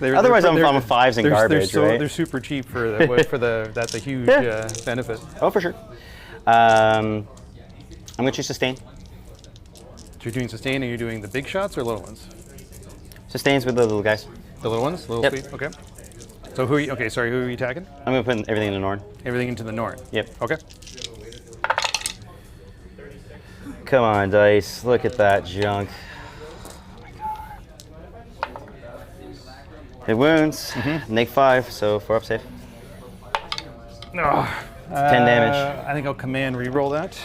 Otherwise, I'm 5s and garbage, right? They're super cheap for that's a huge Yeah. benefit. Oh, for sure. I'm going to choose sustain. So you're doing sustain, and you're doing the big shots or little ones? Sustains with the little guys. The little ones, little Yep. sweet. Okay. So who are you attacking? I'm going to put everything in the Norn. Everything into the north. Yep. Okay. Come on, dice. Look at that junk. Hit wounds. Neg 5, so 4 up safe. 10 damage. I think I'll command reroll that.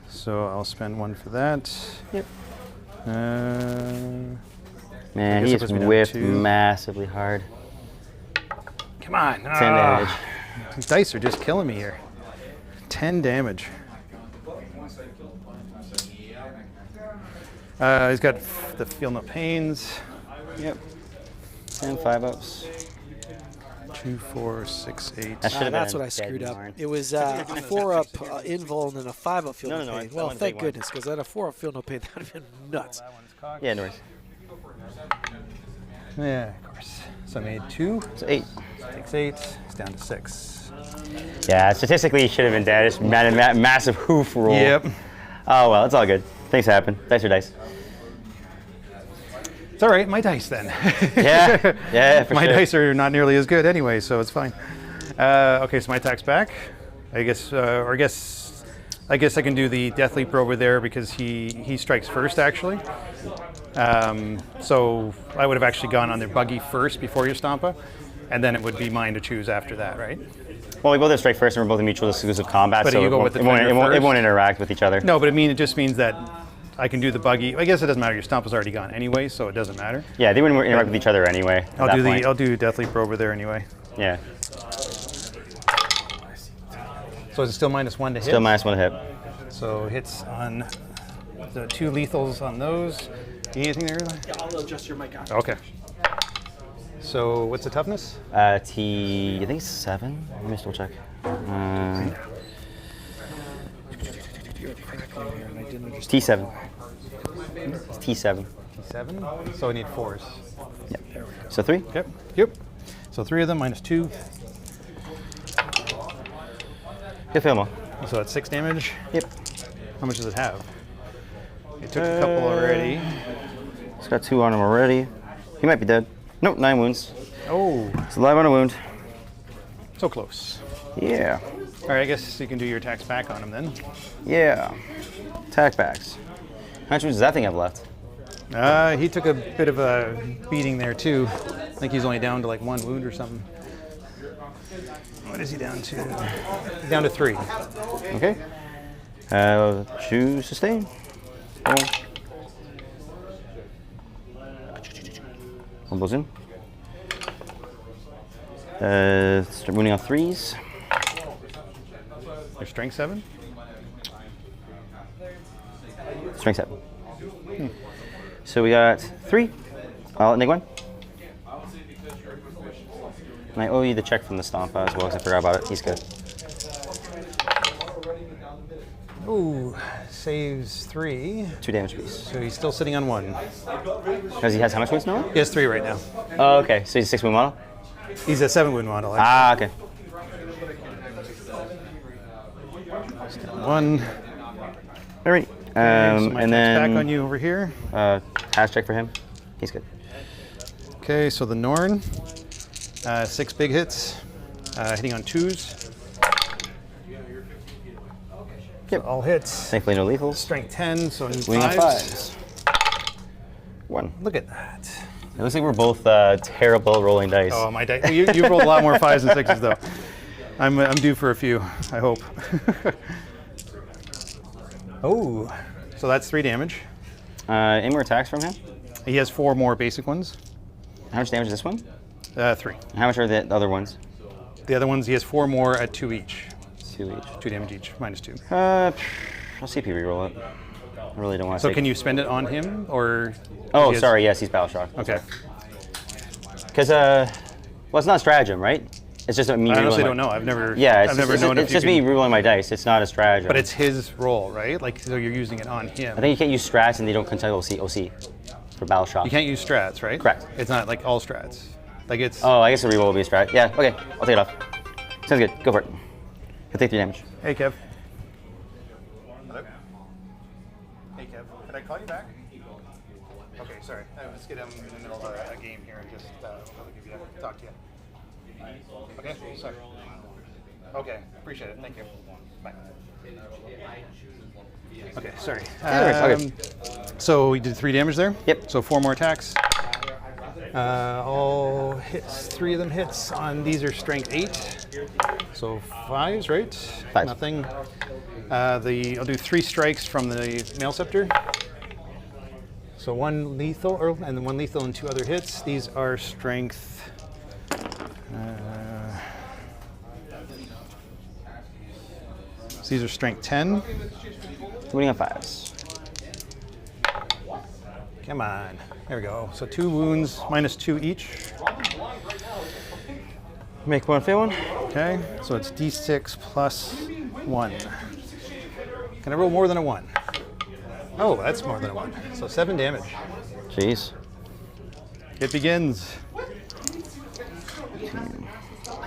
So I'll spend 1 for that. Yep. guess Man, it he's puts me down whiffed 2. massively hard. Come on. 10 damage. These dice are just killing me here. 10 damage. He's got the feel no pains. Yep. 10 5-ups. 2, 4, 6, 8. That should have That's been what I a dead screwed up. Norn. It was a 4-up invul and then a 5-up feel no, No, pain. I Well, want the thank big one. goodness, because at a 4-up feel no pain, that would have been nuts. Yeah, no worries. Yeah, of course. So I made 2. So 8. Takes 8. It's down to 6. Yeah, statistically, he should have been dead. It's massive hoof roll. Yep. Oh, well, it's all good. Things happen. Dice are dice. It's all right. My dice then. Yeah, for My sure. dice are not nearly as good anyway, so it's fine. Okay, so my attack's back. I guess I can do the Death Leap over there because he strikes first actually. So I would have actually gone on their buggy first before your Stampa, and then it would be mine to choose after that, right? Well, we both have strike first, and we're both in mutual exclusive combat, But so you it go won't, with the it, won't, defender it, won't, it first? won't interact with each other. No, but it just means that I can do the buggy. I guess it doesn't matter. Your Stampa's already gone anyway, so it doesn't matter. Yeah, they wouldn't interact with each other anyway. at that point. I'll do Death Leap over there anyway. Yeah, So is it still -1 to hit? still -1 to hit. So hits on the 2 lethals on those. Anything there? Yeah, I'll adjust your mic out. Okay. So what's the toughness? I think it's 7. Let me still check. T7. It's T7. 7. So I need 4s. Yep. So 3. Yep. So 3 of them -2. Good film. So that's 6 damage. Yep. How much does it have? It took a couple already. It's got 2 on him already. He might be dead. Nope, 9 wounds. Oh, It's alive on a wound. so close. Yeah. All right, I guess you can do your attacks back on him then. Yeah. Attack backs. How much wounds does that thing have left? He took a bit of a beating there too. I think he's only down to like 1 wound or something. What is he down to? Down to 3. Okay. Choose sustain. Boom. One goes in. Start wounding on 3s. Your strength 7. Strength 7. So we got 3. I'll neg 1. And I owe you the check from the Stomp as well, because I forgot about it. He's good. Ooh, saves 3. 2 damage piece. So he's still sitting on 1. Because he has how much wounds now? He has 3 right now. Oh, okay. So he's a 6 wound model? He's a 7 wound model. Ah, okay. 1. All right. So my And attack's then back on you over here. hash check for him. He's good. Okay, so the Norn, 6 big hits, hitting on 2s. Yep. So all hits. Thankfully, no lethals. Strength 10, so I need Swing on 5s. 1. Look at that. It looks like we're both terrible rolling dice. Oh, my dice. You've rolled a lot more 5s and 6s, though. I'm due for a few, I hope. Oh, so that's 3 damage. Any more attacks from him? He has 4 more basic ones. How much damage is this one? 3. How much are the other ones? The other ones, he has 4 more at 2 each. 2 each. 2 damage each, -2. I'll CP reroll it. I really don't want to. So can you spend it on him, or? Oh, he has- sorry. Yes, he's battle shocked. Okay. Because well, it's not stratagem, right? It's just me. I honestly rerolling don't know. I've never. Yeah, I've never known if it's you just can, me rerolling my dice. It's not a stratagem. But it's his roll, right? Like, so you're using it on him. I think you can't use strats and they don't contain OC for battle shock. You can't use strats, right? Correct. It's not like all strats. Like it's. Oh, I guess the reroll will be a strat. Yeah. Okay. I'll take it off. Sounds good. Go for it. He'll take 3 damage. Hey, Kev. Hello. Hey, Kev. Can I call you back? Okay, sorry. Let's get him in the middle of a game here and just talk to you. Okay. Sorry. Okay. Appreciate it. Thank you. Bye. Okay. Sorry. Okay. So we did 3 damage there. Yep. So 4 more attacks. All hits. 3 of them hits. On these are strength 8. So 5s, right? 5s. Nothing. I'll do 3 strikes from the Mail Scepter. So 1 lethal, and then 1 lethal and 2 other hits. These are strength. So these are strength 10. Winning on 5s. Come on. There we go. So 2 wounds, -2 each. Make 1 fail 1. Okay. So it's D6 plus 1. Can I roll more than a 1? Oh, that's more than a 1. So 7 damage. Jeez. It begins.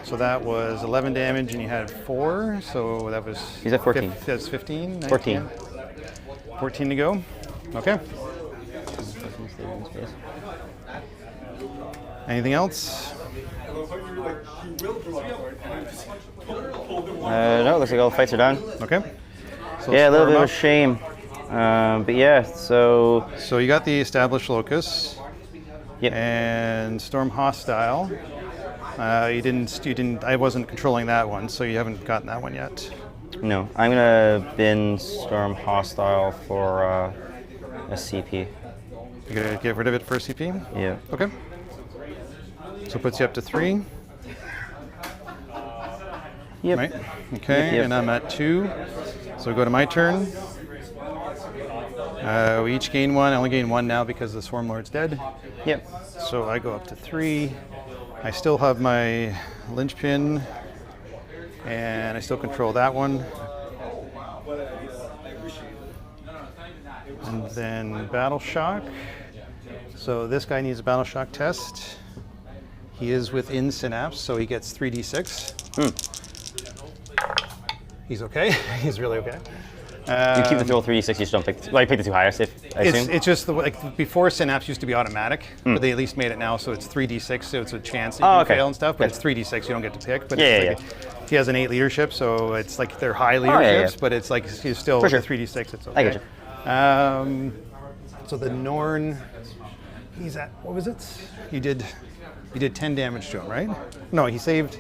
So that was 11 damage, and you had 4. So that was. He's at 14. That's 15. 19, 14. 14 to go. Okay. Anything else? No, looks like all the fights are done. Okay. So Yeah, a little score bit of 'em a shame. But yeah, so. up. So you got the established locus Yep. and storm hostile. You didn't. I wasn't controlling that one, so you haven't gotten that one yet. No, I'm gonna bin Storm Hostile for a CP. You're gonna get rid of it for CP. Yeah. Okay. So it puts you up to 3. Yep. Right. Okay. Yep. And I'm at 2. So go to my turn. We each gain 1. I only gain 1 now because the Swarm Lord's dead. Yep. So I go up to 3. I still have my linchpin, and I still control that one. And then battle shock. So this guy needs a battle shock test. He is within synapse, so he gets 3d6. He's okay. He's really okay. You keep the throw 3d6. You just don't pick. Well, you pick the 2 highest, I assume. It's just like before synapse used to be automatic, but they at least made it now, so it's 3d6, so it's a chance that you can fail and stuff. But it's 3d6, you don't get to pick. But Yeah, he has an 8 leadership, so it's like they're high yeah, leaderships, yeah. but it's like he's still For sure. 3d6. It's okay. I get you. So the Norn, he's at what was it? You did 10 damage to him, right? No, he saved.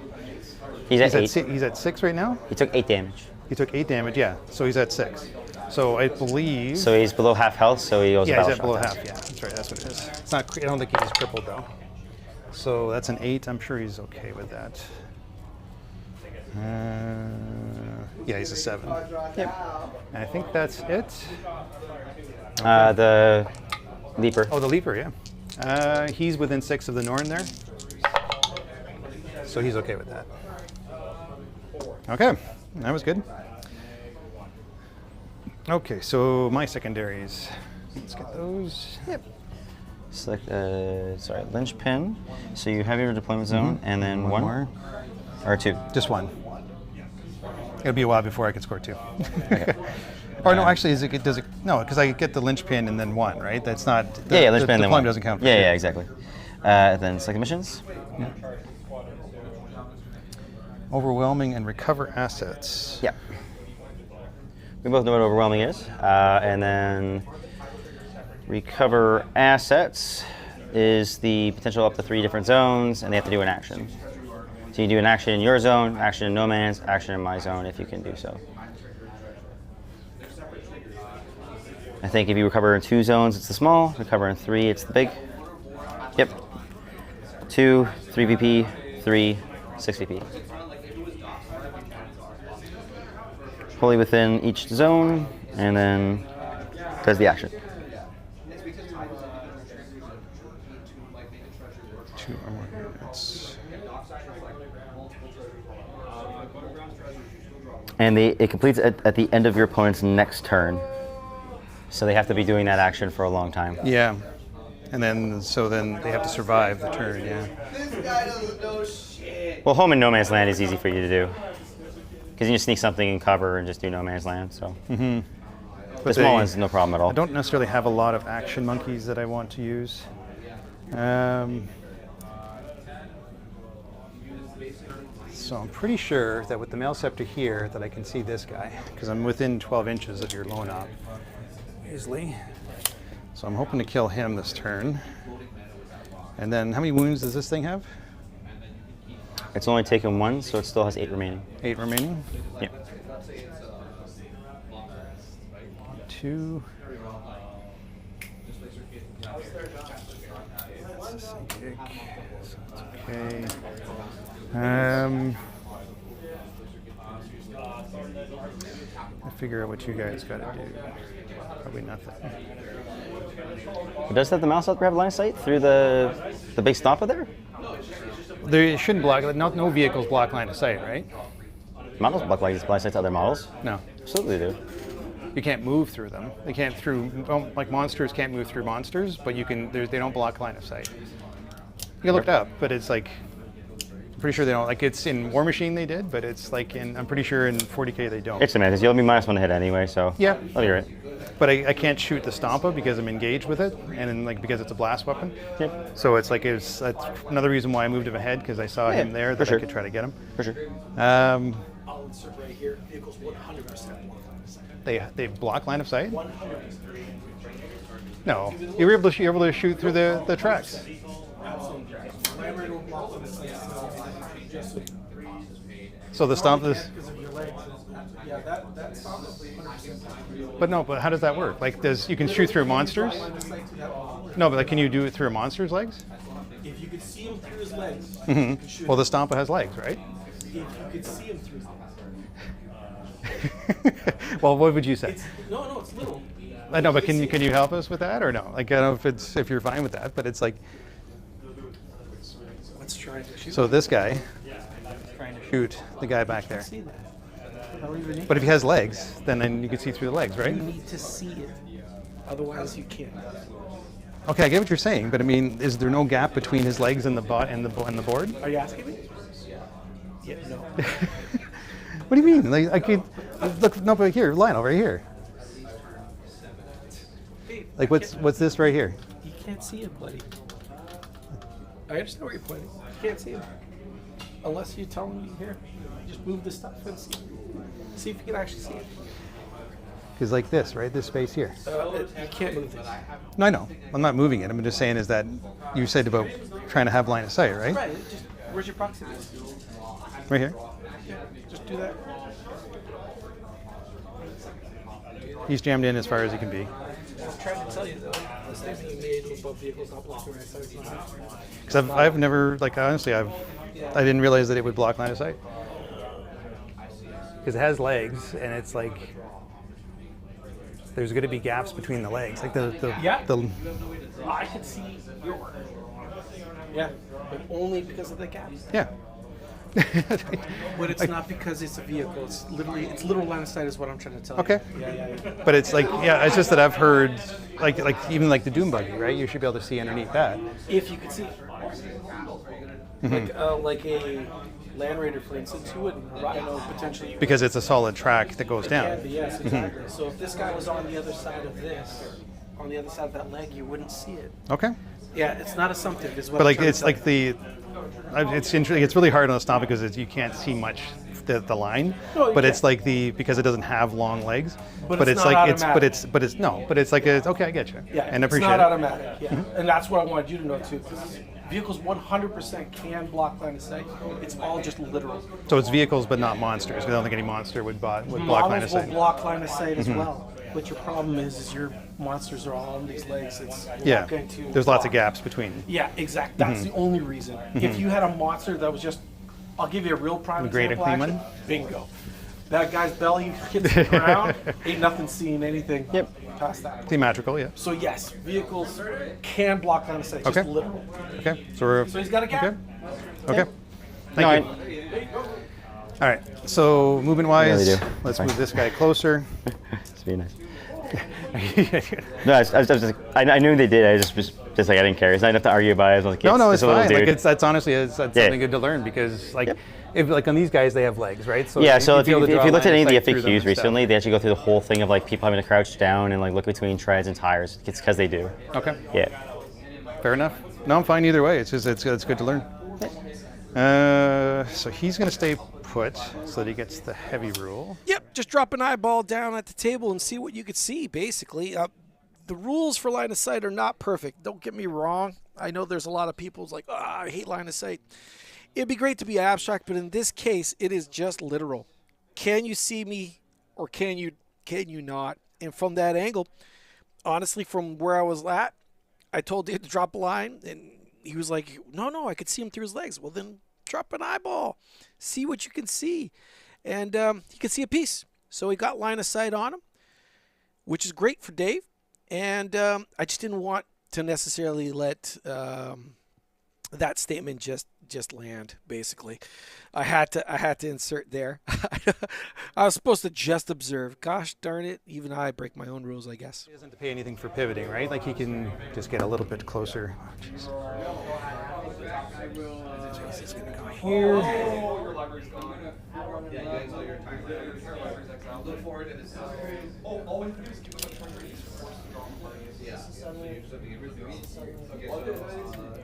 He's at 8. He's at 6 right now. He took 8 damage. He took 8 damage. Yeah, so he's at 6. So I believe. So he's below half health, so he goes Yeah, battle he's at shock below test. half. Yeah, that's right. That's what it is. It's not. I don't think he's crippled though. So that's an 8. I'm sure he's okay with that. Yeah, he's a 7. Yep. And I think that's it. The leaper. Oh, the leaper. Yeah. He's within 6 of the Norn there. So he's okay with that. Okay, that was good. Okay, so my secondaries. Let's get those. Yep. Select, linchpin. So you have your deployment zone, and then one more. or 2. Just 1. It'll be a while before I can score 2. Or no, actually, does it? No, because I get the linchpin and then 1, right? That's not. Yeah, the linchpin and then 1. deployment doesn't count. Yeah, exactly. Then select missions. Yeah. Overwhelming and recover assets. Yeah. We both know what overwhelming is. And then recover assets is the potential up to 3 different zones, and they have to do an action. So you do an action in your zone, action in no man's, action in my zone if you can do so. I think if you recover in 2 zones, it's the small. Recover in 3, it's the big. Yep. 2, 3 VP, 3, 6 VP. Fully within each zone, and then does the action. 2 or more units. And it completes at the end of your opponent's next turn. So they have to be doing that action for a long time. Yeah. And then, so then they have to survive the turn, yeah. This guy doesn't know shit. Well, home in no man's land is easy for you to do. Because you can sneak something in cover and just do no man's land, so. Mm-hmm. The small one's no problem at all. I don't necessarily have a lot of action monkeys that I want to use. So I'm pretty sure that with the Mail Scepter here that I can see this guy, because I'm within 12 inches of your lone op, easily. So I'm hoping to kill him this turn. And then how many wounds does this thing have? It's only taken 1, so it still has 8 remaining. 8 remaining? Yeah. 2. Okay. I figure out what you guys got to do. Probably nothing. But does that the mouse have line of sight through the big stopper there? They shouldn't block. No vehicles block line of sight, right? Models block line of sight to other models. No. Absolutely do. You can't move through them. They can't like monsters can't move through monsters, but you can. They don't block line of sight. You looked up, but it's like. I'm pretty sure they don't. Like it's in War Machine they did, but it's like I'm pretty sure in 40K they don't. It's semantics. You'll be -1 to hit anyway, so. Yeah. That'll be right. But I can't shoot the Stompa because I'm engaged with it, and then, like because it's a blast weapon. Yep. So it's like that's another reason why I moved him ahead because I saw him there that sure. I could try to get him. For sure. I'll insert right here. Vehicles 100% block line of sight. They block line of sight. 100%. No, you were able to shoot through the tracks. So the stomp this. Yeah, that's 100%. But no, but how does that work? Like, you can shoot through monsters? No, but like, can you do it through a monster's legs? If you could see him through his legs, Mm-hmm. you can shoot Well, the him. Stompa has legs, right? If you could see him through his legs. Well, what would you say? No, it's little. I know, but can you help us with that or no? Like, I don't know if you're fine with that, but it's like. Let's try to shoot. So this guy trying to shoot the guy back there. See that. I don't even need. But if he has legs, then you can see through the legs, right? You need to see it. Otherwise, you can't. Okay, I get what you're saying, but I mean, is there no gap between his legs and the board? Are you asking me? Yeah, no. What do you mean? Like, I could look. No, but here, Lionel, right here. Like, what's this right here? You can't see him, buddy. I understand where you're pointing. You can't see him. Unless you tell me here. Just move the stuff and see. See if you can actually see it. Because like this, right? This space here. You can't move this. No, I know. I'm not moving it. I'm just saying is that you said about trying to have line of sight, right? Right. Just where's your proximity? Right here. Yeah, just do that. He's jammed in as far as he can be. I was trying to tell you though, the statement you made about vehicles not blocking right side. Because I've never, like, honestly, I didn't realize that it would block line of sight. Because it has legs, and it's like there's going to be gaps between the legs, like the I can see your work. Yeah, but only because of the gaps. yeah. But it's not because it's a vehicle. It's literal line of sight is what I'm trying to tell Okay. you. Yeah. But it's like, yeah, it's just that I've heard, like even like the Doom Buggy, right? You should be able to see underneath that. If you could see it. Like a Land Raider, for instance, you wouldn't, potentially. Because it's a solid track that goes down. Yes, exactly. So if this guy was on the other side of this, on the other side of that leg, you wouldn't see it. Okay. Yeah, it's not assumptive. Is what But I'm like trying to it's say. like it's interesting. It's really hard on the stomp because you can't see much the line. No, you but it's can't. like because it doesn't have long legs. But it's not like automatic. but it's like okay, I get you. Yeah, and I it's appreciate not it. automatic. Yeah, and that's what I wanted you to know too. Because vehicles 100% can block line of sight. It's all just literal. So it's vehicles, but not monsters. I don't think any monster would block line of Models will sight. block line of sight as well. But your problem is your monsters are all on these legs. It's Yeah, not going to there's lots of block. gaps between. Yeah, exactly. That's the only reason. If you had a monster that was just, I'll give you a real prime Great example. and clean Actually. one? Bingo. That guy's belly hits the ground. Ain't nothing seeing anything past that. Theatrical, yeah. So yes, vehicles can block line of sight. Just Okay. literal. Okay, so So he's got a gap. Okay. Thank you. All right. So movement wise, Yeah, they do. let's Fine. move this guy closer. It's very nice. No, I knew they did. I just like I didn't care. It's not enough to argue about it. I was like, No, it's it's a little fine. Like dude. that's honestly that's something good to learn because like if like on these guys they have legs, right? So Yeah, so if be you able to draw looked at line any of of the sight through them FAQs and stuff. recently, they actually go through the whole thing of like people having to crouch down and like look between treads and tires. It's because they do. Okay. Yeah. Fair enough. No, I'm fine either way. It's just it's good to learn. So he's gonna stay put so that he gets the heavy rule. Yep, just drop an eyeball down at the table and see what you could see, basically. The rules for line of sight are not perfect. Don't get me wrong. I know there's a lot of people who's like, I hate line of sight. It'd be great to be abstract, but in this case, it is just literal. Can you see me or can you not? And from that angle, honestly, from where I was at, I told Dave to drop a line, and he was like, no, I could see him through his legs. Well, then drop an eyeball. See what you can see. And he could see a piece. So he got line of sight on him, which is great for Dave. And I just didn't want to necessarily let that statement just land. Basically, I had to insert there. I was supposed to just observe. Gosh darn it! Even I break my own rules, I guess. He doesn't have to pay anything for pivoting, right? Like he can just get a little bit closer. Oh, jeez. So he's gonna go here.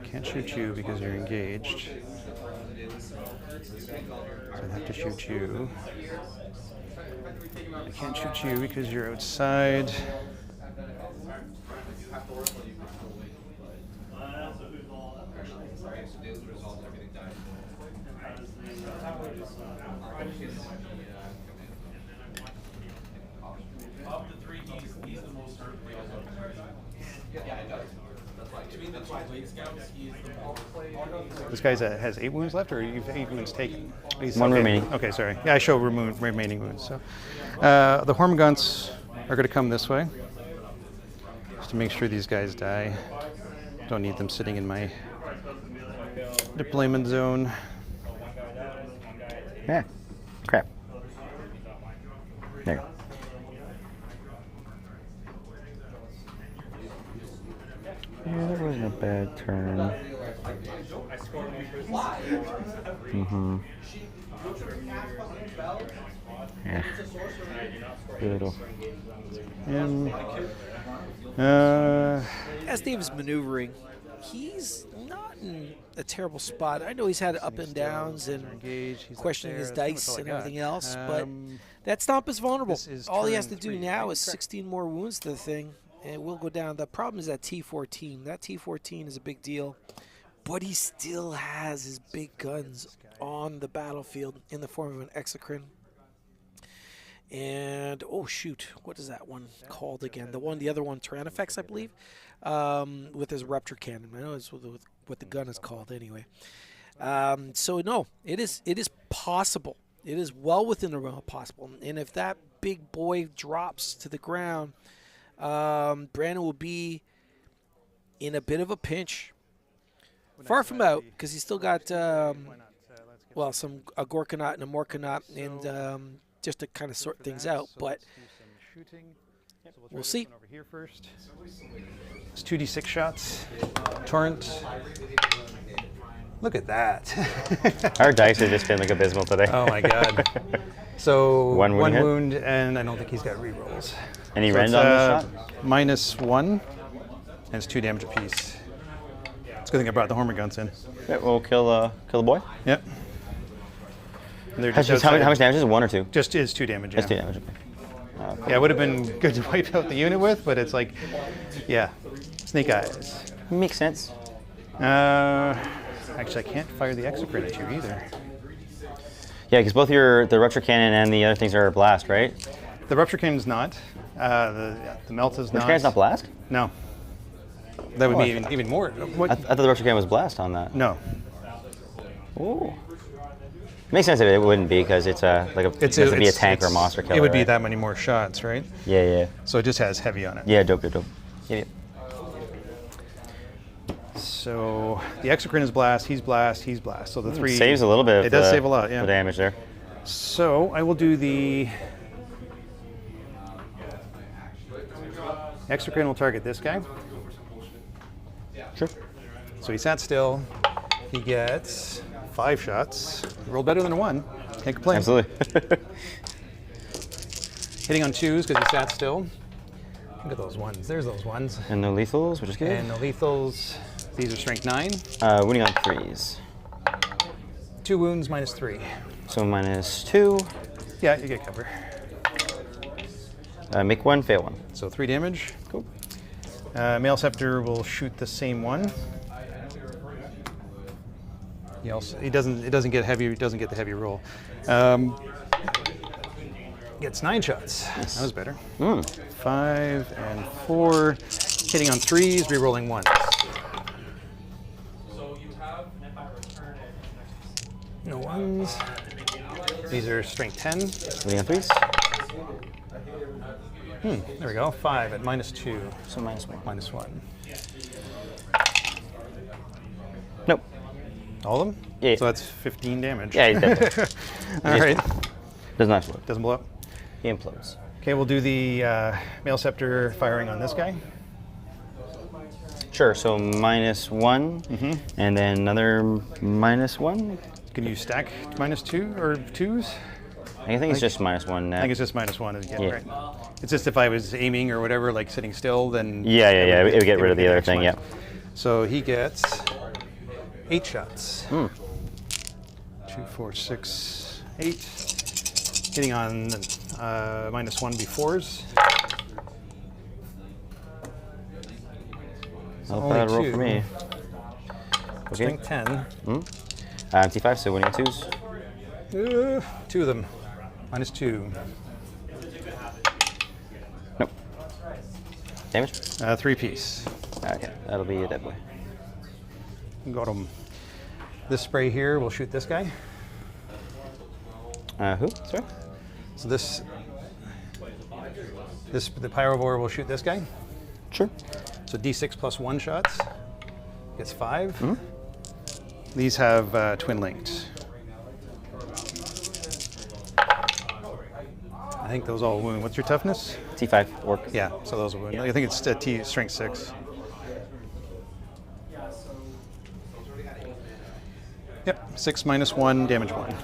Can't shoot you because you're engaged. So I'd have to shoot you. I can't shoot you because you're outside. This guy has 8 wounds left, or you've 8 wounds taken? One remaining. Okay, sorry. Yeah, I show remaining wounds. So the Hormagaunts are going to come this way, just to make sure these guys die. Don't need them sitting in my deployment zone. Yeah. Crap. There you go. Yeah, that wasn't a bad turn. Yeah. Brutal. As Dave is maneuvering, he's not in a terrible spot. I know he's had up and downs and questioning his dice and everything else, but that stomp is vulnerable. All he has to do now is 16 more wounds to the thing, and it will go down. The problem is that T14. That T14 is a big deal, but he still has his big guns on the battlefield in the form of an exocrine. And, oh shoot, what is that one called again? The other one, Tyranids, I believe, with his rupture cannon. I know it's what the gun is called anyway. So no, it is possible. It is well within the realm of possible. And if that big boy drops to the ground, Brandon will be in a bit of a pinch. Far from out, because he's still got, a Gorkanaut and a Morkanaut, and just to kind of sort things out, but we'll see. Over here first. It's 2d6 shots. Torrent. Look at that. Our dice have just been like abysmal today. Oh my god. So One wound hit? wound, and I don't think he's got rerolls. Any So rend it's, on this shot? -1, and it's 2 damage apiece. It's a good thing I brought the Hormer guns in. Yeah, we'll kill the boy. Yep. And they're How just much outside. damage is it? 1 or 2? Just is 2 damage. Just Yeah. 2 damage. Okay. Yeah, it would have been good to wipe out the unit with, but it's like, yeah, snake eyes. Makes sense. Actually, I can't fire the exocrine at you either. Yeah, because both the rupture cannon and the other things are blast, right? The rupture cannon's not. The melt is Rupture not. cannon's not blast? No. That would Oh, be I even more. I What? thought the rupture cannon was blast on that. No. Ooh. Makes sense if it wouldn't be because it's it's to be a tank or a monster killer. It would be right? that many more shots, right? Yeah, yeah. So it just has heavy on it. Yeah, dope. Yeah. So the exocrine is blast. He's blast. He's blast. So the 3 Saves a little bit. It does save a lot. Yeah. The damage there. So I will do the exocrine will target this guy. Sure. So he sat still. He gets 5 shots. He rolled better than a 1. Can't complain. Absolutely. Hitting on 2s because he sat still. Look at those 1s. There's those 1s. And no lethals, which is good. And the lethals. These are strength 9. Winning on 3s. 2 wounds minus 3. So -2. Yeah, you get cover. Make 1, fail 1. So 3 damage. Cool. Male Scepter will shoot the same one. It doesn't get heavy. It doesn't get the heavy roll. Gets 9 shots. Nice. That was better. 5 and 4. Hitting on 3s, rerolling 1s. No 1s. These are strength 10. Winning on 3s. There we go. 5 at -2. So -1. -1. Nope. All of them? Yeah. So that's 15 damage. Yeah, he's dead. All right. Does not explode. Doesn't blow up. He implodes. Okay, we'll do the Male Scepter firing on this guy. Sure, so -1, and then another -1. Can you stack -2 or 2s? I think it's just -1 now. I think it's just -1 again, Yeah. right? It's just if I was aiming or whatever, like sitting still, then... Yeah, it would get rid of the other next thing, one. yeah. So he gets 8 shots. Hmm. 2, 4, 6, 8. Hitting on -1 befores. Not a Only bad roll 2. for me. Okay. Strength 10. T5, so winning on 2s. 2 of them. -2. Nope. Damage? 3 piece. Okay, that'll be a dead boy. Got him. This spray here will shoot this guy. Who? Sorry? So the Pyrovore will shoot this guy. Sure. So D6 plus 1 shots. Gets 5. These have twin linked. I think those all wound. What's your toughness? T5, orc. Yeah, so those will wound. I think it's strength 6. Yep, 6 minus 1, damage 1.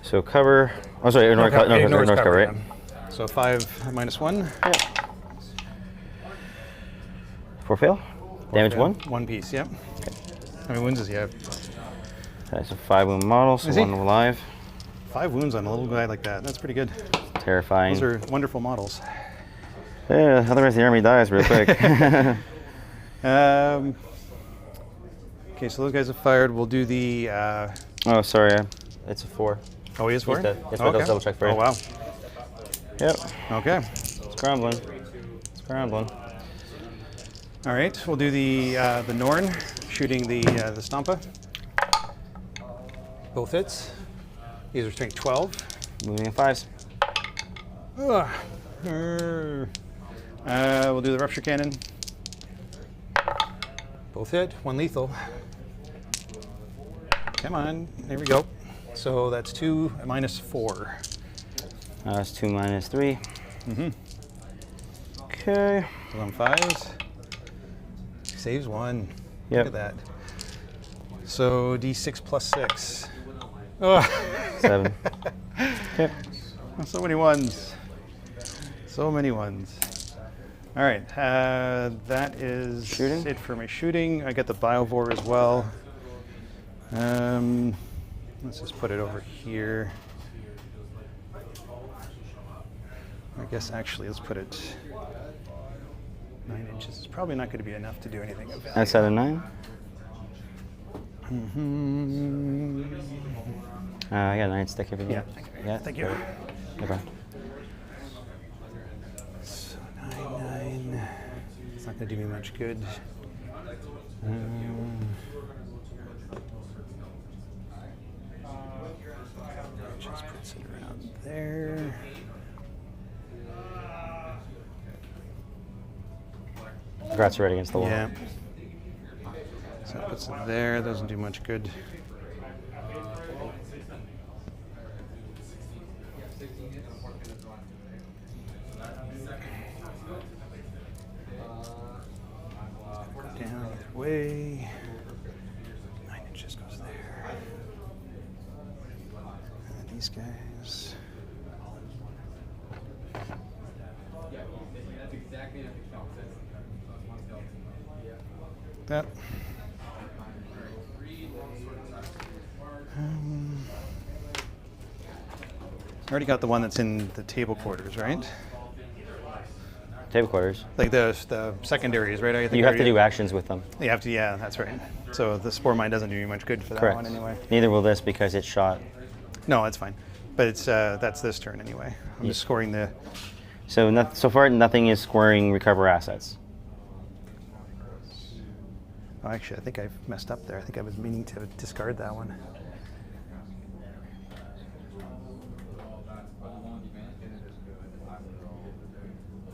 So cover. Oh, sorry, ignore cover, Ignores cover, right? yeah. So 5 minus 1. Yeah. 4 fail. Damage 1. 1 piece, yep. How many wounds does he have? That's a 5 wound model, so Is he? 1 alive. 5 wounds on a little guy like that. That's pretty good. Terrifying. Those are wonderful models. Yeah, otherwise the army dies real quick. Okay, so those guys have fired. We'll do the. Oh, sorry. It's a 4. Oh, he is for He's dead. Yes, but let's double check for you. Oh, wow. Yep. Okay. It's crumbling. It's crumbling. All right, we'll do the Norn, shooting the Stompa. Both hits. These are strength 12. Moving in 5s. We'll do the Rupture Cannon. Both hit, 1 lethal. Come on, there we go. So that's 2 minus 4. That's 2 minus 3. Okay. So on 5s. Saves 1. Yep. Look at that. So D6 plus 6. Oh. 7. Okay. So many ones. So many ones. All right. That is Shooting? it for my shooting. I got the Biovore as well. Let's just put it over here. I guess actually let's put it 9 inches. It's probably not going to be enough to do anything of value. That's out of 9. I got a 9 stick every Yeah. Yeah. Thank you. No problem. So 9. It's not going to do me much good. Just puts it around there. Congrats, right against the wall. Yeah. So it puts it there. Doesn't do much good. Down either way. 9 inches goes there. And these guys. That. I already got the one that's in the table quarters, right? Table quarters. Like the secondaries, right? I think You I have to already- do actions with them. You have to, yeah, that's right. So the Spore Mine doesn't do you much good for that Correct. one anyway. Neither will this because it's shot. No, it's fine. But it's that's this turn anyway. I'm just scoring the. So so far, nothing is scoring recover assets. Oh, actually, I think I've messed up there. I think I was meaning to discard that one.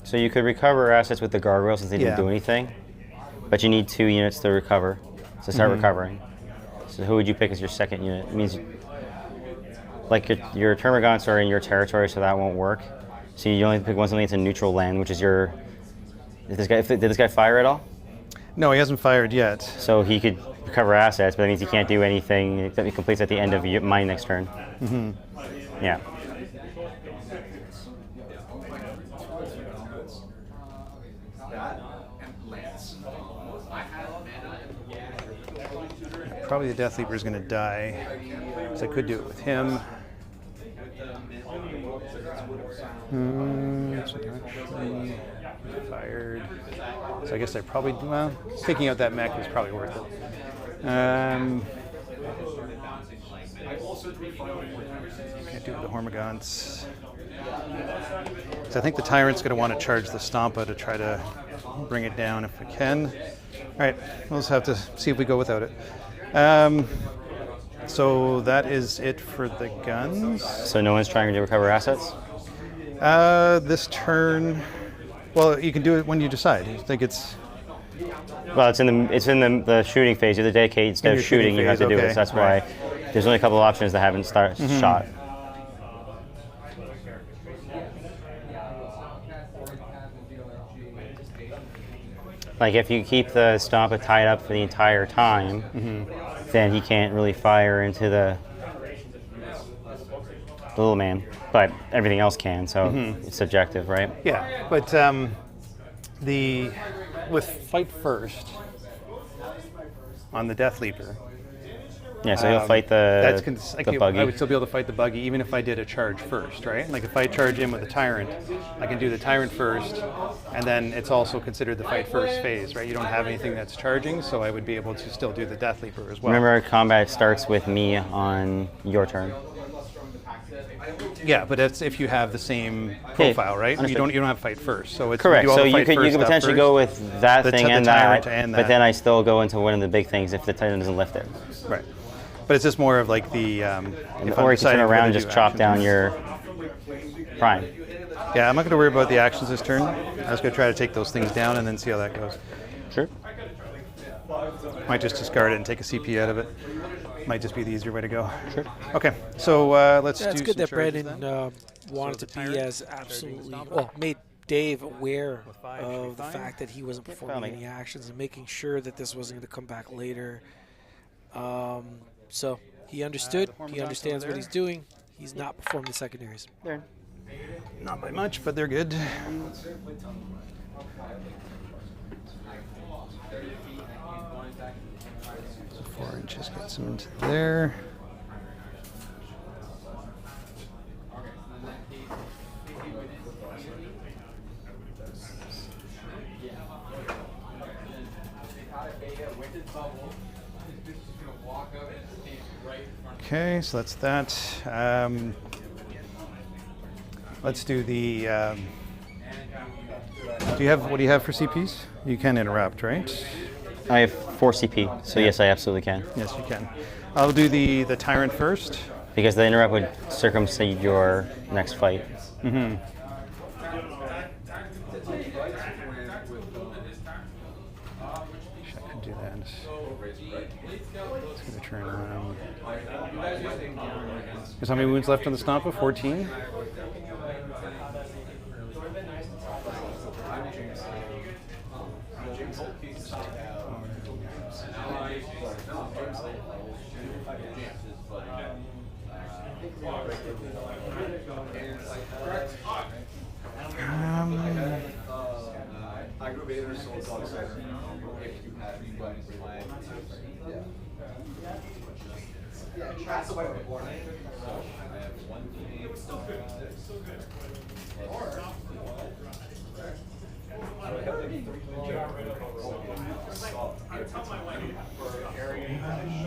So you could recover assets with the guardrail since they didn't Yeah. do anything, but you need 2 units to recover, to start recovering. So who would you pick as your second unit? It means like your termagants are in your territory, so that won't work. So you only pick one something that's in neutral land, which is your. Did this guy fire at all? No, he hasn't fired yet. So he could recover assets, but that means he can't do anything that he completes at the end of my next turn. Yeah. Probably the Death Leaper is going to die. So I could do it with him. So actually fired. So I guess I probably, well, taking out that mech is probably worth it. Can't do it with the Hormagaunts. So I think the Tyrant's going to want to charge the Stompa to try to bring it down if we can. All right, we'll just have to see if we go without it. So that is it for the guns. So no one's trying to recover assets? This turn, well, you can do it when you decide. You think it's Well, it's in the shooting phase. You're the dedicate instead In of your shooting shooting. You have phase, to do okay, this. That's right. why there's only a couple of options that haven't shot. Like if you keep the Stompa tied up for the entire time, then he can't really fire into the little man. But everything else can, so it's subjective, right? yeah. But with fight first on the Death Leaper. Yeah, so he'll fight the buggy. I would still be able to fight the buggy even if I did a charge first, right? Like if I charge in with the Tyrant, I can do the Tyrant first, and then it's also considered the fight first phase, right? You don't have anything that's charging, so I would be able to still do the Death Leaper as well. Remember, combat starts with me on your turn. Yeah, but that's if you have the same profile, right? You understood. don't have fight first, so it's Correct. do all So the you fight could first stuff potentially first. go with that The thing and Tyrant that, and but that. then I still go into one of the big things if the Titan doesn't lift it. Right. But it's just more of like the. If Or I'm you can deciding turn whether around to and just do chop actions. down your prime. Yeah, I'm not going to worry about the actions this turn. I was going to try to take those things down and then see how that goes. Sure. Might just discard it and take a CP out of it. Might just be the easier way to go. Sure. Okay, so let's Yeah, do it's good some that charges Brandon then. wanted So to the be Tyrant as started doing absolutely Stompa? well, made Dave aware With 5 should be of the fine. fact that he wasn't performing Probably. any actions and making sure that this wasn't going to come back later. So he understood. the He Hormagaunts understands over what he's there. doing. He's not performing the secondaries. There. Not by much, but they're good. So 4 inches gets them into there. Okay, so that's that. Let's do the. What do you have for CPs? You can interrupt, right? I have 4 CP, so yes, I absolutely can. Yes, you can. I'll do the tyrant first. Because the interrupt would circumcede your next fight. Mm-hmm. I could do that. It's going to turn around. There's how many wounds left on the Stompa? 14?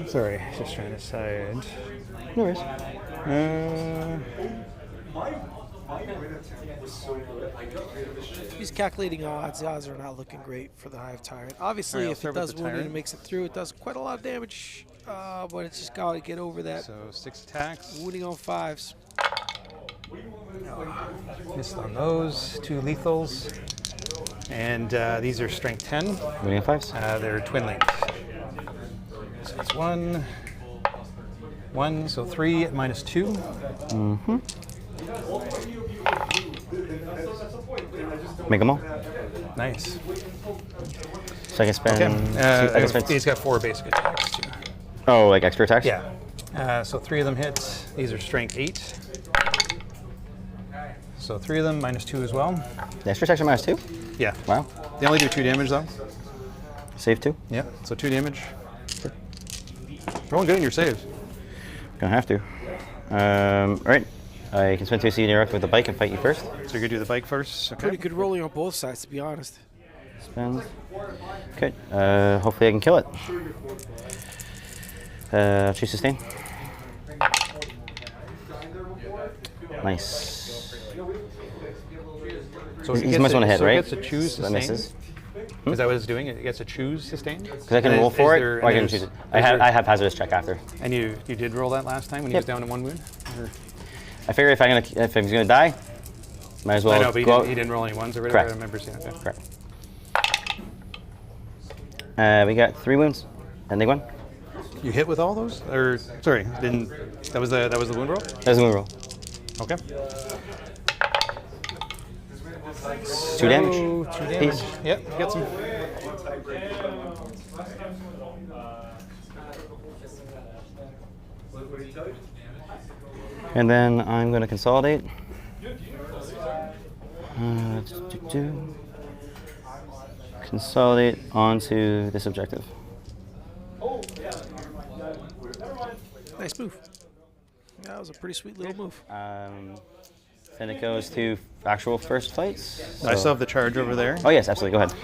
Sorry, just trying to decide. No worries. He's calculating odds. The odds are not looking great for the Hive Tyrant. Obviously, Alright, I'll if it start with does the wound and it Tyrant. makes it through, it does quite a lot of damage. But it's just got to get over that. So 6 attacks. Wounding on 5s. Missed on those. 2 lethals. And these are strength 10. Winning 5s. They're twin length. So it's 1, so 3 at -2. Mm-hmm. Make them all. Nice. So I can spend. Okay. I can spend. He's got 4 basic attacks too. Oh, like extra attacks? Yeah. So 3 of them hit. These are strength 8. So 3 of them -2 as well. The extra attacks are -2? Yeah. Wow. They only do 2 damage though. Save 2? Yeah. So 2 damage. Rolling good in your saves. Gonna have to. Alright. I can spend 2 CD interrupt with the bike and fight you first. So you're gonna do the bike first. Okay. Pretty good rolling on both sides, to be honest. Spend. Okay. Hopefully I can kill it. Choose sustain. Nice. So He must want to hit, right? It gets to choose So that sustain. misses. Is that what it's doing? It gets to choose sustain? Because I can roll for it, or I can choose it. I have hazardous check after. And you did roll that last time when he Yep. was down to 1 wound? Or? I figure if he's gonna die, might as well I know, but go he didn't roll any ones or whatever. Correct. I remember seeing that. Correct. We got 3 wounds. Ending 1. You hit with all those? Or sorry, didn't that was the wound roll? That was a wound roll. Okay. 2 damage. So, 2 damage. Peace. Yep, you got some. And then I'm going to consolidate. Consolidate onto this objective. Nice move. That was a pretty sweet little move. Then it goes to actual first fights. I still have the charge over there. Oh yes, absolutely. Go ahead.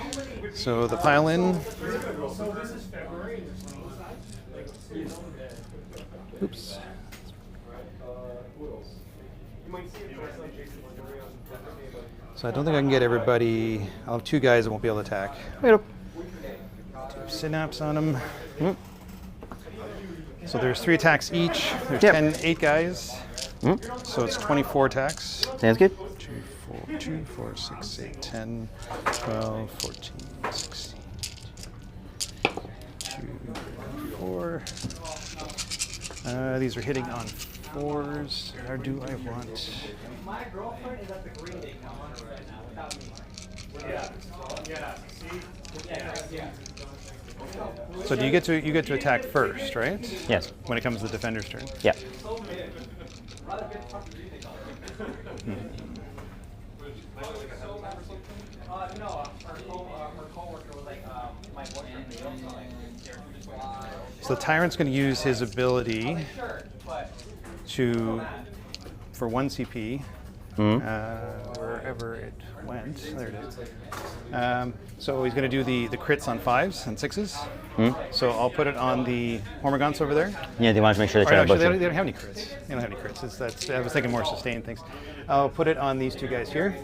So the pile in. Oops. So I don't think I can get everybody. I'll have 2 guys that won't be able to attack. Wait up. 2 synapse on them. So there's 3 attacks each. There's Yep. 8 guys. So it's 24 attacks. Sounds good. 2, 4, 6, 8, 10, 12, 14, 16, 2, 4. These are hitting on 4s. Or do I want? My girlfriend is at the Green Day concert right now without me. Yeah. Yeah. See? Yeah. So do you get to attack first, right? Yes. When it comes to the defender's turn. Yeah. So the Tyrant's going to use his ability to, for 1 CP, wherever it went. There it is. So he's going to do the crits on 5s and 6s. So I'll put it on the Hormagaunts over there. Yeah, they want to make sure they try to Actually, both. they don't have any crits. They don't have any crits. I was thinking more sustained things. I'll put it on these 2 guys here.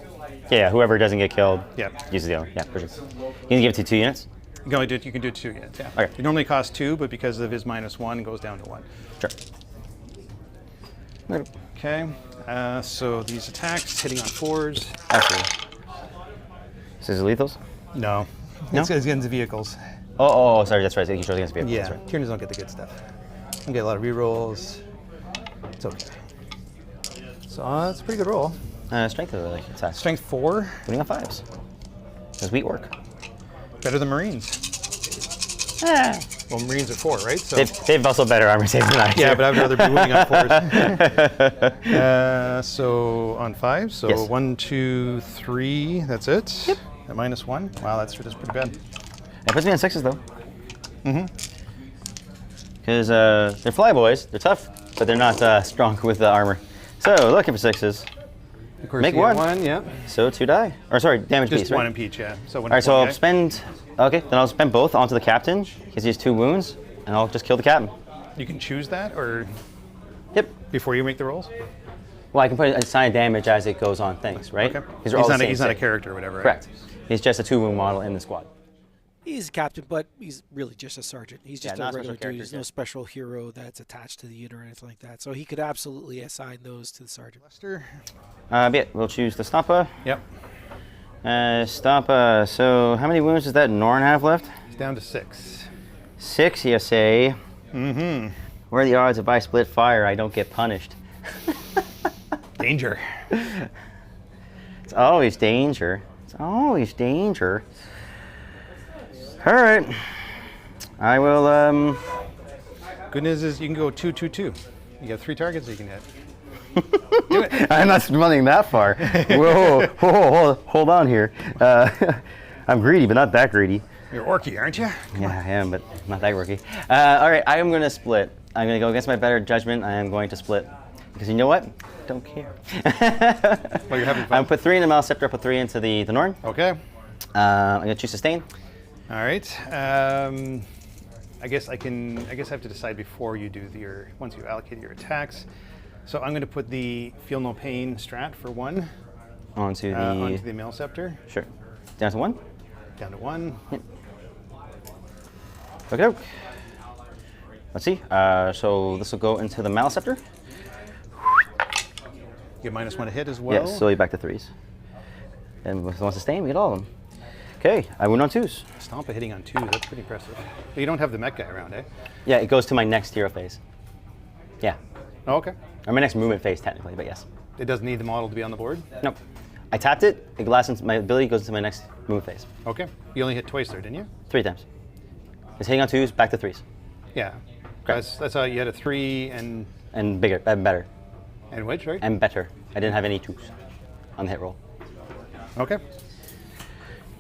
Yeah, whoever doesn't get killed Yep. uses the other. Yeah, for sure. You can give it to 2 units? You can only do it, you can do 2 units. Yeah. Okay. It normally costs 2, but because of his -1, it goes down to 1. Sure. Okay. So these attacks hitting on 4s. Absolutely. So is it lethals? No. No? It's against the vehicles. Oh, sorry, that's right. He controls against vehicles. Yeah. That's right. Tyranids don't get the good stuff. Don't get a lot of rerolls. It's okay. So that's a pretty good roll. Strength of like attack. Strength 4. Winning on 5s. Does wheat work? Better than Marines. Well, Marines are 4, right? So They've also better armor saves than I do. yeah, but I'd rather be winning on 4s. So on 5, so Yes. 1, 2, 3. That's it. Yep. At -1. Wow, that's pretty bad. It puts me on 6s though. Because they're flyboys. They're tough, but they're not strong with the armor. So looking for 6s. Of course, Make you get one. 1. Yeah. So 2 die. Or sorry, damage Just piece, 1 right? in each. Yeah. So All right, so I'll spend. Okay, then I'll spend both onto the captain. Because he has 2 wounds, and I'll just kill the captain. You can choose that, or Yep. before you make the rolls. Well, I can put assign damage as it goes on things, right? Okay. These are all the same He's not a save. character or whatever. Right? Correct. He's just a 2-wound model in the squad. He's a captain, but he's really just a sergeant. He's just Yeah, not a a special regular dude. character, He's no yeah. special hero that's attached to the unit or anything like that. So he could absolutely assign those to the sergeant. Lester. Yeah, we'll choose the Stampa. Yep. Stampa. So how many wounds does that Norn have left? He's down to 6. 6, you say? Mm-hmm. What are the odds if I split fire, I don't get punished? Danger. It's always danger. It's always danger. All right. I will. Good news is you can go 2, 2, 2. You got 3 targets you can hit. I'm not running that far. Whoa, hold on here. I'm greedy, but not that greedy. You're orky, aren't you? Yeah, I am, but not that rookie. All right, I am going to split. I'm going to go against my better judgment. I am going to split. Because you know what? Don't care. Well, you're having fun. I'm put 3 in the Malscepter, I'll put 3 into the Norn. Okay. I'm going to choose Sustain. All right. I guess I have to decide before you do once you allocate your attacks. So I'm going to put the Feel No Pain strat for 1 Onto the... onto the Mail Scepter. Sure. Down to 1. Down to 1. Yep. Okay. Let's see. So this will go into the Malscepter. You get -1 to hit as well. Yes, slowly back to 3s. And if it wants to stay, we get all of them. Okay, I win on 2s. Stomp a hitting on 2s. That's pretty impressive. But you don't have the mech guy around, eh? Yeah, it goes to my next hero phase. Yeah. Oh, okay. Or my next movement phase, technically, but yes. It doesn't need the model to be on the board? Nope. I tapped it, it lasts into my ability goes to my next movement phase. Okay. You only hit twice there, didn't you? 3 times. It's hitting on 2s, back to 3s. Yeah. That's how you had a 3 And bigger, and better. and which, right? And better. I didn't have any 2s on the hit roll. Okay.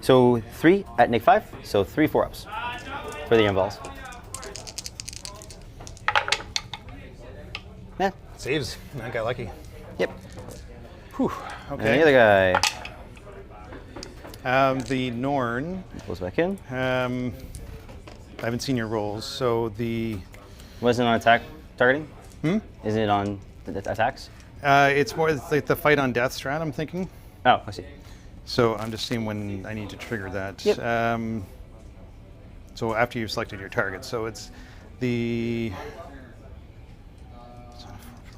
So 3 at Nick 5, so 3 4-ups for the involves. Yeah. Saves. I got lucky. Yep. Whew. And Okay. the other guy The Norn. goes back in. I haven't seen your rolls, so the Wasn't on attack targeting? Is it on the attacks? it's more like the fight on death strat. I'm thinking. Oh, I see. So I'm just seeing when I need to trigger that. Yep. So after you've selected your target, so it's the.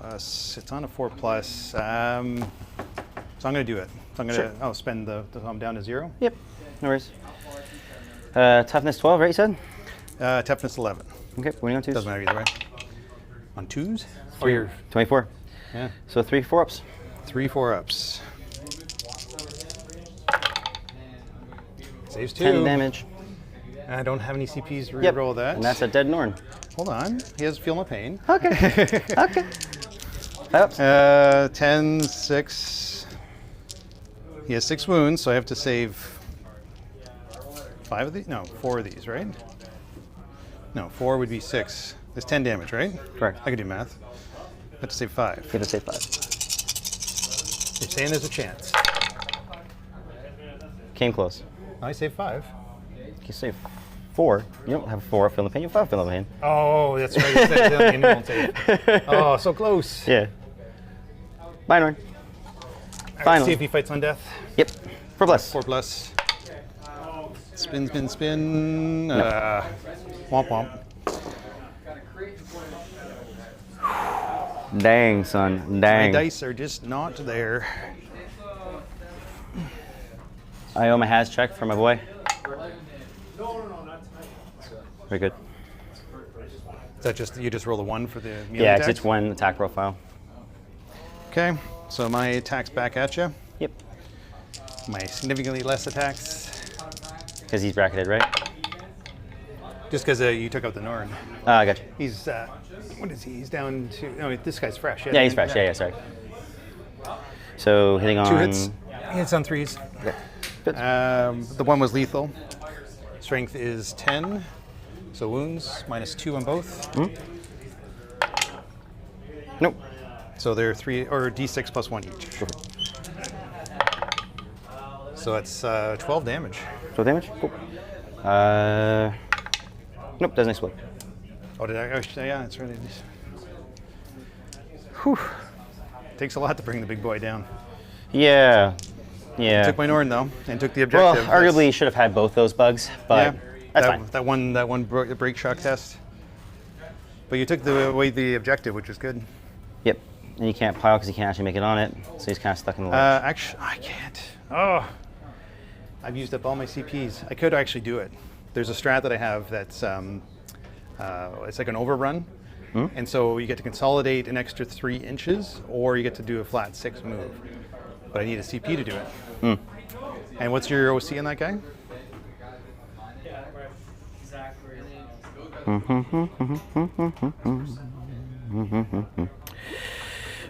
It's on a 4+. So I'm going to do it. So I'm going to. I'll spend the. I'm down to 0. Yep. No worries. Toughness 12, right? You said. Toughness 11. Okay. Winning on 2s. Doesn't matter either way. On 2s. Or your 24. yeah. So 3 4-ups. 3 4-ups. Saves 2. 10 damage. I don't have any CPs to Yep. reroll that. And that's a dead Norn. Hold on. He has Feel No Pain. Okay. Okay. Oops. 10, 6. He has 6 wounds, so I have to save 5 of these? No, 4 of these, right? No, 4 would be 6. There's 10 damage, right? Correct. I can do math. I have to save 5. You have to save 5. You're saying there's a chance. Came close. I saved 5. You save 4. You don't have 4 Feel No Pain. You have 5 Feel No Pain. Oh, that's right. It's that and won't save. Oh, so close. Yeah. Bye, Norn. All right, Finally. see if he fights on death. Yep. 4 plus. 4 plus. Spin, spin, spin. Womp womp. Dang, son. My Dang. dice are just not there. I owe my has check for my boy. Very good. Is that just, you just roll a 1 for the melee Yeah, 'cause attacks? it's 1 attack profile. Okay, so my attacks back at you. Yep. My significantly less attacks. Because he's bracketed, right? Just because you took out the Norn. I gotcha. He's, what is he? He's down to, no, this guy's fresh. Yeah, he's fresh. Yeah, sorry. So hitting on 2 hits. He hits on 3s. Okay. The one was lethal. Strength is 10. So wounds, minus 2 on both. Nope. So they're 3, or d6 plus 1 each. So that's 12 damage. 12 damage? Cool. Nope, doesn't explode. Oh, did I? Oh, yeah, that's right. Whew. Takes a lot to bring the big boy down. Yeah. Yeah. Took my Norn though, and took the Well, objective. arguably you should have had both those bugs, but that's fine. That one the break shock test. But you took away the objective, which is good. Yep. And you can't pile because you can't actually make it on it, so he's kind of stuck in the ledge. Actually, I can't. Oh, I've used up all my CPs. I could actually do it. There's a strat that I have that's it's like an overrun, and so you get to consolidate an extra 3 inches, or you get to do a flat 6 move. But I need a CP to do it. And what's your OC on that guy?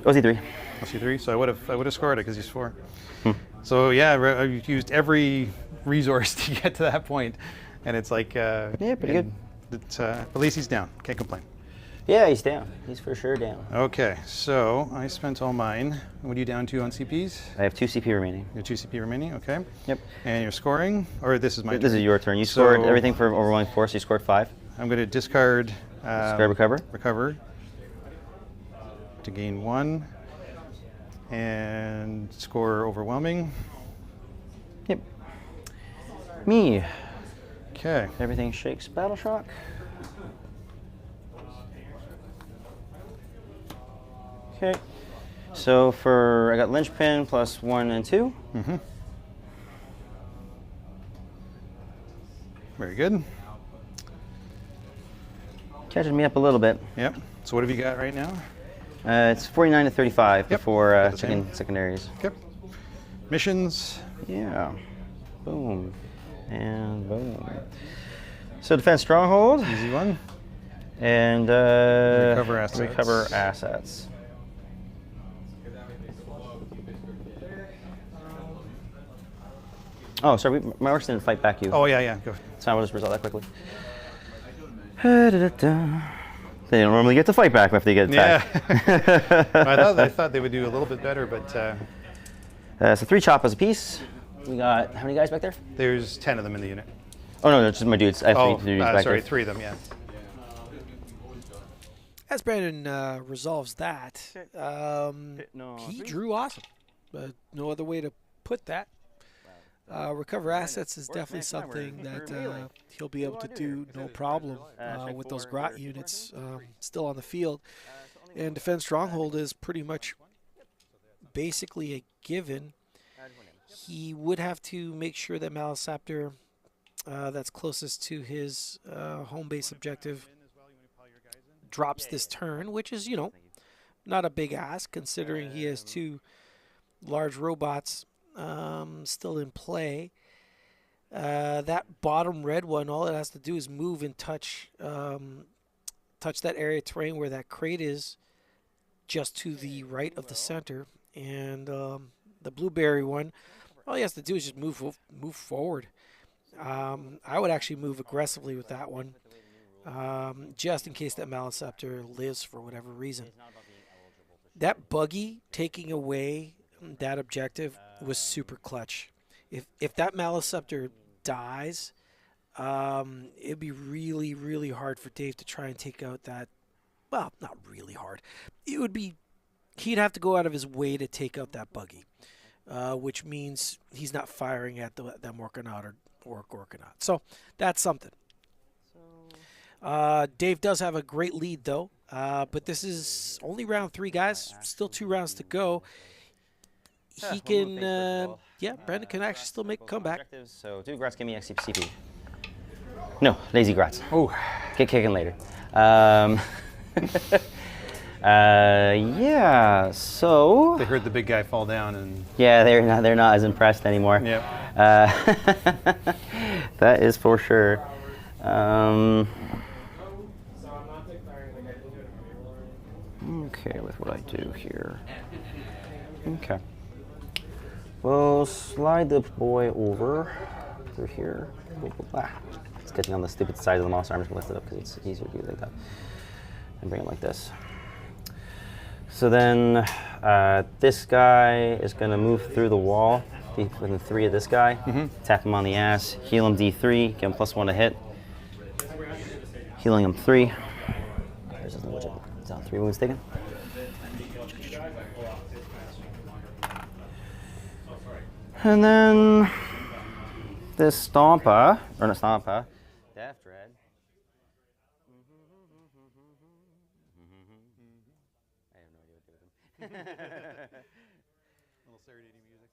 OC3. OC3. So I would have scored it because he's 4. So yeah, I've used every resource to get to that point, and it's like Yeah, pretty good. At least he's down. Can't complain. Yeah, he's down. He's for sure down. Okay, so I spent all mine. What are you down to on CPs? I have 2 CP remaining. You have 2 CP remaining. Okay. Yep. And you're scoring, or this is my This turn? is your turn. You scored So- everything for overwhelming force. You scored 5. I'm going to discard. Discard recover. Recover. To gain 1. And score overwhelming. Yep. Me. Okay. Everything shakes. Battle shock. Okay. So I got linchpin plus 1 and 2. Very good. Catching me up a little bit. Yep. So what have you got right now? It's 49 to 35 Yep. before Got the same. checking secondaries. Yep. Missions. Yeah. Boom. And boom. So defense stronghold. Easy one. And Recover assets. Recover assets. Oh, sorry. My orcs didn't fight back you. Oh yeah, go. So we'll just resolve that quickly. They don't normally get to fight back after they get attacked. Yeah. I thought they would do a little bit better, but So 3 choppas apiece. We got how many guys back there? there's 10 of them in the unit. Oh no, that's just my dudes. I have 3 dudes back sorry, there. 3 of them. Yeah. As Brandon resolves that, he drew awesome. No other way to put that. Recover assets is definitely something that he'll be able to do no problem with those Grot units still on the field. And Defend Stronghold is pretty much basically a given. He would have to make sure that Malisaptor, that's closest to his home base objective, drops this turn, which is, not a big ask considering he has 2 large robots still in play. That bottom red one, all it has to do is move and touch that area of terrain where that crate is, just to the right of the center. And the blueberry one, all he has to do is just move forward. I would actually move aggressively with that one, just in case that Maliceptor lives for whatever reason. That buggy taking away that objective was super clutch. If that Maliceptor dies, it'd be really, really hard for Dave to try and take out that. Well, not really hard. It would be. He'd have to go out of his way to take out that buggy, which means he's not firing at that Morkanaut or Gorkanaut. So that's something. Dave does have a great lead, though. But this is only round 3, guys. Still 2 rounds to go. He can, yeah, Brandon can actually still make a comeback. So 2 Grats, give me CP. No, lazy Grats. Oh, Get kicking later. Yeah, so. they heard the big guy fall down and. Yeah, they're not as impressed anymore. Yep. That is for sure. Okay, with what I do here. Okay. We'll slide the boy over through here. It's getting on the stupid side of the monster. I'm just gonna lift it up because it's easier to do it like that. And bring it like this. So then this guy is gonna move through the wall within 3 of this guy. Tap him on the ass, heal him D3, give him +1 to hit. Healing him 3. There's his legit. It's on 3 wounds taken. And then this Stompa, or not Stompa, Death Dread. I have no idea what to do with him. Little serenading music.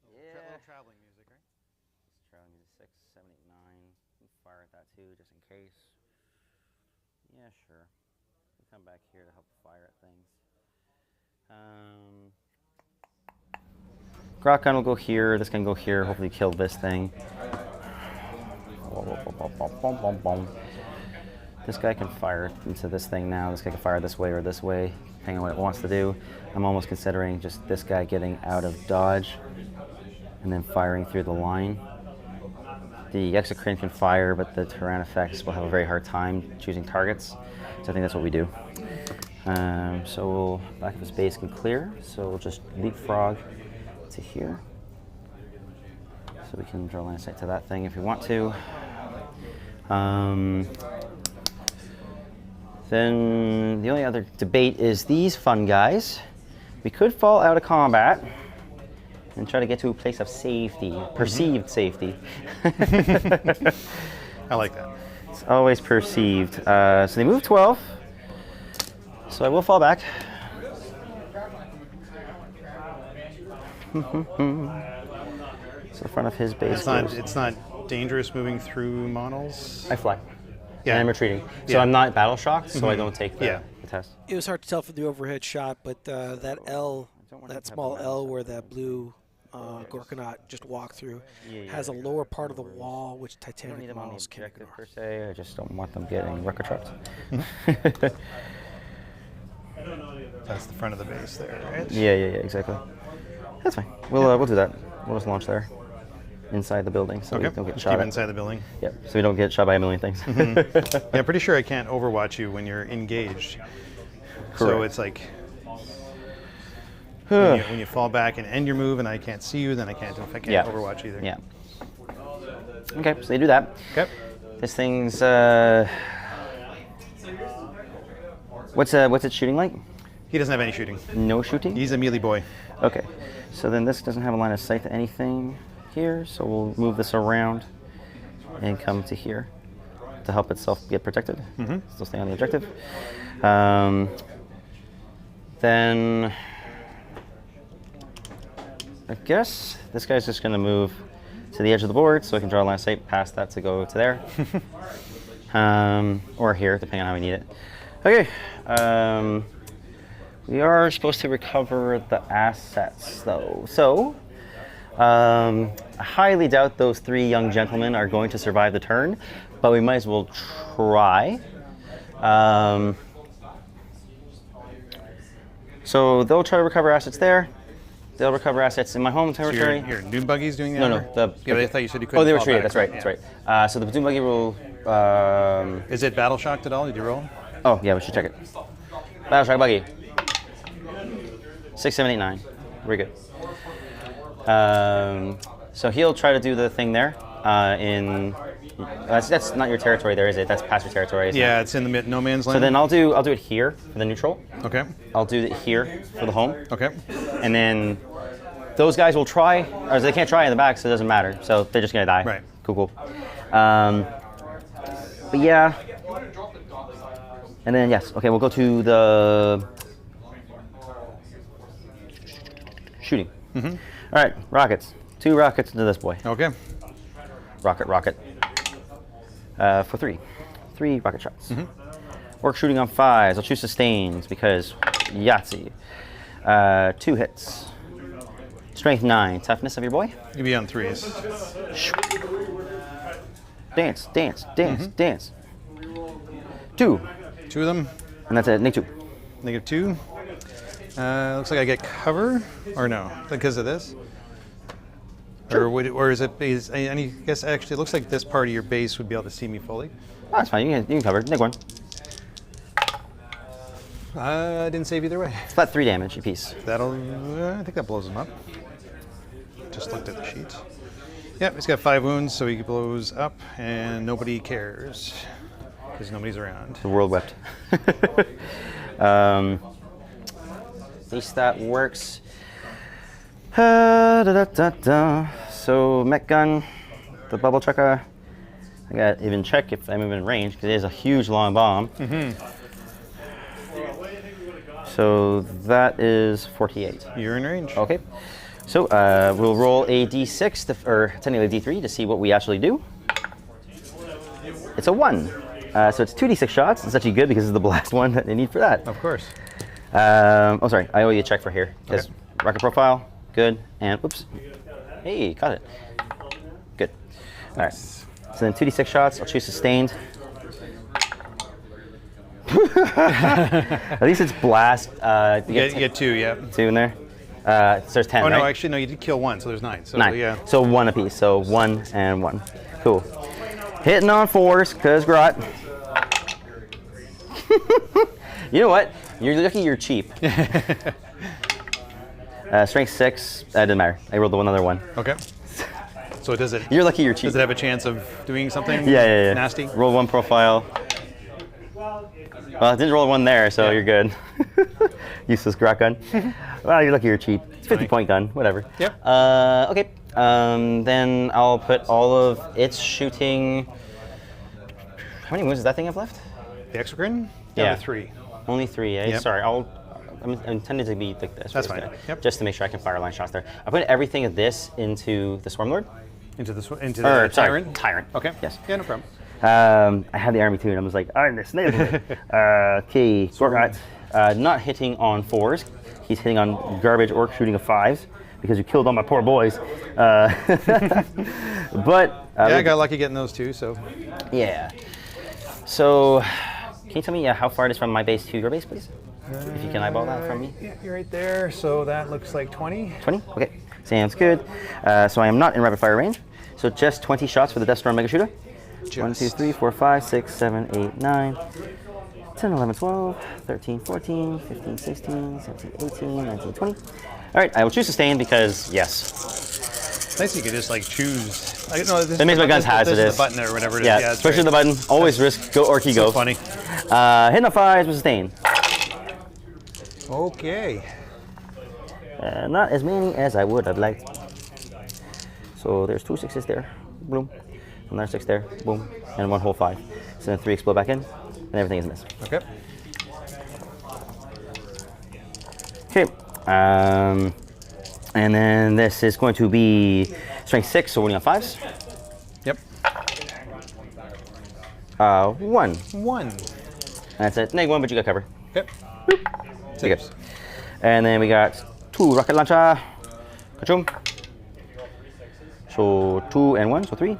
Yeah. Little traveling music, right? Traveling music 6, 7, 8, 9. Fire at that too, just in case. Yeah, sure. We'll come back here to help fire at things. Grot gun will go here, this can go here, hopefully kill this thing. This guy can fire into this thing now, this guy can fire this way or this way, depending on what it wants to do. I'm almost considering just this guy getting out of dodge and then firing through the line. The Exocrine can fire, but the Tyrannifex will have a very hard time choosing targets, so I think that's what we do. So we'll, back of his base can clear, so we'll just leapfrog to here. So we can draw line of sight to that thing if we want to. Then the only other debate is these fun guys. We could fall out of combat and try to get to a place of safety, perceived safety. I like that. It's always perceived. So they move 12. So I will fall back. So the front of his base. It's not dangerous moving through models. I fly. Yeah. And I'm retreating. So Yeah. I'm not battle shocked, so I don't take the test. It was hard to tell from the overhead shot, but that L, that small L where that blue Gorkanaut just walked through, has a lower part of the wall which I don't need Titanic them on the models can objective ignore. per se. I just don't want them getting record trapped. That's the front of the base there, right? Yeah, exactly. That's fine. We'll do that. We'll just launch there, inside the building, so we don't get Just shot keep at. inside the building. Yep. So we don't get shot by a million things. Yeah, I'm pretty sure I can't overwatch you when you're engaged. So Correct. it's like when you fall back and end your move, and I can't see you, then I can't overwatch either. Yeah. Okay, so they do that. Okay. This thing's what's it shooting like? He doesn't have any shooting. No shooting? He's a melee boy. Okay. So then this doesn't have a line of sight to anything here, so we'll move this around and come to here to help itself get protected. Still stay on the objective. Then I guess this guy's just going to move to the edge of the board so I can draw a line of sight past that to go to there. Or here, depending on how we need it. Okay. We are supposed to recover the assets, though. So I highly doubt those 3 young gentlemen are going to survive the turn, but we might as well try. So they'll try to recover assets there. They'll recover assets in my home territory. So your dune buggy's doing that? No, no. or- yeah, but I thought you said you couldn't. Oh, they were fall treated. back, That's right. yeah. That's right. So the platoon buggy will. Is it battle shocked at all? Did you roll? Oh yeah, we should check it. Battle shock buggy. 6, 7, 8, 9. Very good. So he'll try to do the thing there. That's not your territory there, is it? That's past your territory. Isn't Yeah, it? it's in the no man's land. So then I'll do it here for the neutral. Okay. I'll do it here for the home. Okay. And then those guys will try, or they can't try in the back, so it doesn't matter. So they're just gonna die. Right. Cool. But yeah. And then yes, okay, we'll go to the shooting. All right, rockets. 2 rockets into this boy. Okay. Rocket. For 3. 3 rocket shots. Orc shooting on 5s. I'll choose sustains because Yahtzee. 2 hits. Strength 9. Toughness of your boy. You be on 3s. Dance. 2. 2 of them. And that's it. Negative 2. -2. Looks like I get cover, or no? Because of this. Or is it? I guess actually, it looks like this part of your base would be able to see me fully. Oh, that's fine. You can cover. Neg 1. I didn't save either way. Flat 3 damage apiece. That'll. I think that blows him up. Just looked at the sheet. Yep, he's got 5 wounds, so he blows up, and nobody cares because nobody's around. The world wept. At least that works. So mech gun, the bubble chucker. I got even check if I'm even in range because it is a huge long bomb. So that is 48. You're in range. Okay. So we'll roll a d6 or technically a d3 to see what we actually do. It's a 1. So it's 2d6 shots. It's actually good because it's the last one that they need for that. Of course. Oh, sorry. I owe you a check for here. Because rocket profile, good. And whoops. Hey, caught it. Good. All right. So then 2d6 shots. I'll choose sustained. At least it's blast. You get 2, yeah. 2 in there. So there's 10. Oh no, right? actually no. You did kill 1, so there's 9. So 9. yeah. So 1 apiece. So 1 and 1. Cool. Hitting on 4s, cause grot. You know what? You're lucky you're cheap. Strength 6. That didn't matter. I rolled the another 1. Okay. So does it? You're lucky you're cheap. Does it have a chance of doing something? Yeah. Nasty. Roll 1 profile. Well, I didn't roll 1 there, so you're good. Useless grot gun. Well, you're lucky you're cheap. It's 50-point gun, whatever. Yep. Okay. Then I'll put all of its shooting. How many wounds does that thing have left? The exocrine? Yeah. 3. Only 3, eh? Yep. Sorry, I'm intended to be like this. That's for this fine. guy, Yep. Just to make sure I can fire line shots there. I put everything of this into the Swarmlord. Into the Sorry, tyrant? Tyrant. Okay. Yes. Yeah, no problem. I had the army too, and I was like, I'm the snake. Okay, Gorgat. Not hitting on 4s. He's hitting on garbage orc shooting of 5s because you killed all my poor boys. But Yeah, I got lucky getting those 2, so. yeah. So, can you tell me how far it is from my base to your base, please? If you can eyeball that from me. Yeah, you're right there. So that looks like 20. 20? Okay, sounds good. So I am not in rapid fire range. So just 20 shots for the Death Storm Mega Shooter. 1, 2, 3, 4, 5, 6, 7, 8, 9, 10, 11, 12, 13, 14, 15, 16, 17, 18, 19, 20. All right, I will choose sustain because, yes. Nice you could just like choose. It makes my guns hazardous. This is the button or whatever it is. Yeah, it's especially great. the button. Always risk, go Orky, go. So funny. Hitting on 5s with sustain. Okay. Not as many as I would have liked. So there's 2 6s there. Boom. Another 6 there. Boom. And 1 whole 5. So then 3 explode back in, and everything is missed. Okay. Okay. And then this is going to be strength 6, so winning on 5s. Yep. 1. 1. That's it. -1, but you got cover. Yep. Okay. And then we got 2 rocket launcher. Ka-choom. So 2 and 1, so 3.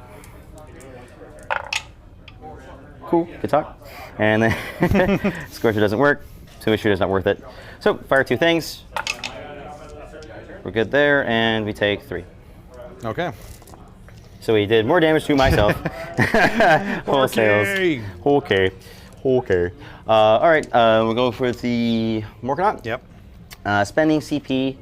Cool, good talk. And then Scorcher doesn't work, so Shooter's not worth it. So fire 2 things. We're good there, and we take 3. Okay. So he did more damage to myself. Wholesales. Okay. Okay. All right, we'll go for the Morkanaut. Yep. Spending CP.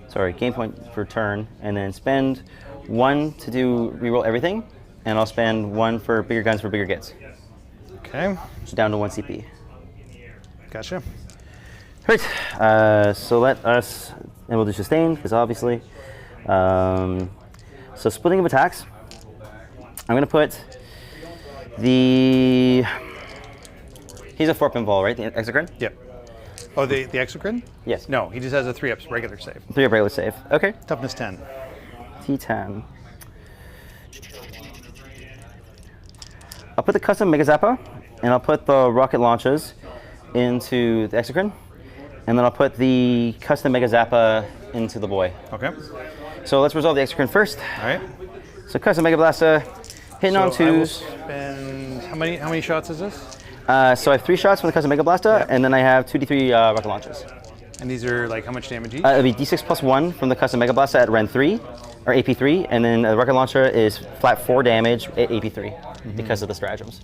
Sorry, game point for turn, and then spend 1 to do reroll everything, and I'll spend 1 for bigger guns for bigger gets. Okay. So down to 1 CP. Gotcha. Right. So let us, and we'll do sustain because obviously. So splitting of attacks. I'm gonna put the. He's a 4 pinball, right? The Exocrine? Yep. Oh, the Exocrine? Yes. No, he just has a 3-up regular save. 3 regular save. Okay. Toughness 10. T10. I'll put the custom Mega Zappa, and I'll put the rocket launches into the Exocrine, and then I'll put the custom Mega Zappa into the boy. Okay. So let's resolve the Exocrine first. All right. So custom Mega Blaster, hitting on So I will 2s. spend, how many shots is this? So I have 3 shots from the custom Mega Blaster, Yep. and then I have 2d3 rocket launches. And these are like how much damage each? It'll be d6 plus 1 from the custom Mega Blaster at Ren 3, or AP3, and then the rocket launcher is flat 4 damage at AP3 because of the stratagems.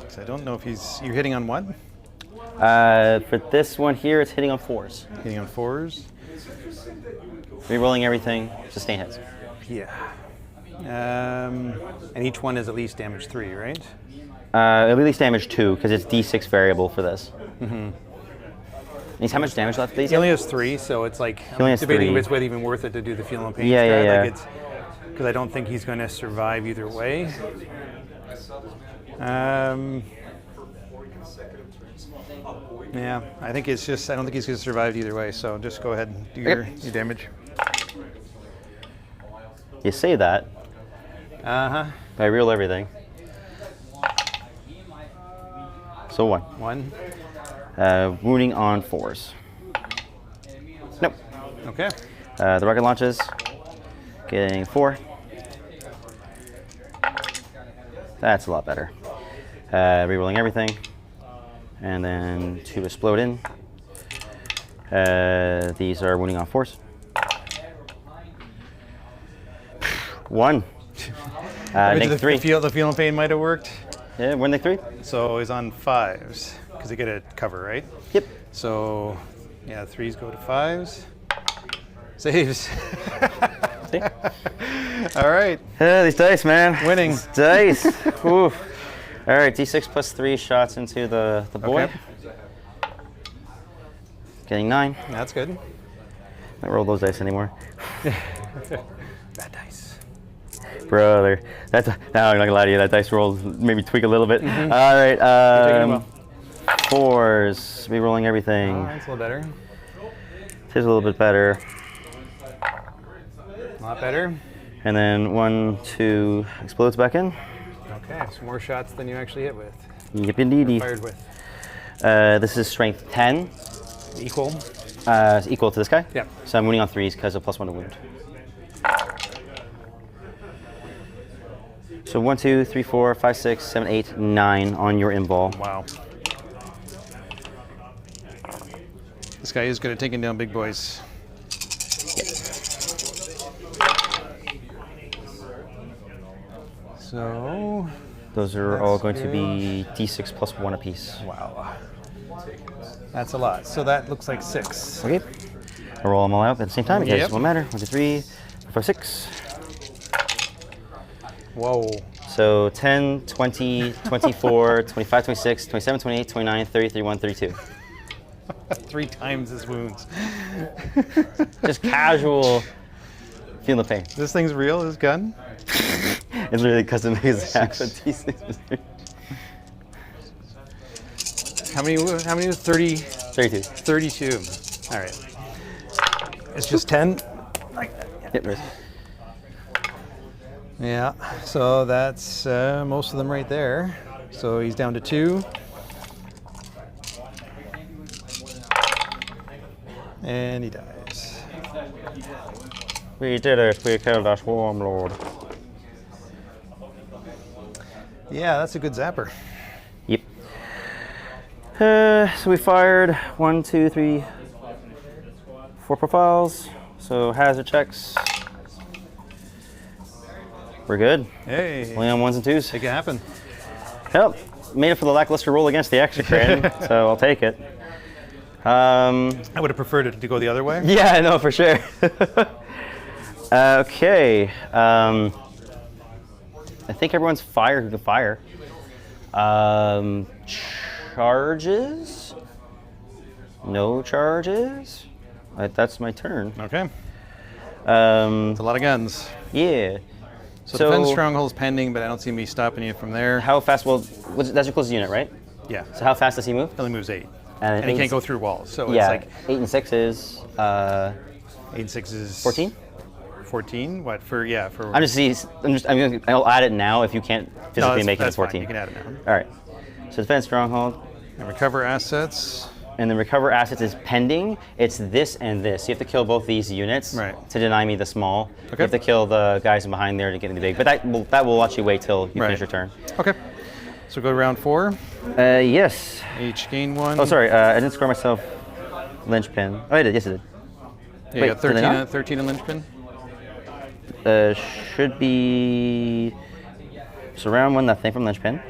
So I don't know if you're hitting on what? For this one here, it's hitting on 4s. Hitting on 4s? Rerolling everything, sustain hits. Yeah. And each one is at least damage 3, right? At least damage 2, because it's d6 variable for this. He's how much damage left, please? He only has 3, so it's like only I'm has debating 3. if it's even worth it to do the feel and pain Yeah, strat. yeah, Like yeah. because I don't think he's going to survive either way. Yeah, I think it's just I don't think he's going to survive either way. So just go ahead and do your damage. You say that. I reroll everything. So 1. 1. Wounding on 4s. Nope. Okay. The rocket launches, getting 4. That's a lot better. Rerolling everything, and then 2 explode in. These are wounding on 4s. 1. Negative 3. The feel and pain might have worked. Yeah, one negative 3. So he's on 5s because they get a cover, right? Yep. So yeah, 3s go to 5s. Saves. See? All right. These dice, man. Winning. These dice. Oof. All right, d6 plus 3 shots into the boy. Okay. Getting 9. That's good. Don't roll those dice anymore. Bad dice. Brother, that's now I'm not gonna lie to you. That dice roll maybe tweak a little bit. All right, taking them well. 4s. Rerolling everything. Oh, that's a little better. Tastes a little bit better. A lot better. And then 1, 2 explodes back in. Okay, so more shots than you actually hit with. Yep, indeedy. Fired with. This is strength 10. Equal. Equal to this guy. Yep. So I'm wounding on 3s because of +1 to wound. So 1, 2, 3, 4, 5, 6, 7, 8, 9 on your in-ball. Wow. This guy is good at taking down big boys. So, Those are all going to be d6 plus 1 apiece. wow. That's a lot. So that looks like 6. Okay. I'll roll them all out at the same time. It Yep. doesn't won't matter. 1, 2, 3, 4, 5, 6. Whoa. So 10, 20, 24, 25, 26, 27, 28, 29, 30, 31, 32. 3 times his wounds. Just casual feel the pain. This thing's real, this gun? It's literally custom made half a d6. How many was 30? 32. 32. All right. It's just 10? Yep, there is. Yeah, so that's most of them right there. So he's down to 2. And he dies. We did it. We killed our Swarm Lord. Yeah, that's a good zapper. Yep. So we fired 1, 2, 3, 4 profiles. So hazard checks. We're good. Hey, Only on 1s and 2s. make it happen. Yep. Made it for the lackluster roll against the extra crit, so I'll take it. I would have preferred it to go the other way. Yeah, I know for sure. Okay. I think everyone's fired who can fire. Charges? No charges? That's my turn. Okay. Um, It's a lot of guns. yeah. So defense stronghold's pending, but I don't see me stopping you from there. How fast? Well, that's your closest unit, right? Yeah. So how fast does he move? It only moves 8. And And he eight- can't go through walls. So Yeah. it's like 8 and 6 is 8 and 6 is 14. 14? What for? Yeah, for. I'll add it now if you can't physically make it that's 14. Fine. You can add it now. All right. So defense stronghold, And recover assets. and the recover assets is pending. It's this and this. You have to kill both these units Right. to deny me the small. You Okay. have to kill the guys behind there to get into the big. But that will actually wait till you Right. finish your turn. Okay. So go to round 4. Yes. Each gain 1. Oh, sorry. I didn't score myself linchpin. Oh, I did. Yes, I did. Yeah, Wait, you got did I 13, not? 13 in linchpin. Should be. So round 1, nothing from linchpin.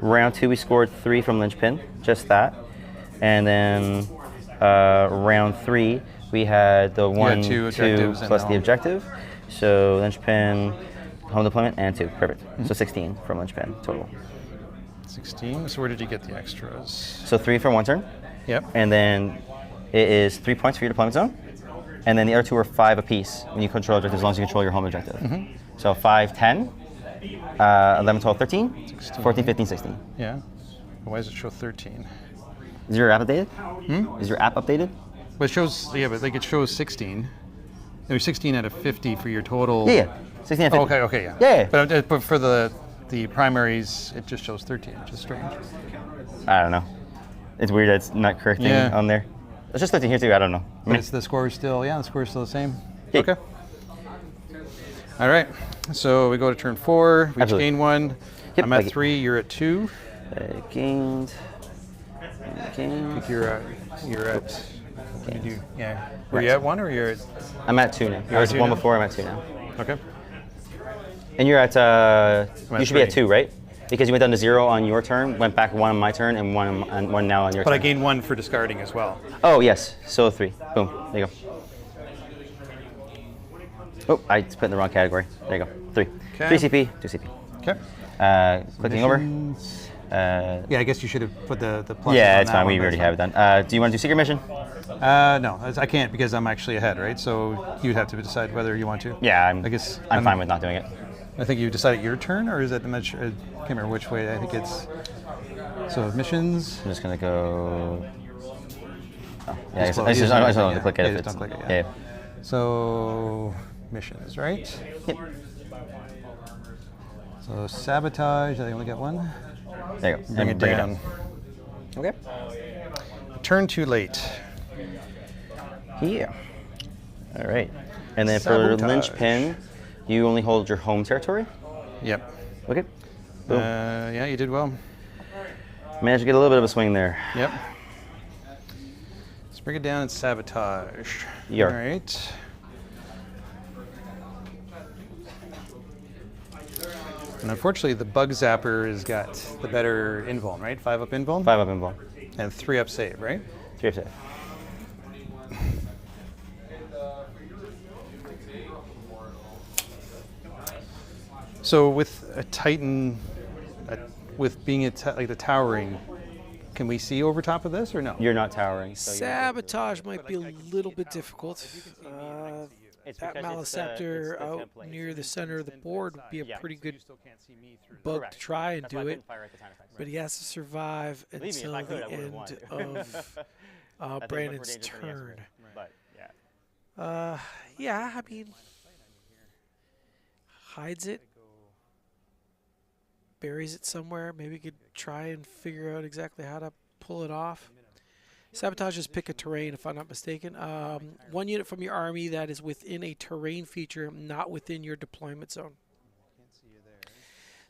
Round 2, we scored 3 from linchpin, just that. And then round 3, we had the 1, had 2 2 objectives and plus the the home. objective. So linchpin, home deployment, and 2. Perfect. So 16 from linchpin total. 16. So where did you get the extras? So 3 from 1 turn. Yep. And then it is 3 points for your deployment zone. And then the other 2 are 5 apiece when you control objectives, as long as you control your home objective. So 5, 10, 11, 12, 13, 14, 15, 16. Yeah. Why does it show 13? Is your app updated? Is your app updated? But it shows, yeah, but like it shows 16. There's 16 out of 50 for your total. Yeah, 16 and 50. Oh, okay, yeah. Yeah. But for the primaries, it just shows 13, which is strange. I don't know. It's weird that it's not correcting Yeah. on there. It's just 13 here too, I don't know. But it's the score is still, the score is still the same. Yeah. Okay. All right. So we go to turn 4. We each Absolutely. gain 1. Yep, I'm at like it. 3. You're at 2. Gained. I Gained. think you're at. What do you do? Yeah. Were you at 1 or you're at? I'm at 2 now. You're I at was 2 1 now? before, I'm at 2 now. Okay. And you're at, at you should be at 3. 2, right? Because you went down to 0 on your turn, went back 1 on my turn, and 1 now on your But turn. I gained 1 for discarding as well. Oh, yes. So 3. Boom. There you go. Oh, I put in the wrong category. There you go. 3. Okay. 3 CP, 2 CP. Okay. Clicking over. Missions. Yeah, I guess you should have put the plus. Yeah, on it's that fine. one, We but already it's have it done. Do you want to do secret mission? No, I can't because I'm actually ahead, right? So you'd have to decide whether you want to. Yeah, I guess I'm fine with not doing it. I think you decided your turn, or is it? I can't remember which way. I think it's. So missions. I'm just gonna go. Oh, yeah, I Just just, close- I just don't yeah. want to click it. Yeah, if just it's, don't click it, yeah. yeah. So missions, right? Yep. So sabotage. I only got 1. There you go. Bring And it down. Okay. Turn too late. Yeah. All right. And then for Sabotage. linchpin, you only hold your home territory. Yep. Okay. Boom. Yeah, you did well. Managed to get a little bit of a swing there. Yep. Let's bring it down and sabotage. Yarp. All right. And unfortunately, the bug zapper has got the better invuln, right? 5 up invuln 5 up involved. and 3 up save, right? 3 up save. So with a Titan, with being like the towering, can we see over top of this or no? You're not towering. So Sabotage might be a little bit difficult. It's That because it's, Maliceptor it's the out template. near the center of the board would be a Yeah. pretty good still can't see me through. bug to try and That's why I do it. couldn't fire at the time effect. But he has to survive Believe me, if until I could, I the would've end won. of I think much more Brandon's dangerous than the turn. But yeah. Yeah, I mean, hides it. buries it somewhere. Maybe we could try and figure out exactly how to pull it off. Sabotage is pick a terrain, if I'm not mistaken. 1 unit from your army that is within a terrain feature, not within your deployment zone.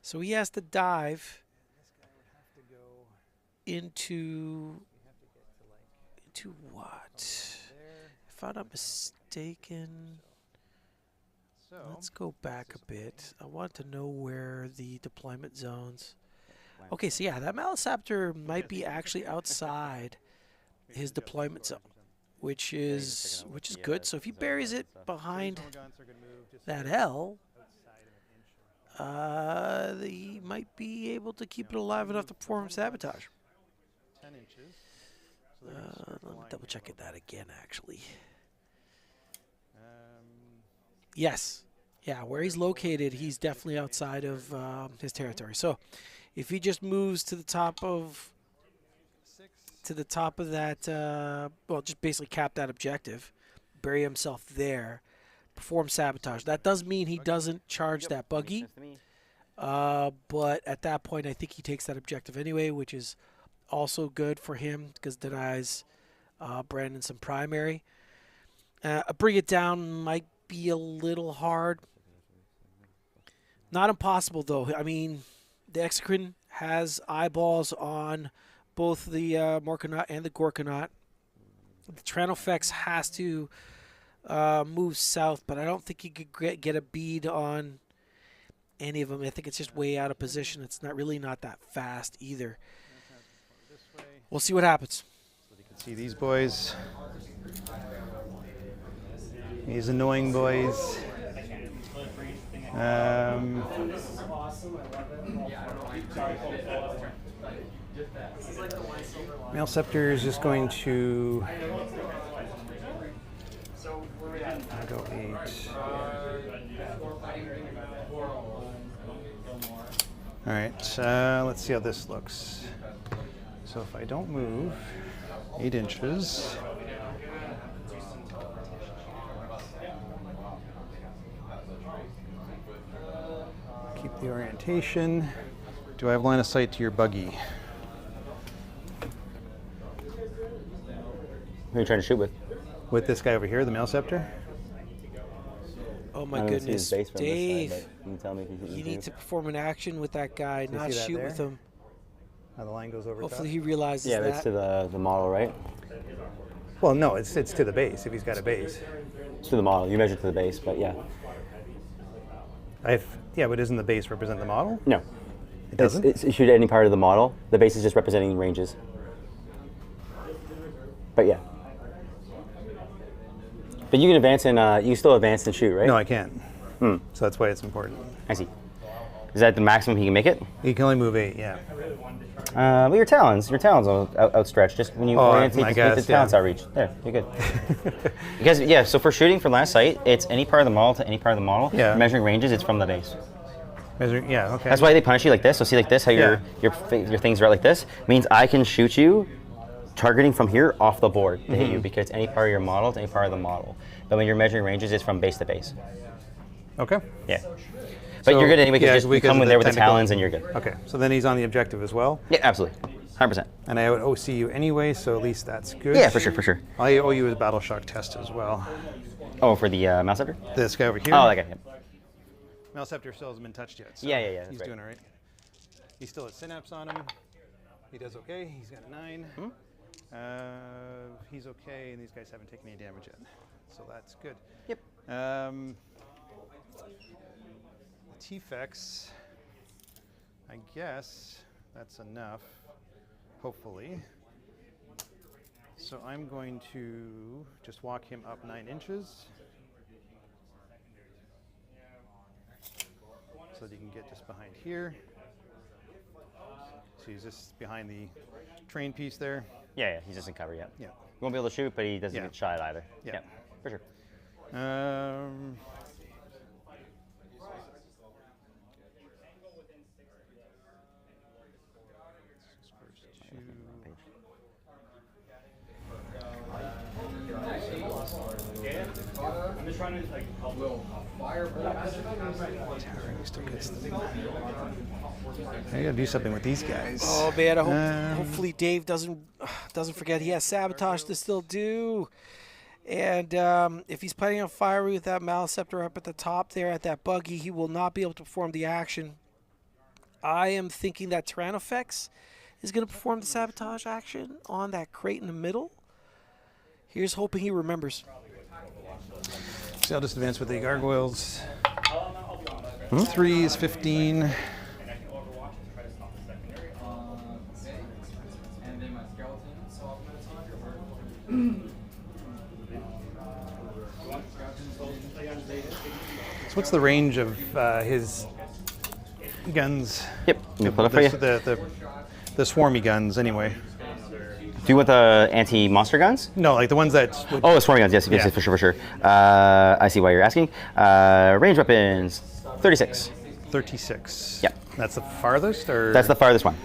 So he has to dive into what? If I'm not mistaken, let's go back a bit. I want to know where the deployment zones. Okay, so yeah, that Malisaptor might be actually outside his deployment zone, which is good. So if he buries it behind that L, he might be able to keep it alive enough to perform sabotage. 10 inches. Let me double check that again, actually. Yes. Yeah, where he's located, he's definitely outside of his territory. So if he just moves to the top of that, well, just basically cap that objective, bury himself there, perform sabotage. That does mean he doesn't charge that buggy, but at that point, I think he takes that objective anyway, which is also good for him because denies Brandon some primary. Bring it down might be a little hard. Not impossible, though. I mean, the Exocrine has eyeballs on both the Morkanaut and the Gorkanaut. The Tranofex has to move south, but I don't think he could get a bead on any of them. I think it's just way out of position. It's not that fast either. We'll see what happens. So you can see these boys. These annoying boys. Maleceptor is just going to go 8. All right, let's see how this looks. So if I don't move 8 inches, keep the orientation. Do I have line of sight to your buggy? Who are you trying to shoot with? With this guy over here, the Maleceptor? Oh my I don't see his goodness, base from this Dave! side, but you can tell me if you You need to perform an action with that guy, you not see that shoot there? with him. How the line goes over Hopefully top? he realizes Yeah, that. that's to the model, right? Well, no, it's to the base, if he's got a base. It's to the model. You measure to the base, but yeah. Yeah, but doesn't the base represent the model? No. It doesn't? It's shoot at any part of the model. The base is just representing ranges. But yeah. But you can advance and you can still advance and shoot, right? No, I can't. So that's why it's important. I see. Is that the maximum he can make it? He can only move 8, yeah. But your talons are outstretched. Just when you orientate, I just guess, make the talons outreach. There, you're good. Because yeah, so for shooting from last sight, it's any part of the model to any part of the model. Yeah. Measuring ranges, it's from the base. Yeah, okay. That's why they punish you like this. So see like this, how your things are out like this means I can shoot you, targeting from here off the board to hit you because it's any part of your model to any part of the model. But when you're measuring ranges, it's from base to base. Okay. Yeah. But you're good anyway because you come in there with the tentacle. talons and you're good. Okay, so then he's on the objective as well. Yeah, absolutely. 100%. And I would OC you anyway, so at least that's good. Yeah, for sure. I owe you a battle shock test as well. Oh, for the Maleceptor? This guy over here. Oh, okay. Yep. Maleceptor still hasn't been touched yet. So Yeah, that's he's right. doing all right. He's still at synapse on him. He does okay. He's got a 9. He's okay, and these guys haven't taken any damage yet. So that's good. Yep. T-Fex, I guess that's enough, hopefully. So I'm going to just walk him up 9 inches so that he can get just behind here. So he's just behind the train piece there. Yeah, he's just in cover, yeah. Yeah. You won't be able to shoot, but he doesn't Yeah. get shot either. Yeah. For sure. I'm just trying still gets them. I gotta do something with these guys. Oh man, hopefully Dave doesn't forget he has sabotage to still do. And if he's planning on firing with that Maleceptor up at the top there at that buggy, he will not be able to perform the action. I am thinking that Tyrannofex is going to perform the sabotage action on that crate in the middle. Here's hoping he remembers. So I'll just advance with the gargoyles. 3 is 15. So what's the range of his guns? Yep, let me pull it for you. The swarmy guns, anyway. Do you want the anti-monster guns? No, like the ones that. Oh, swarmy guns. Yes, Yeah. for sure. I see why you're asking. Range weapons, 36. 36. Yep. That's the farthest, or? That's the farthest one.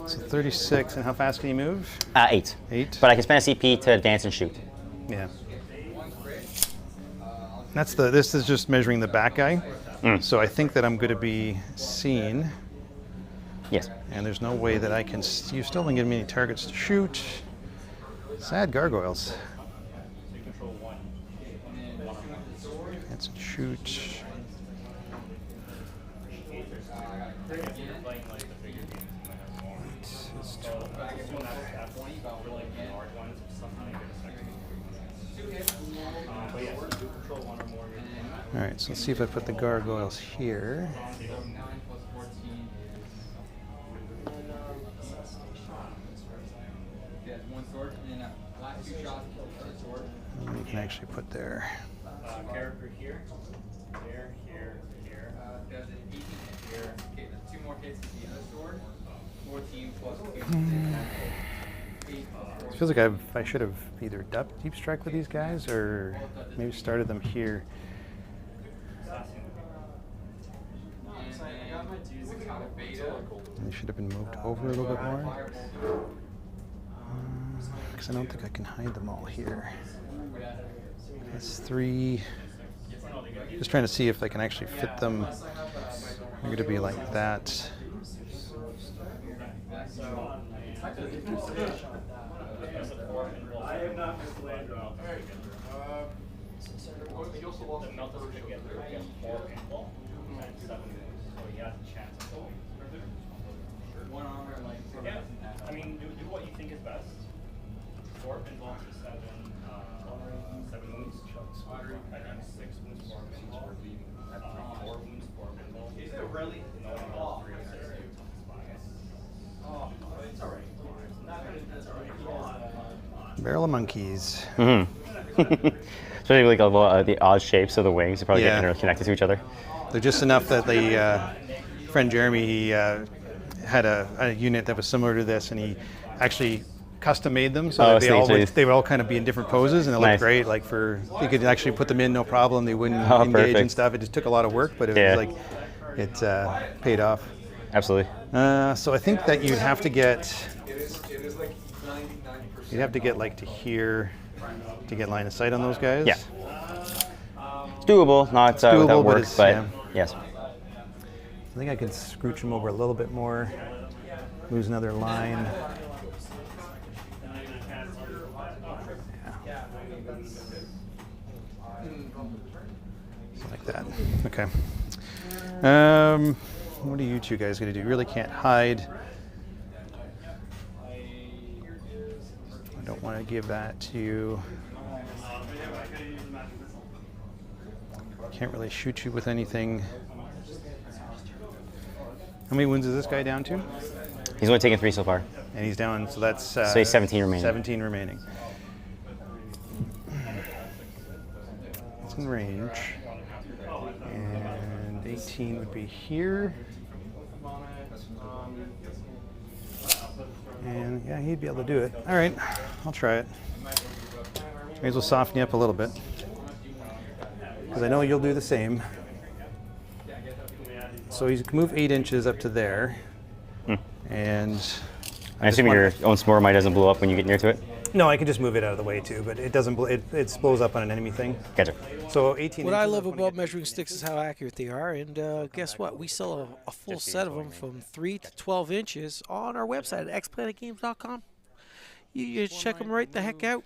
So 36, and how fast can you move? 8. 8. But I can spend a CP to advance and shoot. Yeah. This is just measuring the back guy. So I think that I'm going to be seen. Yes. And there's no way that I can. You still didn't give me any targets to shoot. Sad gargoyles. That's a shoot. All right, so let's see if I put the gargoyles here. And you can actually put there. Character here, here, here. Does it 18 here? Okay, the 2 more hits is the other sword. 14 plus 2. It feels like I should have either deep strike with these guys or maybe started them here. They should have been moved over a little bit more. Because I don't think I can hide them all here. That's 3. Just trying to see if I can actually fit them. They're going to be like that. Yeah, I mean, do what you think is best. 4 pinball to 7 wounds. I think 6 wounds, 4 pinball. 4 wounds, 4 pinball. Is it really? No, no, 3 or 6. Oh, it's alright. That's alright. Barrel of monkeys. Especially like the odd shapes of the wings, they probably get interconnected to each other. They're just enough that the friend Jeremy, he had a unit that was similar to this, and he actually custom made them so that they would all kind of be in different poses, and it looked great. Like you could actually put them in no problem. They wouldn't engage and stuff. It just took a lot of work, but it was like it paid off. Absolutely. So I think that you'd have to get like to here to get line of sight on those guys. Yeah. It's doable, not without work, but yes. I think I can scooch them over a little bit more, lose another line. Like that. Okay. What are you two guys going to do? You really can't hide. I don't want to give that to you. Can't really shoot you with anything. How many wounds is this guy down to? He's only taken 3 so far. And he's down, so that's... so he's 17 remaining. 17 remaining. It's in range. And 18 would be here. And yeah, he'd be able to do it. All right, I'll try it. May as well soften you up a little bit. Because I know you'll do the same. So you can move 8 inches up to there. And I assume your own spore mine doesn't blow up when you get near to it? No, I can just move it out of the way too, but it doesn't. It blows up on an enemy thing. Gotcha. So 18. What I inches, love that's when about it measuring sticks is how accurate they are, and guess what? We sell a full set of them from 3 to 12 inches on our website at xplanetgames.com. You check them right the heck out.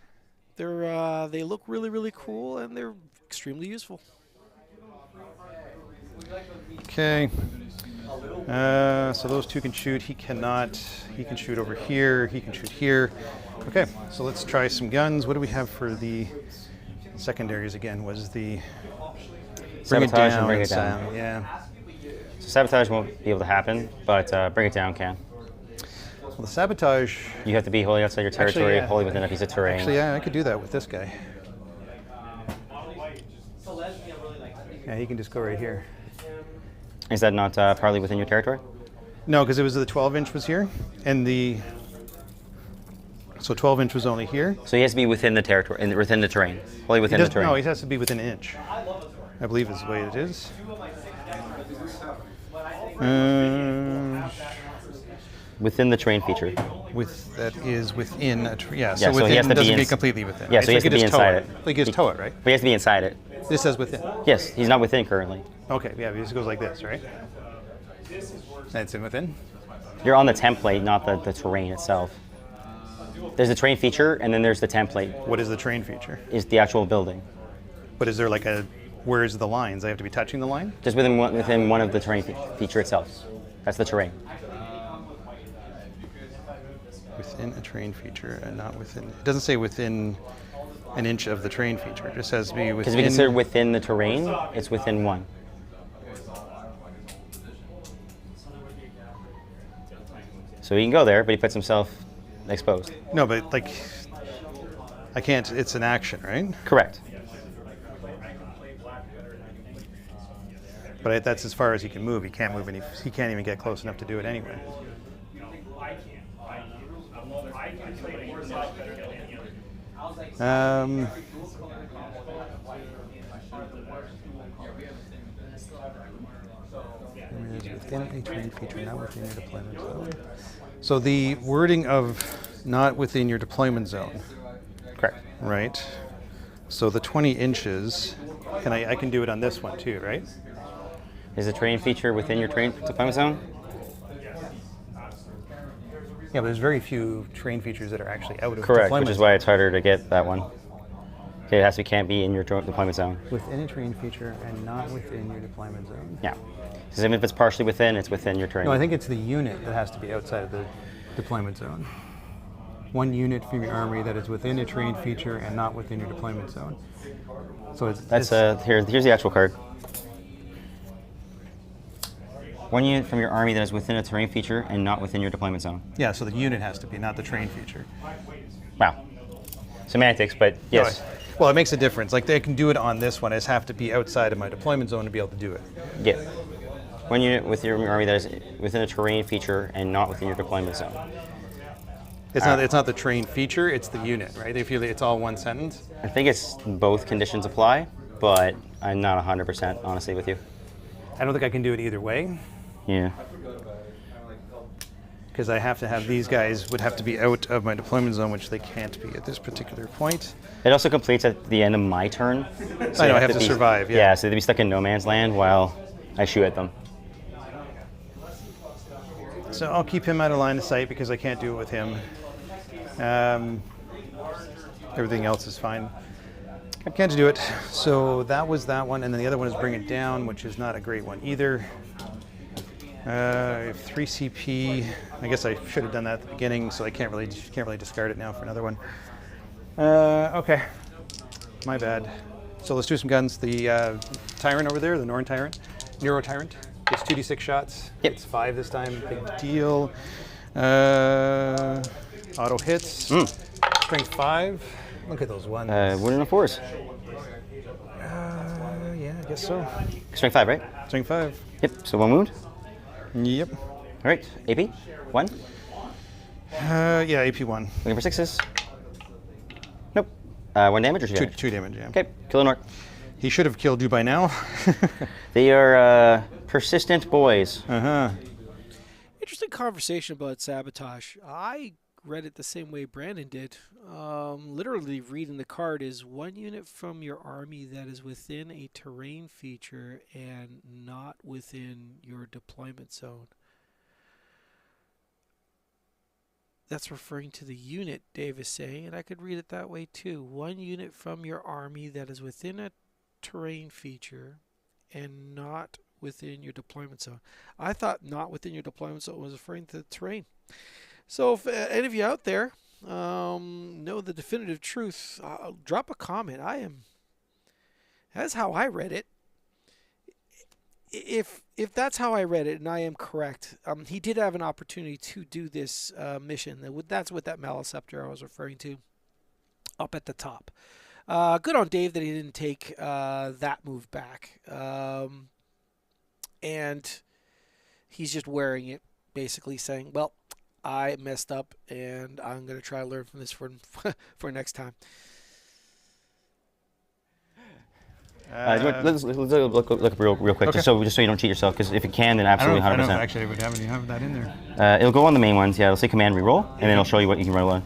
They look really, really cool, and they're extremely useful. Okay. So those two can shoot. He cannot. He can shoot over here. He can shoot here. Okay. So let's try some guns. What do we have for the secondaries again? Was the Sabotage and bring it down. Yeah. So sabotage won't be able to happen, but bring it down can. Well, the sabotage. You have to be wholly outside your territory, Actually, yeah. wholly within a piece of terrain. Actually, yeah, I could do that with this guy. Yeah, he can just go right here. Is that not partly within your territory? No, because it was the 12-inch was here, and so 12-inch was only here. So he has to be within the territory, within the terrain, wholly within the terrain. No, he has to be within an inch. I believe is the way it is. Within the terrain feature. That is within a yeah. Yeah, So so he within has to be doesn't be ins- completely within. Yeah, right? so he has he to be could just tow inside it. Like he just tow it, right? But he has to be inside it. This says within. Yes, he's not within currently. Okay, yeah, he just goes like this, right? That's in within. You're on the template, not the terrain itself. There's the terrain feature, and then there's the template, What is the terrain feature? is the actual building. But is there like a where's the lines? I have to be touching the line. Just within one of the terrain feature itself. That's the terrain. Within a terrain feature and not within. It doesn't say within an inch of the terrain feature. It just says to be Because within. if you consider within the terrain, it's within one. So he can go there, but he puts himself exposed. No, but like, I can't. It's an action, right? Correct. But that's as far as he can move. He can't move any. He can't even get close enough to do it anyway. Within a terrain feature, not within your deployment zone. So the wording of not within your deployment zone, Correct. right? So the 20 inches, I can do it on this one too, right? Is the terrain feature within your terrain deployment zone? Yeah, but there's very few terrain features that are actually out of Correct, deployment which is zone. why it's harder to get that one. Okay, it has to can't be in your deployment zone. Within a terrain feature and not within your deployment zone. Yeah. Because even if it's partially within, it's within your terrain. No, I think it's the unit that has to be outside of the deployment zone. One unit from your army that is within a terrain feature and not within your deployment zone. So That's here's the actual card. One unit from your army that is within a terrain feature and not within your deployment zone. yeah. So the unit has to be, not the terrain feature. Wow. Semantics, but yes. Well, it makes a difference. Like they can do it on this one. I just have to be outside of my deployment zone to be able to do it. Yeah. One unit with your army that is within a terrain feature and not within your deployment zone. It's not. It's not the terrain feature. It's the unit, right? They feel it's all one sentence. I think it's both conditions apply, but I'm not 100% honestly with you. I don't think I can do it either way Yeah. because I have to have these guys would have to be out of my deployment zone, which they can't be at this particular point. It also completes at the end of my turn. So I know, they I have to be- survive, yeah. Yeah, so they'd be stuck in no man's land while I shoot at them. So I'll keep him out of line of sight because I can't do it with him. Everything else is fine. I can't do it. So that was that one, and then the other one is bring it down, which is not a great one either. I have 3 CP. I guess I should have done that at the beginning, so I can't really discard it now for another one. Okay, my bad. So let's do some guns. The Tyrant over there, the Norn Tyrant, Neuro Tyrant, gets 2d6 shots. Yep. It's 5 this time. Big deal. Auto hits. Strength 5. Look at those ones. Wooden and fours. Yeah, I guess so. Strength 5, right? Strength 5. Yep, so 1 wound. Yep. All right, AP, 1. Yeah, AP 1. Looking for 6s. Nope. 1 damage or 2 damage? 2 damage, yeah. Okay, kill an orc. He should have killed you by now. They are persistent boys. Uh-huh. Interesting conversation about sabotage. I read it the same way Brandon did. Literally reading the card is 1 unit from your army that is within a terrain feature and not within your deployment zone. That's referring to the unit, Dave is saying, and I could read it that way too. 1 unit from your army that is within a terrain feature and not within your deployment zone. I thought not within your deployment zone was referring to the terrain. So if any of you out there know the definitive truth, drop a comment. That's how I read it. If that's how I read it and I am correct, he did have an opportunity to do this mission. That's what that Maliceptor I was referring to up at the top. Good on Dave that he didn't take that move back. And he's just wearing it, basically saying, well, I messed up and I'm going to try to learn from this for next time. Let's look up real quick, Okay. just so you don't cheat yourself. Because if you can, then absolutely 100%. I don't know if actually I would have that in there. It'll go on the main ones. Yeah, it'll say command reroll, and then it'll show you what you can roll on.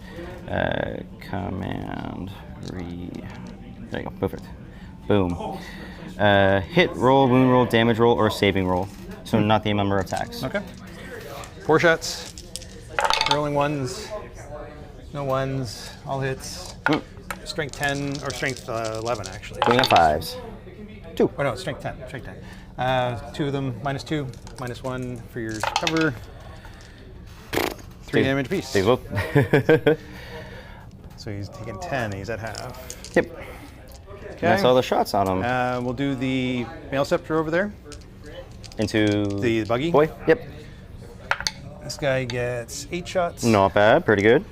Command re. There you go. Perfect. Boom. Hit roll, wound roll, damage roll, or saving roll. So not the number of attacks. Okay. 4 shots. Rolling ones. No ones. All hits. Strength 10 or strength 11 actually. Going up 5s. 2. Oh no, strength 10. Strength 10. 2 of them. -2. -1 for your cover. 3 damage piece. There you go. So he's taking 10. He's at half. Yep. Okay. That's all the shots on him. We'll do the Maleceptor over there. Into The buggy. boy. Yep. This guy gets 8 shots. Not bad. Pretty good.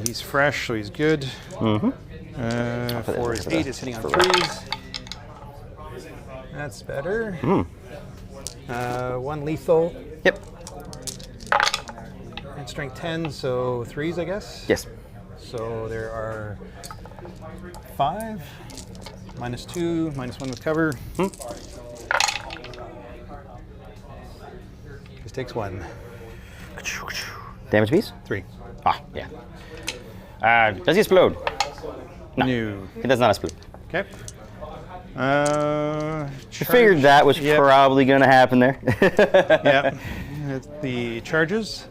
He's fresh, so he's good. Mm-hmm. 4 is 8. Is hitting on 3s. That's better. 1 lethal. Yep. And strength 10, so 3s, I guess. Yes. So there are 5. -2, -1 with cover. This takes 1. Damage piece? 3. Ah, yeah. Does he explode? No. He does not explode. Okay. I figured that was probably going to happen there. Yep. The charges.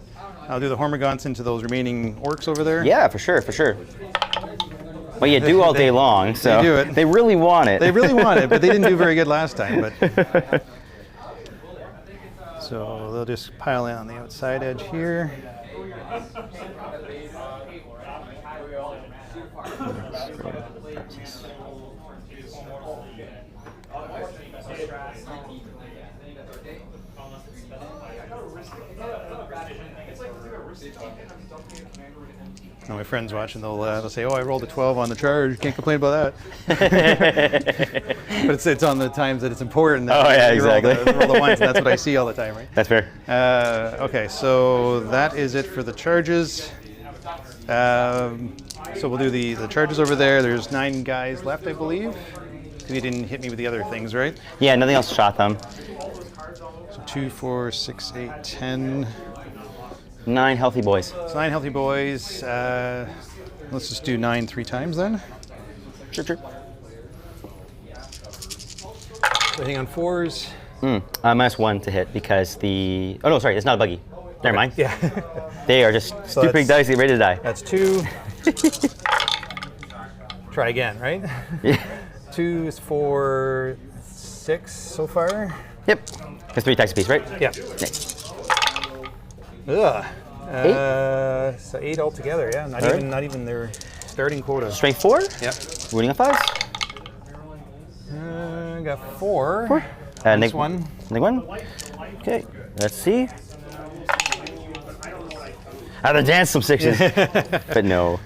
I'll do the Hormagaunts into those remaining orcs over there. Yeah, for sure, for sure. Well, you do all day long, so they do it. They really want it. They really want it, but they didn't do very good last time. But so they'll just pile in on the outside edge here. Now my friends watching, they'll say, "Oh, I rolled a 12 on the charge. Can't complain about that." But it's on the times that it's important. That Oh yeah, you exactly. roll the ones, and that's what I see all the time, right? That's fair. Okay, so that is it for the charges. So we'll do the charges over there. There's 9 guys left, I believe. Because you didn't hit me with the other things, right? Yeah, nothing else shot them. So 2, 4, 6, 8, 10. 9 healthy boys. It's 9 healthy boys. Let's just do 9 3 times then. Sure, sure. So hitting on 4s. -1 to hit because the... Oh no, sorry, it's not a buggy. Never mind. Yeah. They are just stupid that's- dice ready to die. That's 2. Try again, right? Yeah. 2 is 4, 6 so far. Yep. That's 3 attacks apiece, right? Yeah. Nice. Ugh. So 8 altogether, yeah. Not even their starting quota. Strength 4? Yep. Wounding on 5s? Got 4. 4. Next one. Next one. Okay, let's see. I'd have danced some 6s, but no.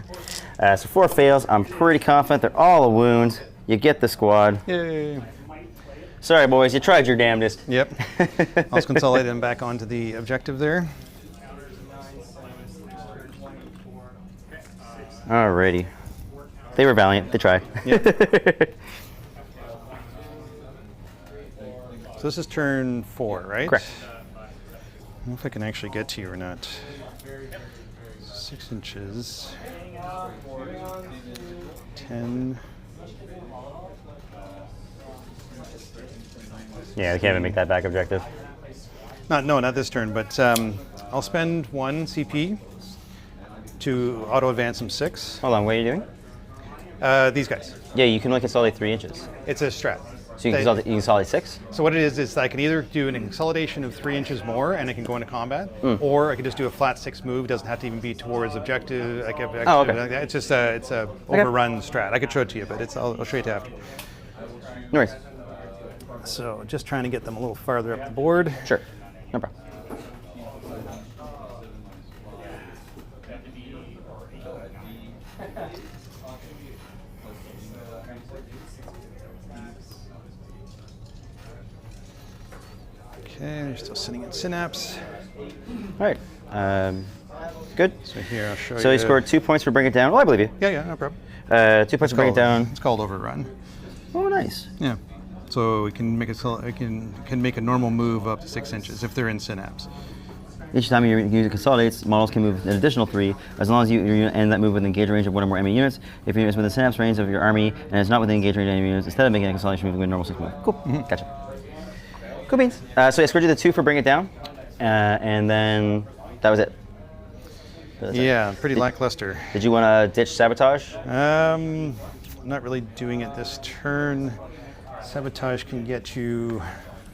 So 4 fails. I'm pretty confident they're all a wound. You get the squad. Yay. Sorry, boys, you tried your damnedest. Yep. I'll just consolidate them back onto the objective there. Alrighty. They were valiant. They tried. Yep. So this is turn 4, right? Correct. I don't know if I can actually get to you or not. 6 inches. 10. Yeah, they can't even make that back objective. Not this turn, but I'll spend 1 CP to auto advance him 6. Hold on, what are you doing? These guys. Yeah, you can only consolidate 3 inches. It's a strat. So you can consolidate 6? So what it is I can either do an consolidation of 3 inches more and it can go into combat, or I can just do a flat 6 move. It doesn't have to even be towards objective. Oh, okay. Like that. It's just it's a overrun strat. I could show it to you, but I'll show you it after. No worries. So just trying to get them a little farther up the board. Sure. No problem. Okay, they're still sitting in Synapse. All right. Good. So here, I'll show you. So you scored 2 points for Bring It Down. Well, I believe you. Yeah, no problem. 2 points for Bring It Down. It's called Overrun. Oh, nice. Yeah. So we can make can make a normal move up to 6 inches if they're in Synapse. Each time you use it consolidates, models can move an additional 3, as long as you end that move within engage range of 1 or more enemy units. If your unit is within synapse range of your army and is not within engage range of enemy units, instead of making a consolidation move, you can normal 6 move. Cool. Gotcha. Cool beans. So I scored you the 2 for Bring It Down, and then that was it. Yeah, pretty lackluster. Did you want to ditch Sabotage? I'm not really doing it this turn. Sabotage can get you.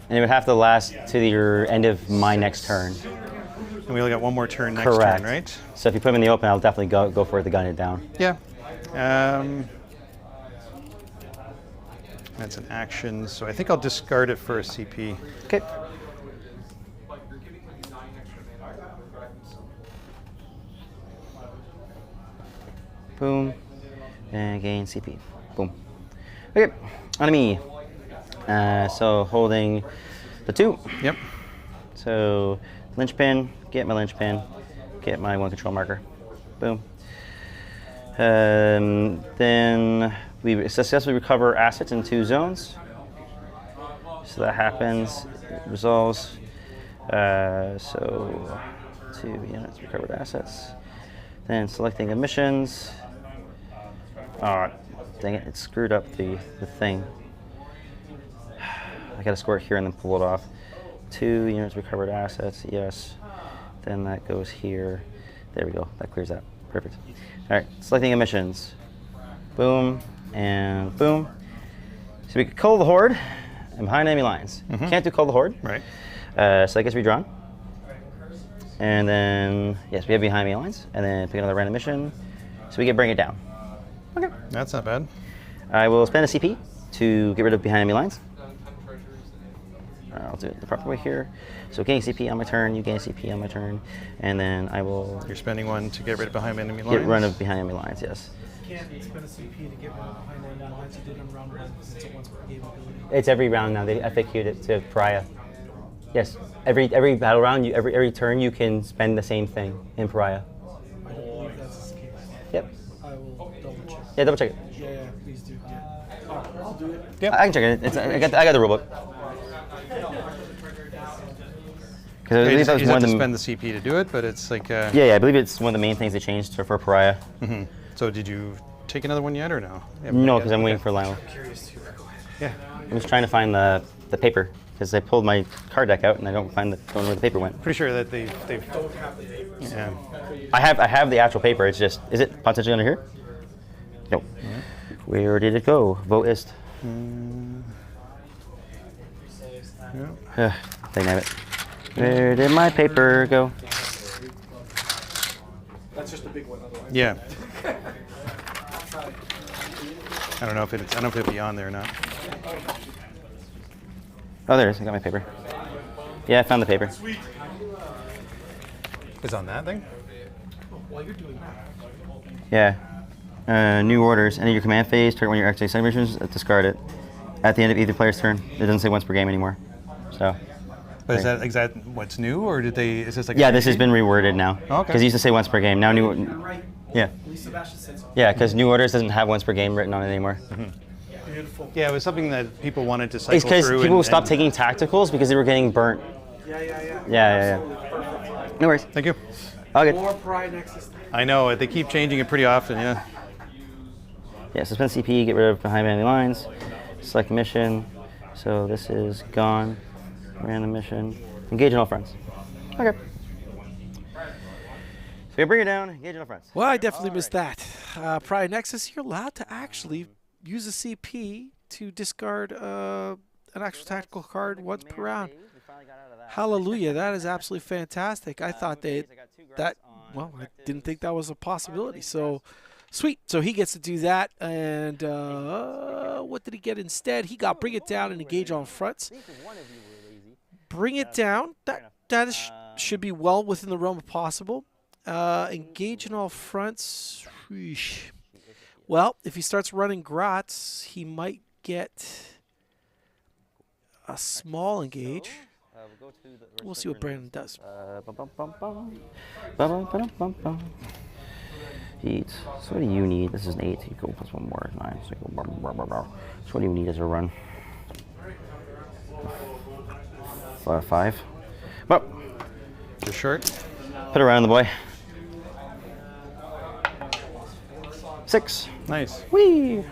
And it would have to last to your end of my next turn. And we only got 1 more turn next Correct. turn, right? So if you put them in the open, I'll definitely go for it to gun it down. Yeah. That's an action, so I think I'll discard it for a CP. Okay. Boom. And gain CP. Boom. Okay. On to me. So holding the 2. Yep. So linchpin, get my linchpin, get my 1 control marker. Boom. Then we successfully recover assets in 2 zones. So that happens, it resolves. So 2 units recovered assets. Then selecting emissions. Oh, dang it, it screwed up the thing. I gotta score it here and then pull it off. 2 units recovered assets, yes. Then that goes here. There we go, that clears that. Perfect. All right, selecting emissions. Boom, and boom. So we could cull the horde and behind enemy lines. Can't do cull the horde. Right. So that gets redrawn. And then, yes, we have behind enemy lines. And then pick another random mission. So we can Bring It Down. Okay. That's not bad. I will spend a CP to get rid of behind enemy lines. I'll do it the proper way here. So gain CP on my turn, you gain CP on my turn, and then I will You're spending 1 to get rid of behind enemy lines. get rid of behind enemy lines, yes. You can't spend a CP to get rid of behind enemy lines. You did on round 1 because it's a once per game ability. It's every round now. They FAQ'd it to Pariah. Yes, every battle round, every turn you can spend the same thing in Pariah. I don't believe that's the case. Yep. I will double check. Yeah, double check it. Yeah, please do. I'll do it. Yeah, I can check it. I got the rulebook. Because I You believe that was just one have of to the spend the CP to do it, but it's like. yeah, I believe it's one of the main things they changed for Pariah. So did you take another one yet or no? No, because I'm waiting for Lionel. Curious too. Go ahead. Yeah. I'm just trying to find the paper because I pulled my card deck out and I don't know where the paper went. Pretty sure that they've. Don't have the papers. Yeah. I have the actual paper. It's just, is it potentially under here? No. Where did it go? Votist. Yeah. Dang it. Where did my paper go? That's just a big one, otherwise. Yeah. I don't know if it'll be on there or not. Oh, there it is. I got my paper. Yeah, I found the paper. It's on that thing? While you're doing that. Yeah. New orders. End of your command phase. Target one of your active missions. Discard it. At the end of either player's turn. It doesn't say once per game anymore. So. But is that what's new, or did they? Is this like? Yeah, this has been reworded now. Okay. Because it used to say once per game. Now You're right. Yeah. At least Sebastian said so. Yeah, because new orders doesn't have once per game written on it anymore. Beautiful. Yeah, it was something that people wanted to cycle It's because through. people stopped taking tacticals because they were getting burnt. Yeah. Yeah. No worries. Thank you. All good. More Pride Nexus. I know they keep changing it pretty often. Yeah. Yeah, suspend CP, get rid of behind enemy lines, select mission. So this is gone. Random mission. Engage in all friends. Okay. So you bring it down, engage in all friends. Well, I definitely missed that. Pride Nexus, you're allowed to actually use a CP to discard an actual tactical card once per round. Hallelujah, that is absolutely fantastic. I thought I didn't think that was a possibility. So, sweet. So he gets to do that. And what did he get instead? He got Bring It Down and Engage on Fronts. Bring It Down, should be well within the realm of possible. Engage in all fronts. Sheesh. Well, if he starts running Grots, he might get a small engage. We'll see what Brandon does. Heat. So what do you need? This is an 8. You go plus 1 more. 9. So, you go so what do you need as a run? 5. Well, You're short. put it around the boy. 6. Nice. Whee!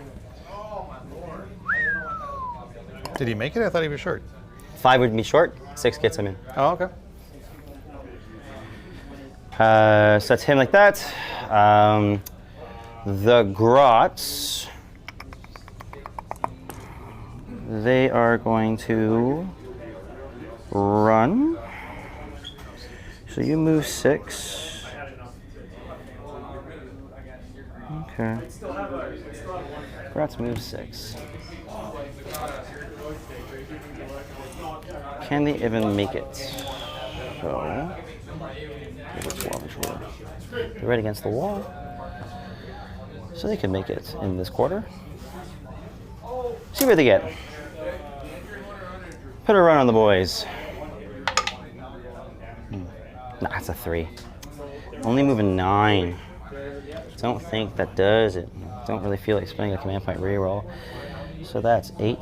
Did he make it? I thought he was short. 5 would be short. 6 gets him in. Oh, okay. So that's him like that. The Grots, they are going to run. So you move 6. Okay. Grots move 6. Can they even make it? So, they're right against the wall. So they can make it in this quarter. See where they get. Put a run on the boys. Nah, it's a 3. Only moving 9. Don't think that does it. Don't really feel like spending a command point reroll. So that's 8.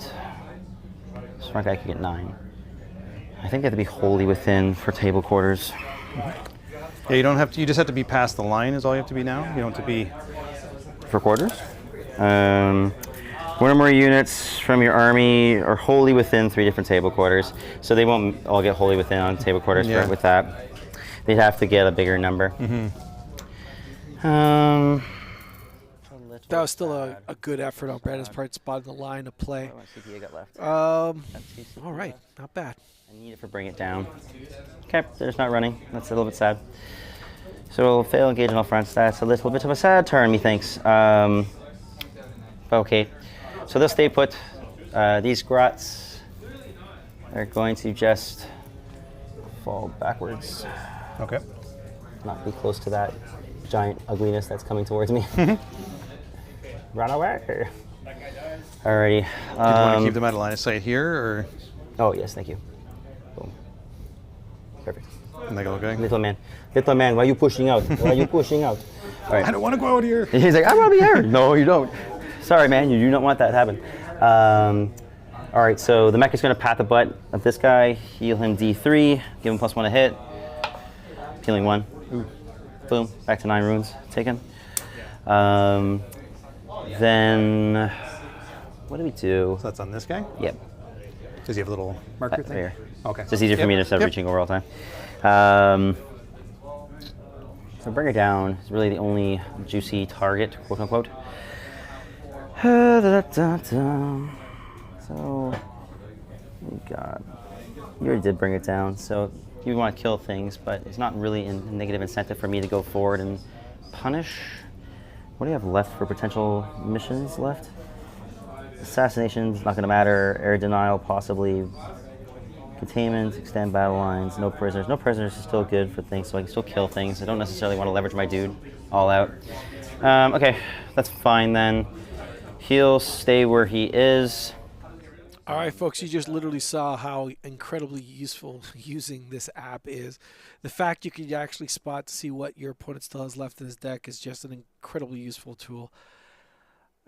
Smart guy could get 9. I think they have to be wholly within for table quarters. Yeah, you don't have to. You just have to be past the line. Is all you have to be now. You don't have to be For quarters. 1 or more units from your army are wholly within 3 different table quarters. So they won't all get wholly within on table quarters with that. They'd have to get a bigger number. That was still a good effort on Brandon's part, spotting the line of play. How much CP I got left? All right, not bad. I need it for Bring It Down. Okay, they're just not running. That's a little bit sad. So we'll fail engage on all fronts. That's a little bit of a sad turn, methinks. Okay, so they'll stay put. These Grots are going to just fall backwards. okay. Not be close to that giant ugliness that's coming towards me. Run away. Alrighty. Do you want to keep them out of line of sight here, or Oh, yes, thank you. Boom. Perfect. and they go okay? Little man, why are you pushing out? Why are you pushing out? All right. I don't want to go out here. He's like, I want to be here. No, you don't. Sorry, man, you do not want that to happen. All right, so the mech is going to pat the butt of this guy, heal him D3, give him +1 a hit. Healing 1. Ooh. Boom, back to 9 runes taken. Then, what do we do? So that's on this guy. Yep. Does he have a little marker thing? Here. Okay. It's just easier for me to instead of reaching over all the time. So Bring It Down is really the only juicy target, quote unquote. So, we got, you already did Bring It Down, so you want to kill things, but it's not really a negative incentive for me to go forward and punish. What do you have left for potential missions left? Assassination's not going to matter. Air denial, possibly. Containment, extend battle lines, no prisoners. No prisoners is still good for things, so I can still kill things. I don't necessarily want to leverage my dude all out. Okay, that's fine then. He'll stay where he is. All right, folks, you just literally saw how incredibly useful using this app is. The fact you can actually spot to see what your opponent still has left in his deck is just an incredibly useful tool.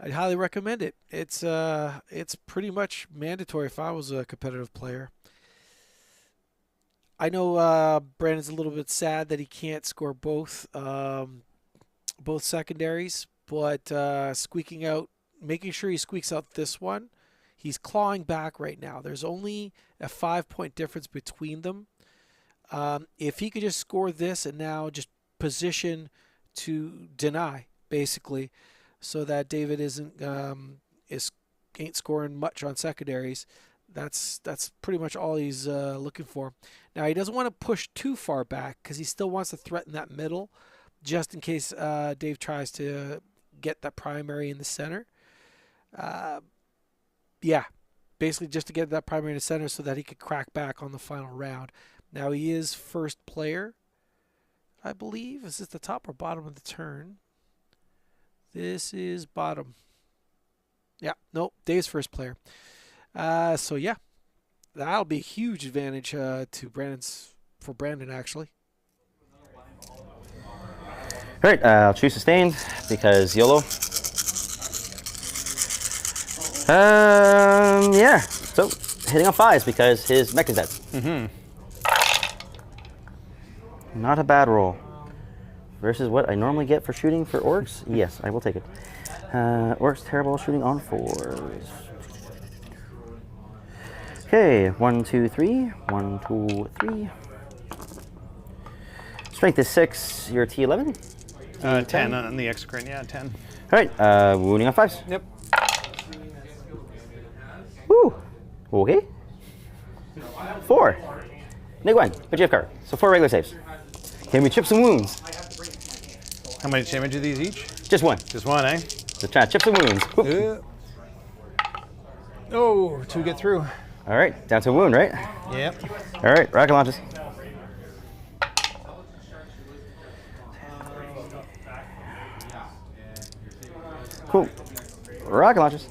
I'd highly recommend it. It's pretty much mandatory if I was a competitive player. I know Brandon's a little bit sad that he can't score both secondaries, but making sure he squeaks out this one. He's clawing back right now. There's only a 5-point difference between them. If he could just score this and now just position to deny, basically, so that David ain't scoring much on secondaries. That's pretty much all he's looking for. Now he doesn't want to push too far back because he still wants to threaten that middle, just in case Dave tries to get that primary in the center. Yeah, basically just to get that primary in the center so that he could crack back on the final round. Now he is first player, I believe. Is this the top or bottom of the turn? This is bottom. Yeah, nope, Dave's first player. So yeah, that'll be a huge advantage for Brandon actually. All right, I'll choose sustained because YOLO. Yeah. So hitting on 5s because his mech is dead. Not a bad roll. Versus what I normally get for shooting for orcs. Yes, I will take it. Orcs terrible shooting on 4s. Okay, 1, 2, 3. 1, 2, 3. Strength is 6. You're T11. 10 on the exocrine, yeah, 10. All right, wounding on 5s. Yep. Woo. Okay. 4. Neg 1, but you have card. So 4 regular saves. Can we chip some wounds? How many damage are these each? Just 1. Just 1, eh? So try to chip some wounds. Whoop. Oh, 2 get through. All right, down to a wound, right? Yep. All right, rocket launches. Cool. Rocket launches.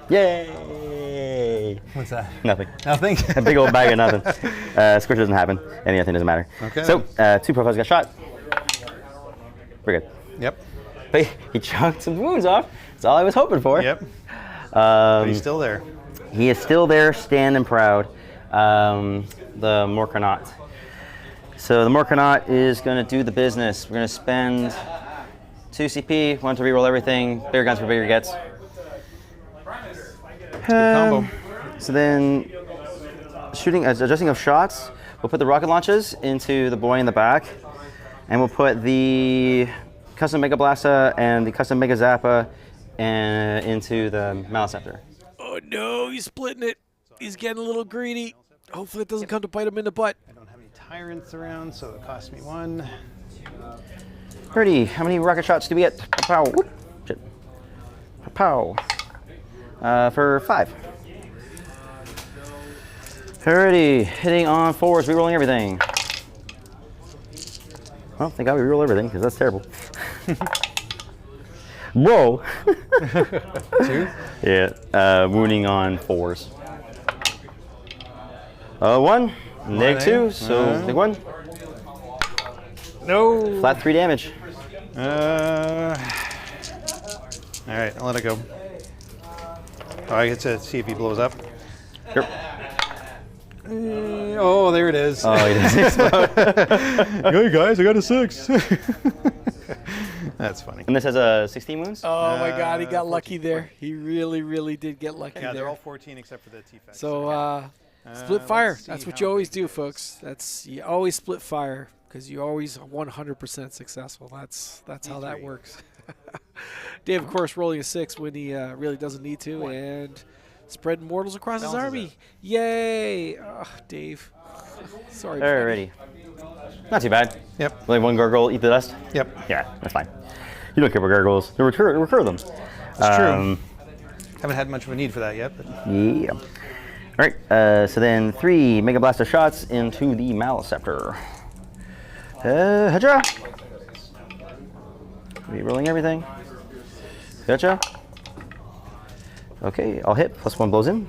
Yay! What's that? Nothing. Nothing? A big old bag of nothing. Scorch doesn't happen. Any other thing doesn't matter. Okay. So, 2 profiles got shot. We're good. Yep. But he chunked some wounds off. That's all I was hoping for. Yep. But he's still there. He is still there, standing proud. The Morkanaut. So the Morkanaut is going to do the business. We're going to spend 2 CP, 1 to reroll everything. Bigger guns for bigger gets. Combo. So then, adjusting of shots, we'll put the rocket launches into the boy in the back, and we'll put the custom Mega Blasta and the custom Mega Zappa into the Maliceptor. Oh no, he's splitting it. He's getting a little greedy. Hopefully it doesn't come to bite him in the butt. I don't have any tyrants around, so it costs me 1. Pretty. How many rocket shots do we get? Pow. Whoop. Shit. Pow. For 5. Alrighty, hitting on 4s, rerolling everything. Well, thank God we reroll everything, because that's terrible. Whoa! 2? Yeah, wounding on 4s. 1, neg 2, so neg 1. No! Flat 3 damage. Alright, I'll let it go. Oh, I get to see if he blows up. Yep. Oh, there it is. Oh, he doesn't explode. Hey guys, I got a 6. That's funny. And this has a 16 wounds? Oh my God, he got lucky there. He really, really did get lucky Yeah, they're there. all 14 except for the T-Fax. So split fire. let's see That's what how you always many- do, folks. You always split fire because you're always 100% successful. That's how that works. Dave, of course, rolling a 6 when he really doesn't need to, and spreading mortals across his Balances army. Yay! Oh, Dave. Sorry. buddy. Alrighty. Not too bad. Yep. Only 1 gargoyle, eat the dust? Yep. Yeah, that's fine. You don't care about gargoyles. You recur them. It's true. Haven't had much of a need for that yet. But. Yeah. All right. So then 3 Mega Blaster shots into the Maliceptor. Hedra. Rerolling everything. Gotcha. Okay, I'll hit. +1 blows in.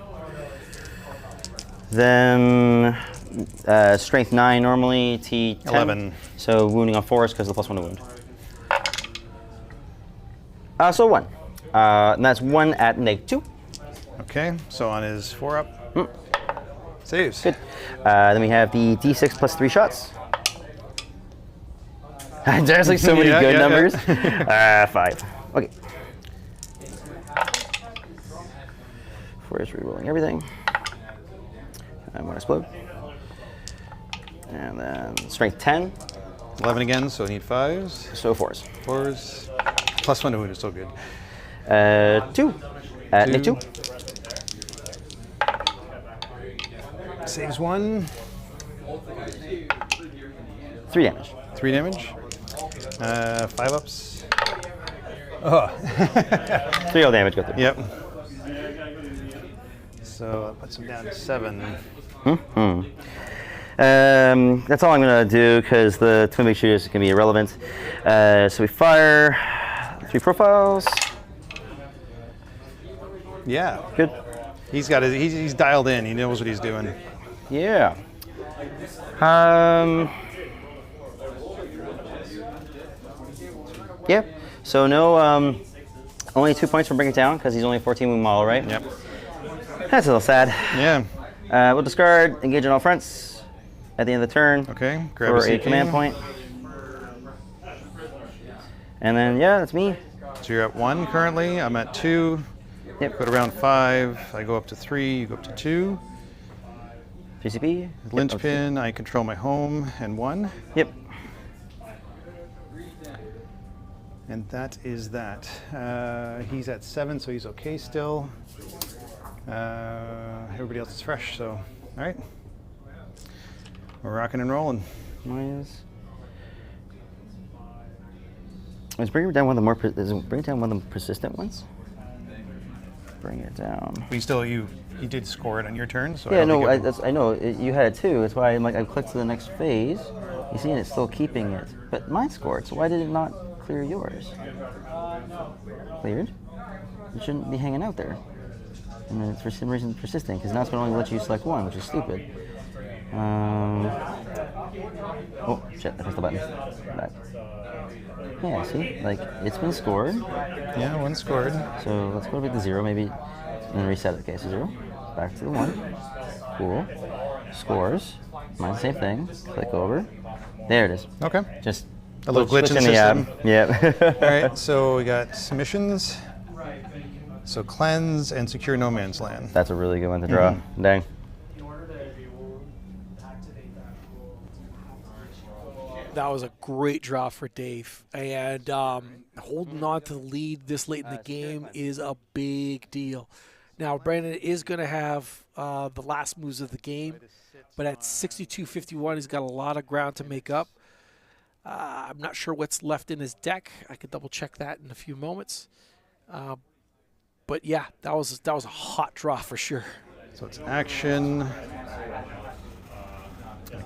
Then strength 9 normally. T10. 11. So wounding on 4s because of the +1 to wound. So 1. And that's 1 at neg 2. Okay, so on his 4-up. Saves. Good. Then we have the D6 plus 3 shots. There's like so many Yeah, good yeah, numbers. yeah. 5. Okay. 4 is re-rolling everything. I'm going to explode. And then strength 10, 11 again, so I need 5s. so 4s. 4s. Plus 1 to wound is still good. 2. Nick 2. Saves 1. 3 damage. 3 damage. 5 ups. Oh. 3 all damage go through. Yep. So that puts him down to 7. That's all I'm going to do because the twin big shooters can be irrelevant. So we fire 3 profiles. Yeah. Good. He's got he's dialed in. He knows what he's doing. Yeah. Yeah. So no, only 2 points from bringing it down because he's only a 14 wound model, right? Yep. That's a little sad. Yeah. We'll discard, engage on all fronts at the end of the turn Okay. Grab for a CP. command point. And then, yeah, that's me. So you're at 1 currently. I'm at 2. Yep. Go to round 5. I go up to 3. You go up to 2. PCP. Linchpin. I control my home and 1. Yep. And that is that. He's at 7, so he's okay still. Everybody else is fresh, so all right. We're rocking and rolling. Minus. Let's bring it down one of the more. Bring it down one of the persistent ones. Bring it down. We still you did score it on your turn, so Yeah, I don't no, think I know you had it too. That's why I'm like I clicked to the next phase. You see, and it's still keeping it, but mine scored. So why did it not clear yours? Cleared. It shouldn't be hanging out there. And then it's for some reason persisting because now it's going to only let you select one, which is stupid. Oh shit! I pressed the button. That. Yeah, see, like it's been scored. Yeah, 1 scored. So let's go to the 0, maybe, and then reset it. Okay, so 0, back to the 1. Cool. Scores. Mine's the same thing. Click over. There it is. Okay. Just A little glitch in the system. system. Yeah. All right, so we got submissions. So cleanse and secure no man's land. That's a really good one to draw. Dang. That was a great draw for Dave. And holding on to the lead this late in the game is a big deal. Now, Brandon is going to have the last moves of the game, but at 62-51, he's got a lot of ground to make up. I'm not sure what's left in his deck. I could double check that in a few moments. But yeah, that was a hot draw for sure. So it's action. I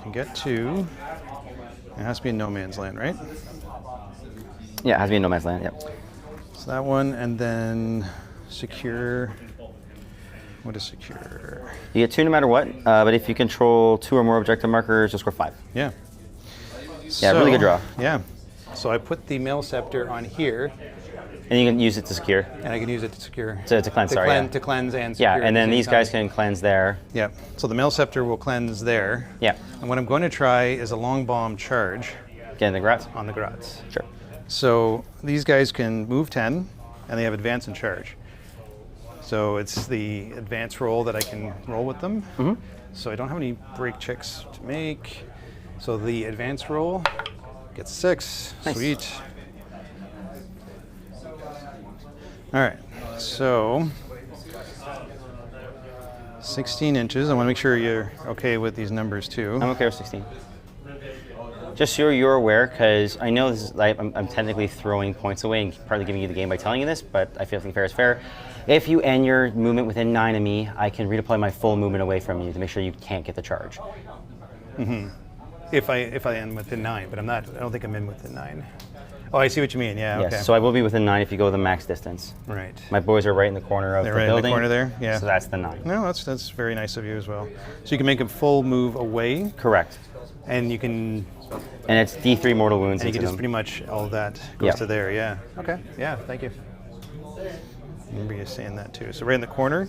can get 2. It has to be in no man's land, right? Yeah, it has to be in no man's land. Yep. So that one, and then secure. What is secure? You get 2 no matter what, but if you control 2 or more objective markers, you'll score 5. Yeah. Yeah, really good draw. Yeah. So I put the mail scepter on here, And you can use it to secure. and I can use it to secure. To cleanse, sorry, yeah. To cleanse and secure. Yeah, and then at the these same guys time. can cleanse there. Yeah. So the mail scepter will cleanse there. Yeah. And what I'm going to try is a long bomb charge Get in the grats. on the Grotz. Sure. So these guys can move 10, and they have advance and charge. So it's the advance roll that I can roll with them. Mm-hmm. So I don't have any break checks to make. So the advance roll gets 6. Nice. Sweet. All right. So 16 inches. I want to make sure you're okay with these numbers too. I'm okay with 16. Just so you're aware, because I know this is like I'm technically throwing points away and partly giving you the game by telling you this, but I feel fair is fair. If you end your movement within 9 of me, I can redeploy my full movement away from you to make sure you can't get the charge. Mm-hmm. If I am within 9, but I'm not. I don't think I'm in within 9. Oh, I see what you mean. Yeah. Yes, Okay. so I will be within 9 if you go the max distance. Right. My boys are right in the corner of They're the right in the building. corner there? Yeah. So that's the 9. No, that's very nice of you as well. So you can make a full move away, Correct. and you can And it's D3 mortal wounds and you into can just them. pretty much all of that goes Yeah. to there. Yeah. Okay. Yeah. Thank you. I remember you saying that too. So right in the corner.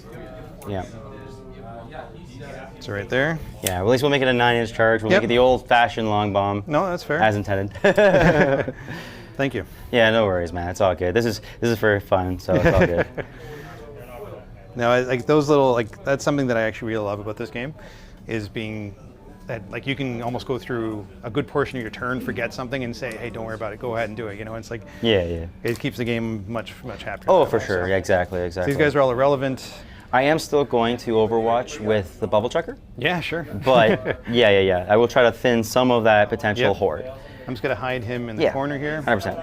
Yeah. So right there. Yeah, well, at least we'll make it a 9-inch charge. We'll Yep. make it the old-fashioned long bomb. No, that's fair. As intended. Thank you. Yeah, no worries, man. It's all good. This is for fun, so it's all good. Now, like those little, like that's something that I actually really love about this game, is being that like you can almost go through a good portion of your turn, forget something, and say, hey, don't worry about it, go ahead and do it. You know, it's like Yeah. it keeps the game much happier. Oh, that for way, sure. so. Yeah, exactly. These guys are all irrelevant. I am still going to Overwatch with the bubble chucker, Yeah, sure. but yeah. I will try to thin some of that potential Yep. horde. I'm just gonna hide him in the corner here 100%.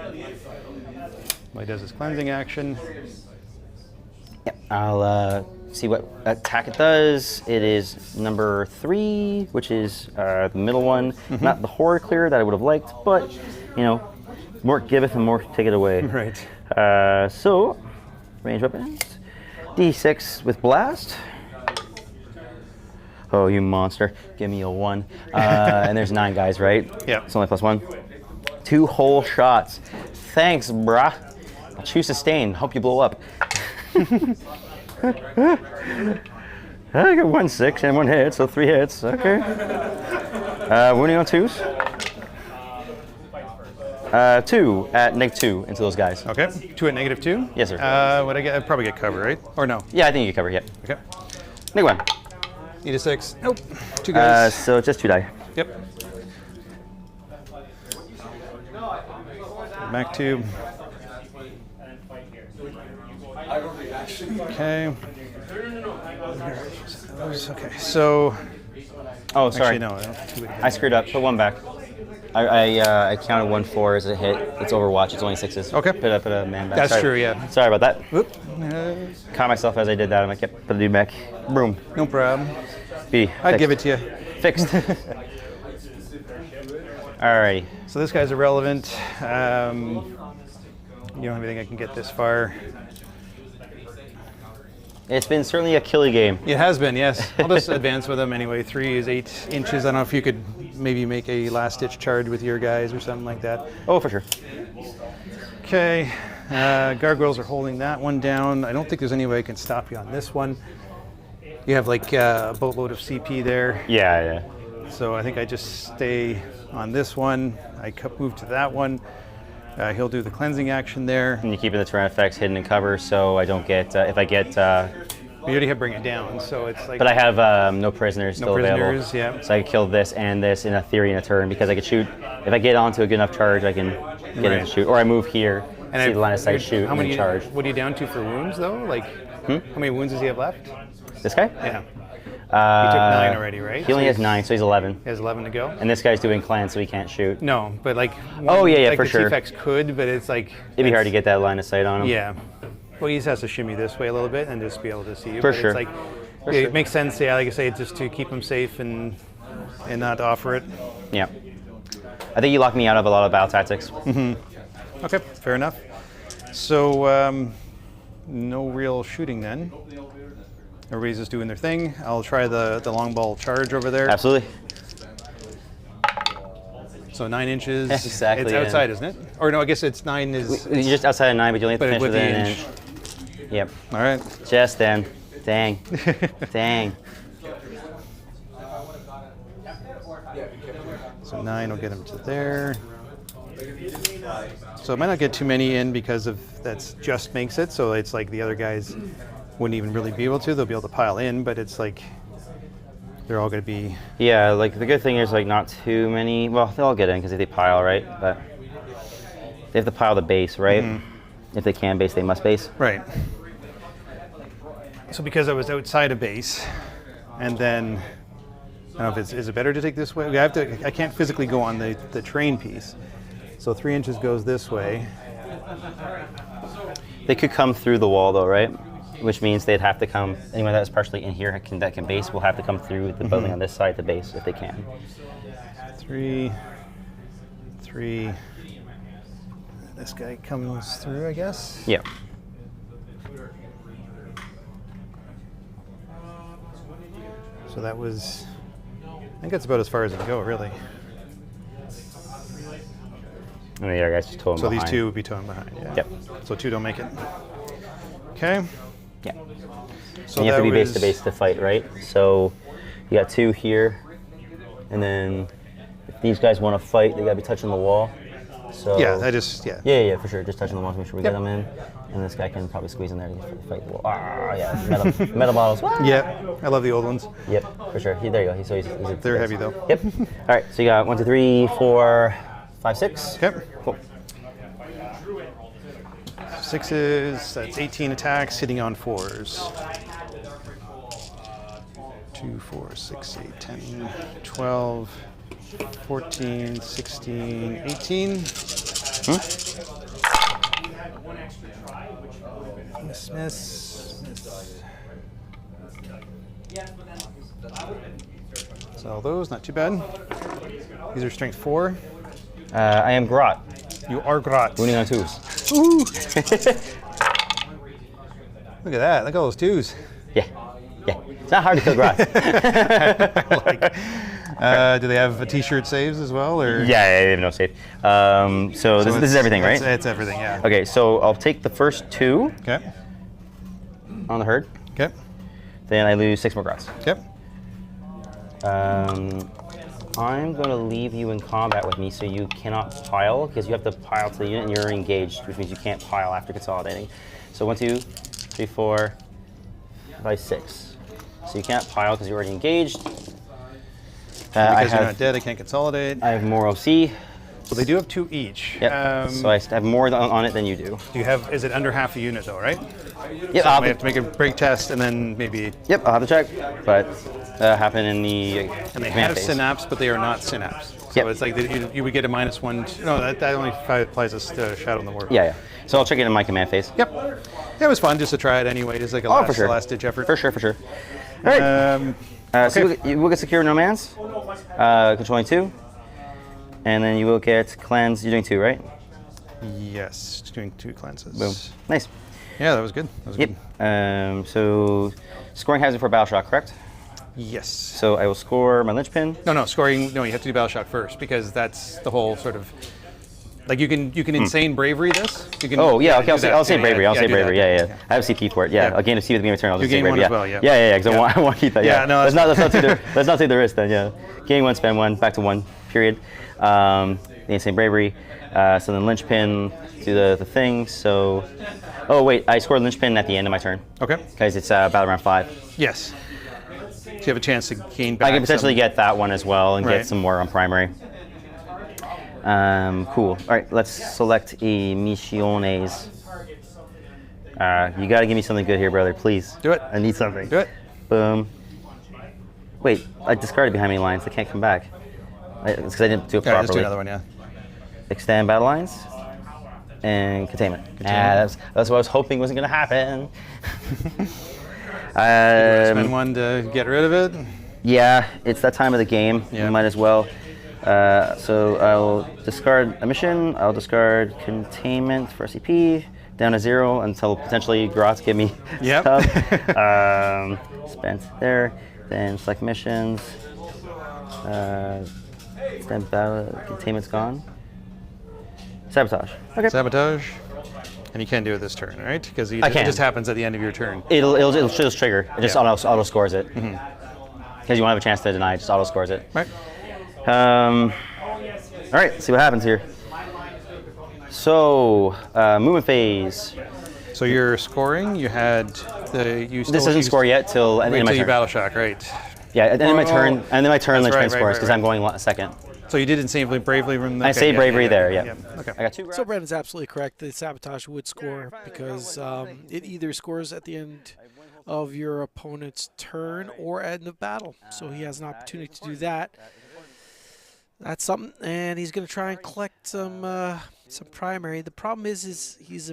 while he does his cleansing action. Yep. I'll see what attack it does. It is number 3, which is the middle one. Not the horde clear that I would have liked, but you know, more giveth and more take it away. Right. So, range weapons. D6 with blast. Oh, you monster. Give me a 1. And there's 9 guys, right? Yep. It's only +1. 2 whole shots. Thanks, brah. I'll choose sustain. Hope you blow up. I got 1 6 and 1 hit, so 3 hits. Okay. Wounding on 2s. 2 at -2 into those guys. Okay. 2 at -2. Yes, sir. Would I get? I'd probably get cover, right? Or no? Yeah, I think you cover. Yep. Okay. -1. Need a 6. Nope. 2 guys. So just 2 die. Yep. Back to. Okay. Okay. So. Oh, sorry. Actually, no. I don't do it again. I screwed up. Put 1 back. I counted 1 4 as a hit. It's Overwatch. It's only 6s. Okay. Put a man back. That's Sorry. true, yeah. Sorry about that. Whoop. Caught myself as I did that. I'm like, yep. Put a dude back. Boom. No problem. B. I'd Fixed. give it to you. Fixed. Alrighty. So this guy's irrelevant. You don't have anything I can get this far. It's been certainly a killy game. It has been, yes. I'll just advance with him anyway. 3 is 8 inches. I don't know if you could maybe make a last-ditch charge with your guys or something like that. Oh, for sure. Okay. Gargoyles are holding that one down. I don't think there's any way I can stop you on this one. You have like a boatload of CP there. Yeah. So I think I just stay on this one. I move to that one. He'll do the cleansing action there. And you're keeping the turn effects hidden in cover, so I don't get if I get. We already have bring it down, so it's like. But I have no prisoners still prisoners, available. yeah. So I could kill this and this in a theory in a turn because I could shoot. If I get onto a good enough charge, I can get in to shoot. Or I move here, And see the line of sight, shoot, how and many then charge. What are you down to for wounds though? Like, how many wounds does he have left? This guy? Yeah. He took 9 already, right? He only So has 9, so he's 11. He has 11 to go. And this guy's doing clan, so he can't shoot. No, but like. Oh, yeah, like for the sure. T-Fex could, but it's like. It'd be hard to get that line of sight on him. Yeah. Well, he just has to shimmy this way a little bit and just be able to see you. For but sure. It's like, it makes sense, yeah, like I say, just to keep him safe and not offer it. Yeah. I think you locked me out of a lot of battle tactics. Okay, fair enough. So, no real shooting then. Everybody's just doing their thing. I'll try the long ball charge over there. Absolutely. So 9 inches. That's exactly It's it. outside, isn't it? Or no, I guess it's 9 is. You're just outside of 9, but you only have to But finish with within the an inch. inch. Yep. All right. Just then. Dang. Dang. So 9 will get him to there. So I might not get too many in because of that's just makes it. So it's like the other guys wouldn't even really be able to. They'll be able to pile in, but it's like they're all going to be. Yeah, like the good thing is like not too many. Well, they'll all get in because if they pile, right? But they have to pile the base, right? If they can base, they must base. Right. So because I was outside of base, and then I don't know if is it better to take this way? I can't physically go on the train piece. So 3 inches goes this way. They could come through the wall though, right? Which means they'd have to come. Anyone that's partially in here that can base will have to come through the building on this side to base if they can. 3. This guy comes through, I guess. Yeah. So that was. I think that's about as far as it can go, really. And the other guys just told them So behind. these 2 would be towing behind. Yeah. Yep. So 2 don't make it. Okay. Yeah. So And you have to that be base to was- base to fight, right? So you got 2 here, and then if these guys want to fight, they got to be touching the wall. So Yeah, I just, yeah. yeah, for sure. Just touching the wall to make sure we Yep. get them in. And this guy can probably squeeze in there to fight the wall. Ah, yeah. Metal bottles. Wah! Yeah, I love the old ones. Yep, for sure. There you go. He's They're heavy though. Yep. All right, so you got 1, 2, 3, 4, 5, 6. Okay. Cool. 6s, that's 18 attacks, hitting on 4s. 2, 4, 6, 8, 10, 12, 14, 16, 18. Miss, miss, miss. So those, not too bad. These are strength 4. I am Grot. You are Grot. Wounding on 2s. Ooh. Look at that. Look at all those 2s. Yeah. Yeah. It's not hard to kill Grot. Do they have a t-shirt saves as well, or? Yeah, they have no save. So this is everything, right? It's everything, yeah. Okay, so I'll take the first 2 Okay. on the herd. Okay. Then I lose 6 more Grots. Okay. I'm going to leave you in combat with me so you cannot pile, because you have to pile to the unit and you're engaged, which means you can't pile after consolidating. So 1, 2, 3, 4, 5, 6. So you can't pile because you're already engaged. Because you're not dead, I can't consolidate. I have more OC. So they do have 2 each. Yep. So I have more on it than you do. Do you have? Is it under half a unit though, right? Yep. So I have to make a break test and then maybe. Yep. I'll have to check, but happen in the And they command have phase. synapse, but they are not synapse. So Yep. it's like you would get a -1. No, that only applies to Shadow in the War. Yeah, yeah. So I'll check it in my command phase. Yep. It was fun just to try it anyway. Just like a Oh, for sure. last ditch effort. For sure, for sure. All right. So okay. you will get Secure No Man's, controlling 2. And then you will get Cleanse. You're doing 2, right? Yes, doing 2 cleanses. Boom. Nice. Yeah, that was good. That was Yep. good. So scoring hazard for Battle Shock, correct? Yes. So I will score my linchpin. No, scoring. No, you have to do battle shock first because that's the whole sort of. Like you can insane bravery this. You can, Oh yeah, okay. do that. I'll say bravery. I'll say do bravery. that. Yeah. I have CP for it. Yeah. Yeah. I'll gain a C with the game of turn. I'll You just say gain bravery. one as well, yeah. Yeah. Because Yeah. I want to keep that. Yeah, Yeah. no, let's not take the risk then. Yeah. Gain 1, spend 1, back to 1. Period. The insane bravery. So then linchpin, do the thing. So, oh wait, I scored linchpin at the end of my turn Okay. because it's battle round 5. Yes. So you have a chance to gain back. I can potentially get that one as well and Right. get some more on primary. Cool. All right, let's select a Misiones. You got to give me something good here, brother, please. Do it. I need something. Do it. Boom. Wait, I discarded behind me lines. I can't come back. It's because I didn't do it Okay, properly. let's do another one. Yeah. Extend battle lines and containment. That's what I was hoping wasn't going to happen. Spend 1 to get rid of it. Yeah, it's that time of the game. Yeah. You might as well. So I'll discard a mission. I'll discard containment for CP down to 0 until potentially Grots give me Yep. stuff. Spent there. Then select missions. Then battle containment's gone. Sabotage. Okay. Sabotage. And you can't do it this turn, right? Because it can. just happens at the end of your turn. It'll just trigger. It just Yeah. auto scores it. Because you won't have a chance to deny. It just auto scores it. Right. All right, let's see what happens here. So, movement phase. So you're scoring. You had the. You still This doesn't score yet till end Wait of my till you turn. battle shock, right? Yeah, at the end of my turn, and then my turn That's linchpin right, scores because right. I'm going second. So you did insane bravely from the. I say bravery there, yeah. Okay. I got 2 So Grots. Brandon's absolutely correct. The sabotage would score because it either scores at the end of your opponent's turn or at the end of battle. So he has an opportunity to do that. That's something, and he's going to try and collect some primary. The problem is he's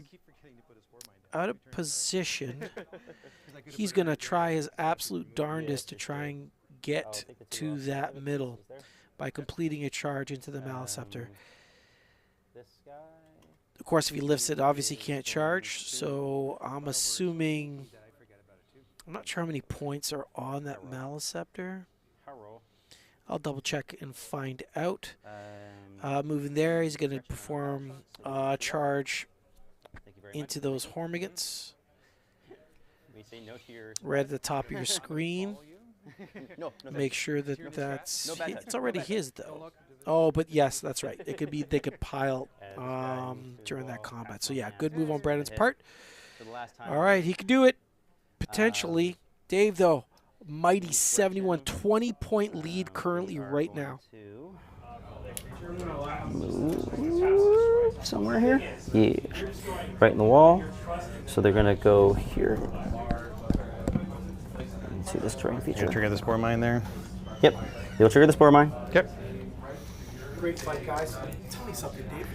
out of position. He's going to try his absolute darndest to try and get to that middle by completing a charge into the Maliceptor. Of course, if he lifts it, obviously he can't charge. So I'm assuming, I'm not sure how many points are on that Maliceptor. I'll double check and find out. Moving there, he's going to perform a charge into those Hormigants. We say no to your. right at the top of your screen. No, no. Make sure that that's. No bad touch. It's already his though. Oh, but yes, that's right. It could be. They could pile during that combat. So yeah, good move on Brandon's part. For the last time. All right, he could do it potentially. Dave though, mighty 71, 20-point lead currently right now. Move somewhere here. Yeah, right in the wall. So they're gonna go here. Into this terrain feature. Gonna trigger the spore mine there. Yep. You'll trigger the spore mine. Yep. Great fight, guys. Tell me something, Dave.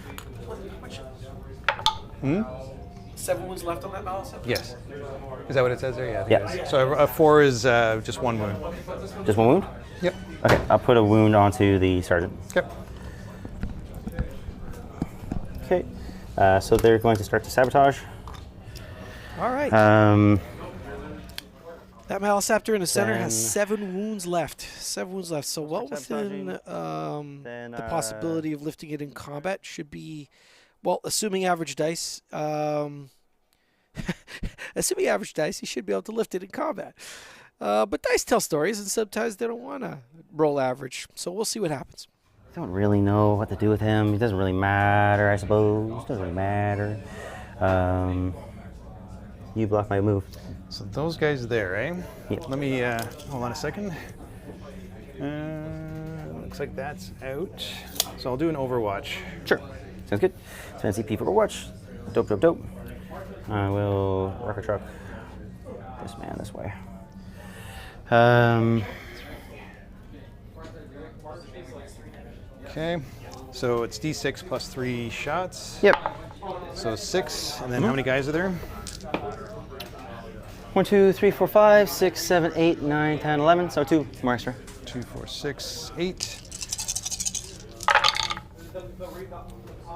Hmm? 7 wounds left on that mouse? Yes. Is that what it says there? Yeah. I think Yeah. it is. So a 4 is just 1 wound. Just one wound? Yep. Okay, I'll put a wound onto the sergeant. Okay. Okay. So they're going to start to sabotage. All right. That Malasaptor in the center has Then- 7 wounds left. 7 wounds left. So well within Then, the possibility of lifting it in combat should be, well, assuming average dice. Assuming average dice, you should be able to lift it in combat. But dice tell stories, and sometimes they don't want to roll average. So we'll see what happens. I don't really know what to do with him. It doesn't really matter, I suppose. It doesn't really matter. You block my move. So those guys there, eh? Yep. Let me hold on a second. Looks like that's out. So I'll do an Overwatch. Sure. Sounds good. Fancy P for Overwatch. Dope, dope, dope. I will rocket truck this man this way. Okay. So it's D6 plus 3 shots. Yep. So 6. And then how many guys are there? 1, 2, 3, 4, 5, 6, 7, 8, 9, 10, 11. So 2 more extra. 2, 4, 6, 8.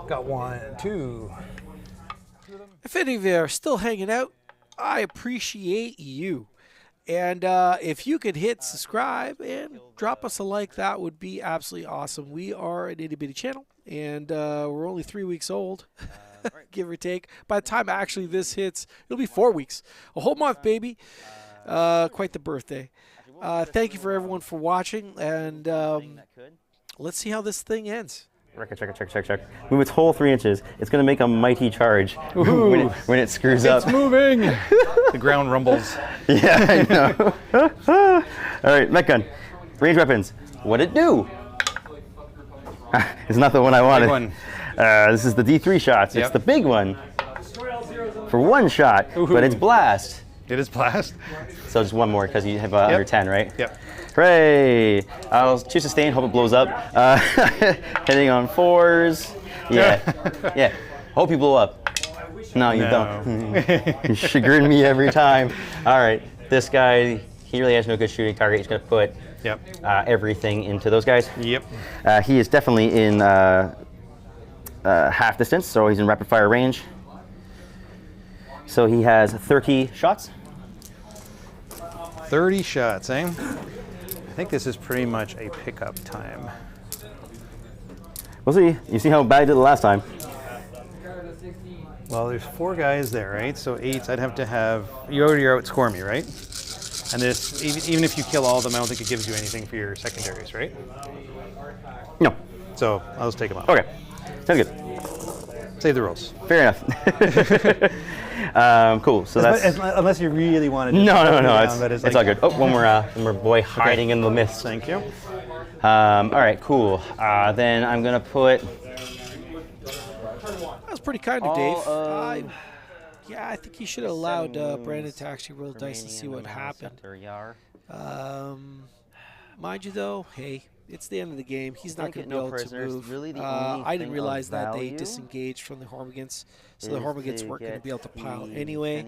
Got 1, 2. If any of you are still hanging out, I appreciate you. And if you could hit subscribe and drop us a like, that would be absolutely awesome. We are an itty bitty channel, and we're only 3 weeks old, give or take. By the time actually this hits, it'll be 4 weeks. A whole month, baby. Quite the birthday. Thank you for everyone for watching, and let's see how this thing ends. Record, check. Move its whole 3 inches. It's going to make a mighty charge when it screws up. It's moving! The ground rumbles. Yeah, I know. All right, mech gun. Range weapons. What'd it do? It's not the one I wanted. Big one. This is the D3 shots. It's Yep. the big one. For 1 shot, but it's blast. It is blast. So just 1 more because you have under 10, right? Yep. Hooray! I'll choose sustain, hope it blows up. Hitting on 4s. Yeah. Yeah. Hope you blow up. No, you don't. You chagrin me every time. All right. This guy, he really has no good shooting target. He's going to put everything into those guys. Yep. He is definitely in half distance, so he's in rapid fire range. So he has 30 shots. 30 shots, eh? I think this is pretty much a pickup time. We'll see. You see how bad I did the last time. Well, there's 4 guys there, right? So 8s, I'd have to have... You already outscore me, right? And this, even if you kill all of them, I don't think it gives you anything for your secondaries, right? No. So I'll just take them off. Okay. Sounds good. Save the rolls. Fair enough. Cool. So that's Unless you really want to. no. It's It's all good. Oh, one more boy hiding in the mist. Thank you. All right, cool. Then I'm gonna put. That was pretty kind of Dave. Yeah, I think he should have allowed Brandon to actually roll dice and see what happened. Mind you, though, hey, it's the end of the game. He's not going to be able to move. Really the I didn't realize that they disengaged from the Hormigans, so the Hormigans weren't going to be able to pile anyway.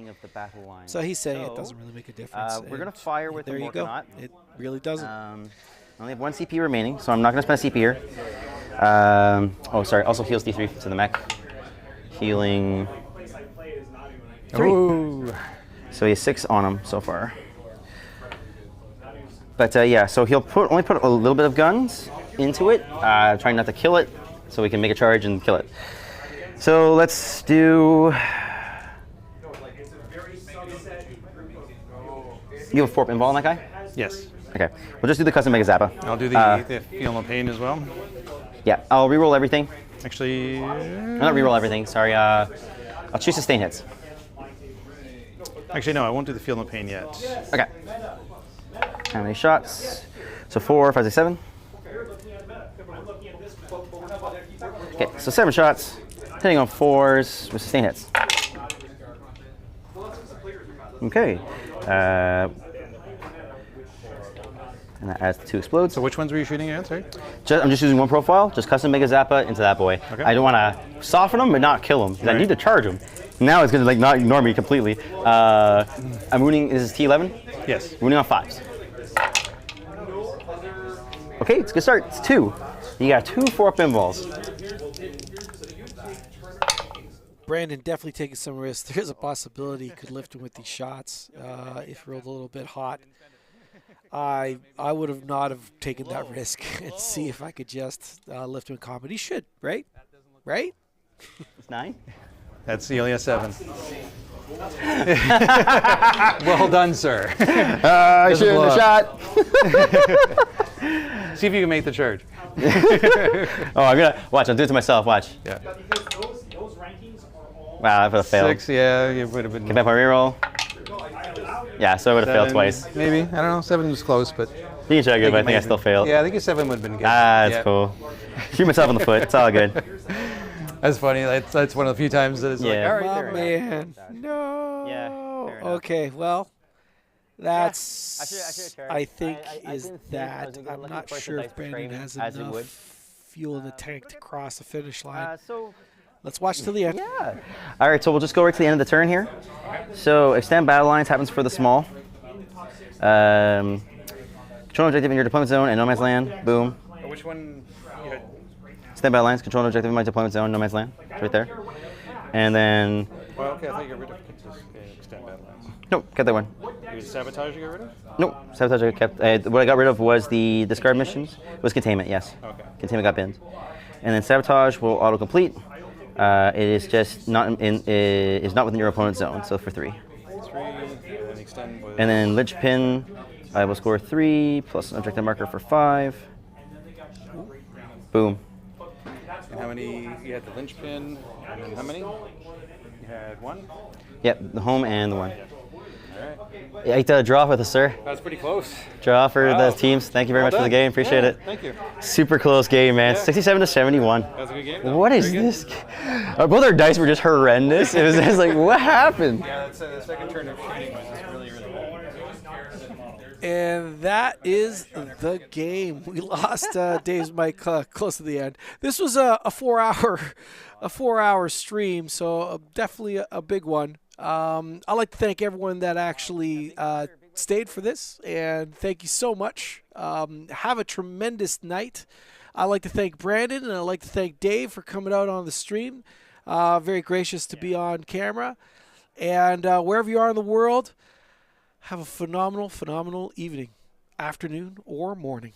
So he's saying it doesn't really make a difference. We're gonna fire with there the you go. Morkanaut. It really doesn't. I only have 1 CP remaining, so I'm not going to spend a CP here. Oh, sorry. Also heals D3 to the mech. Healing 3. Ooh. So he has 6 on him so far. But yeah, so he'll only put a little bit of guns into it, trying not to kill it, so we can make a charge and kill it. So let's do You have 4 pinball on that guy? Yes. Okay. We'll just do the custom Mega Zappa. I'll do the Feel No Pain as well. Yeah, I'll reroll everything. Actually, Not reroll everything, sorry. I'll choose sustain hits. no, I won't do the Feel No Pain yet. Okay. How many shots? So 4, 5, 6, 7. Okay, so 7 shots. Hitting on 4s with sustain hits. Okay. And that adds 2 explodes. So which ones were you shooting at? Sorry. I'm just using one profile, just custom Mega Zappa into that boy. Okay. I don't want to soften him, but not kill him, because I Right. need to charge him. Now it's going to like not ignore me completely. I'm mooning, this is T11? Yes. Mooning on 5s. Okay, it's a good start. It's 2. You got 2 4 pinballs. Brandon definitely taking some risks. There's a possibility he could lift him with these shots if rolled a little bit hot. I would have not have taken that risk and see if I could just lift him in combat. He should, right? Right? It's 9. That's he only has 7. Well done, sir. I should have shot. See if you can make the charge. Oh, I'm gonna watch. I'll do it to myself. Watch. Yeah. Those rankings are all. Wow, I would have failed. 6, yeah, you would have been. Get back my reroll. Yeah, so I would have failed 7, twice. Maybe. I don't know. 7 was close, but. You can check it, but I think I still failed. Yeah, I think a 7 would have been good. Ah, that's Yeah. cool. Shoot myself in the foot. It's all good. That's funny. That's one of the few times that it's Yeah. like, all right, My there. man. No. Yeah, fair enough. Okay, well, that's, I should've tried. I think, I is didn't think I was that. gonna get I'm lucky not twice sure the if dice Brandon portrayed has as it enough would. fuel in the tank to cross the finish line. So Let's watch till the end. yeah. All right, so we'll just go right to the end of the turn here. So extend battle lines happens for the small. Control objective in your deployment zone and no man's land. Boom. Which one? You had? Extend battle lines. Control objective in my deployment zone. No man's land. It's right there. And then Well, okay, I thought you got rid of extend battle lines. nope, kept that one. It was sabotage you got rid of? Nope, sabotage I kept. What I got rid of was the discard missions. It was containment, yes. Okay. Containment got binned. And then sabotage will auto-complete. It is just not is not within your opponent's zone, so for 3. 3, and extend was. And then linchpin, I will score 3 plus an objective marker for 5. Boom. And how many? You had the linchpin, and then how many? You had 1? Yep, the home and the 1. All right. I like to draw with us, sir. That was pretty close. Draw for Wow. the teams. Thank you very Well much for the done. game. Appreciate Yeah, it. Thank you. Super close game, man. Yeah. 67 to 71. That was a good game. though. What is Very good. this? Both our dice were just horrendous. It was just like, what happened? Yeah, that's, the second turn of shooting was just really, really bad. And that is the game. We lost Dave's mic close to the end. This was a 4-hour stream, so definitely a big one. I'd like to thank everyone that actually stayed for this, and thank you so much. Have a tremendous night. I'd like to thank Brandon, and I'd like to thank Dave for coming out on the stream. Very gracious to be on camera. And wherever you are in the world, have a phenomenal, phenomenal evening, afternoon, or morning.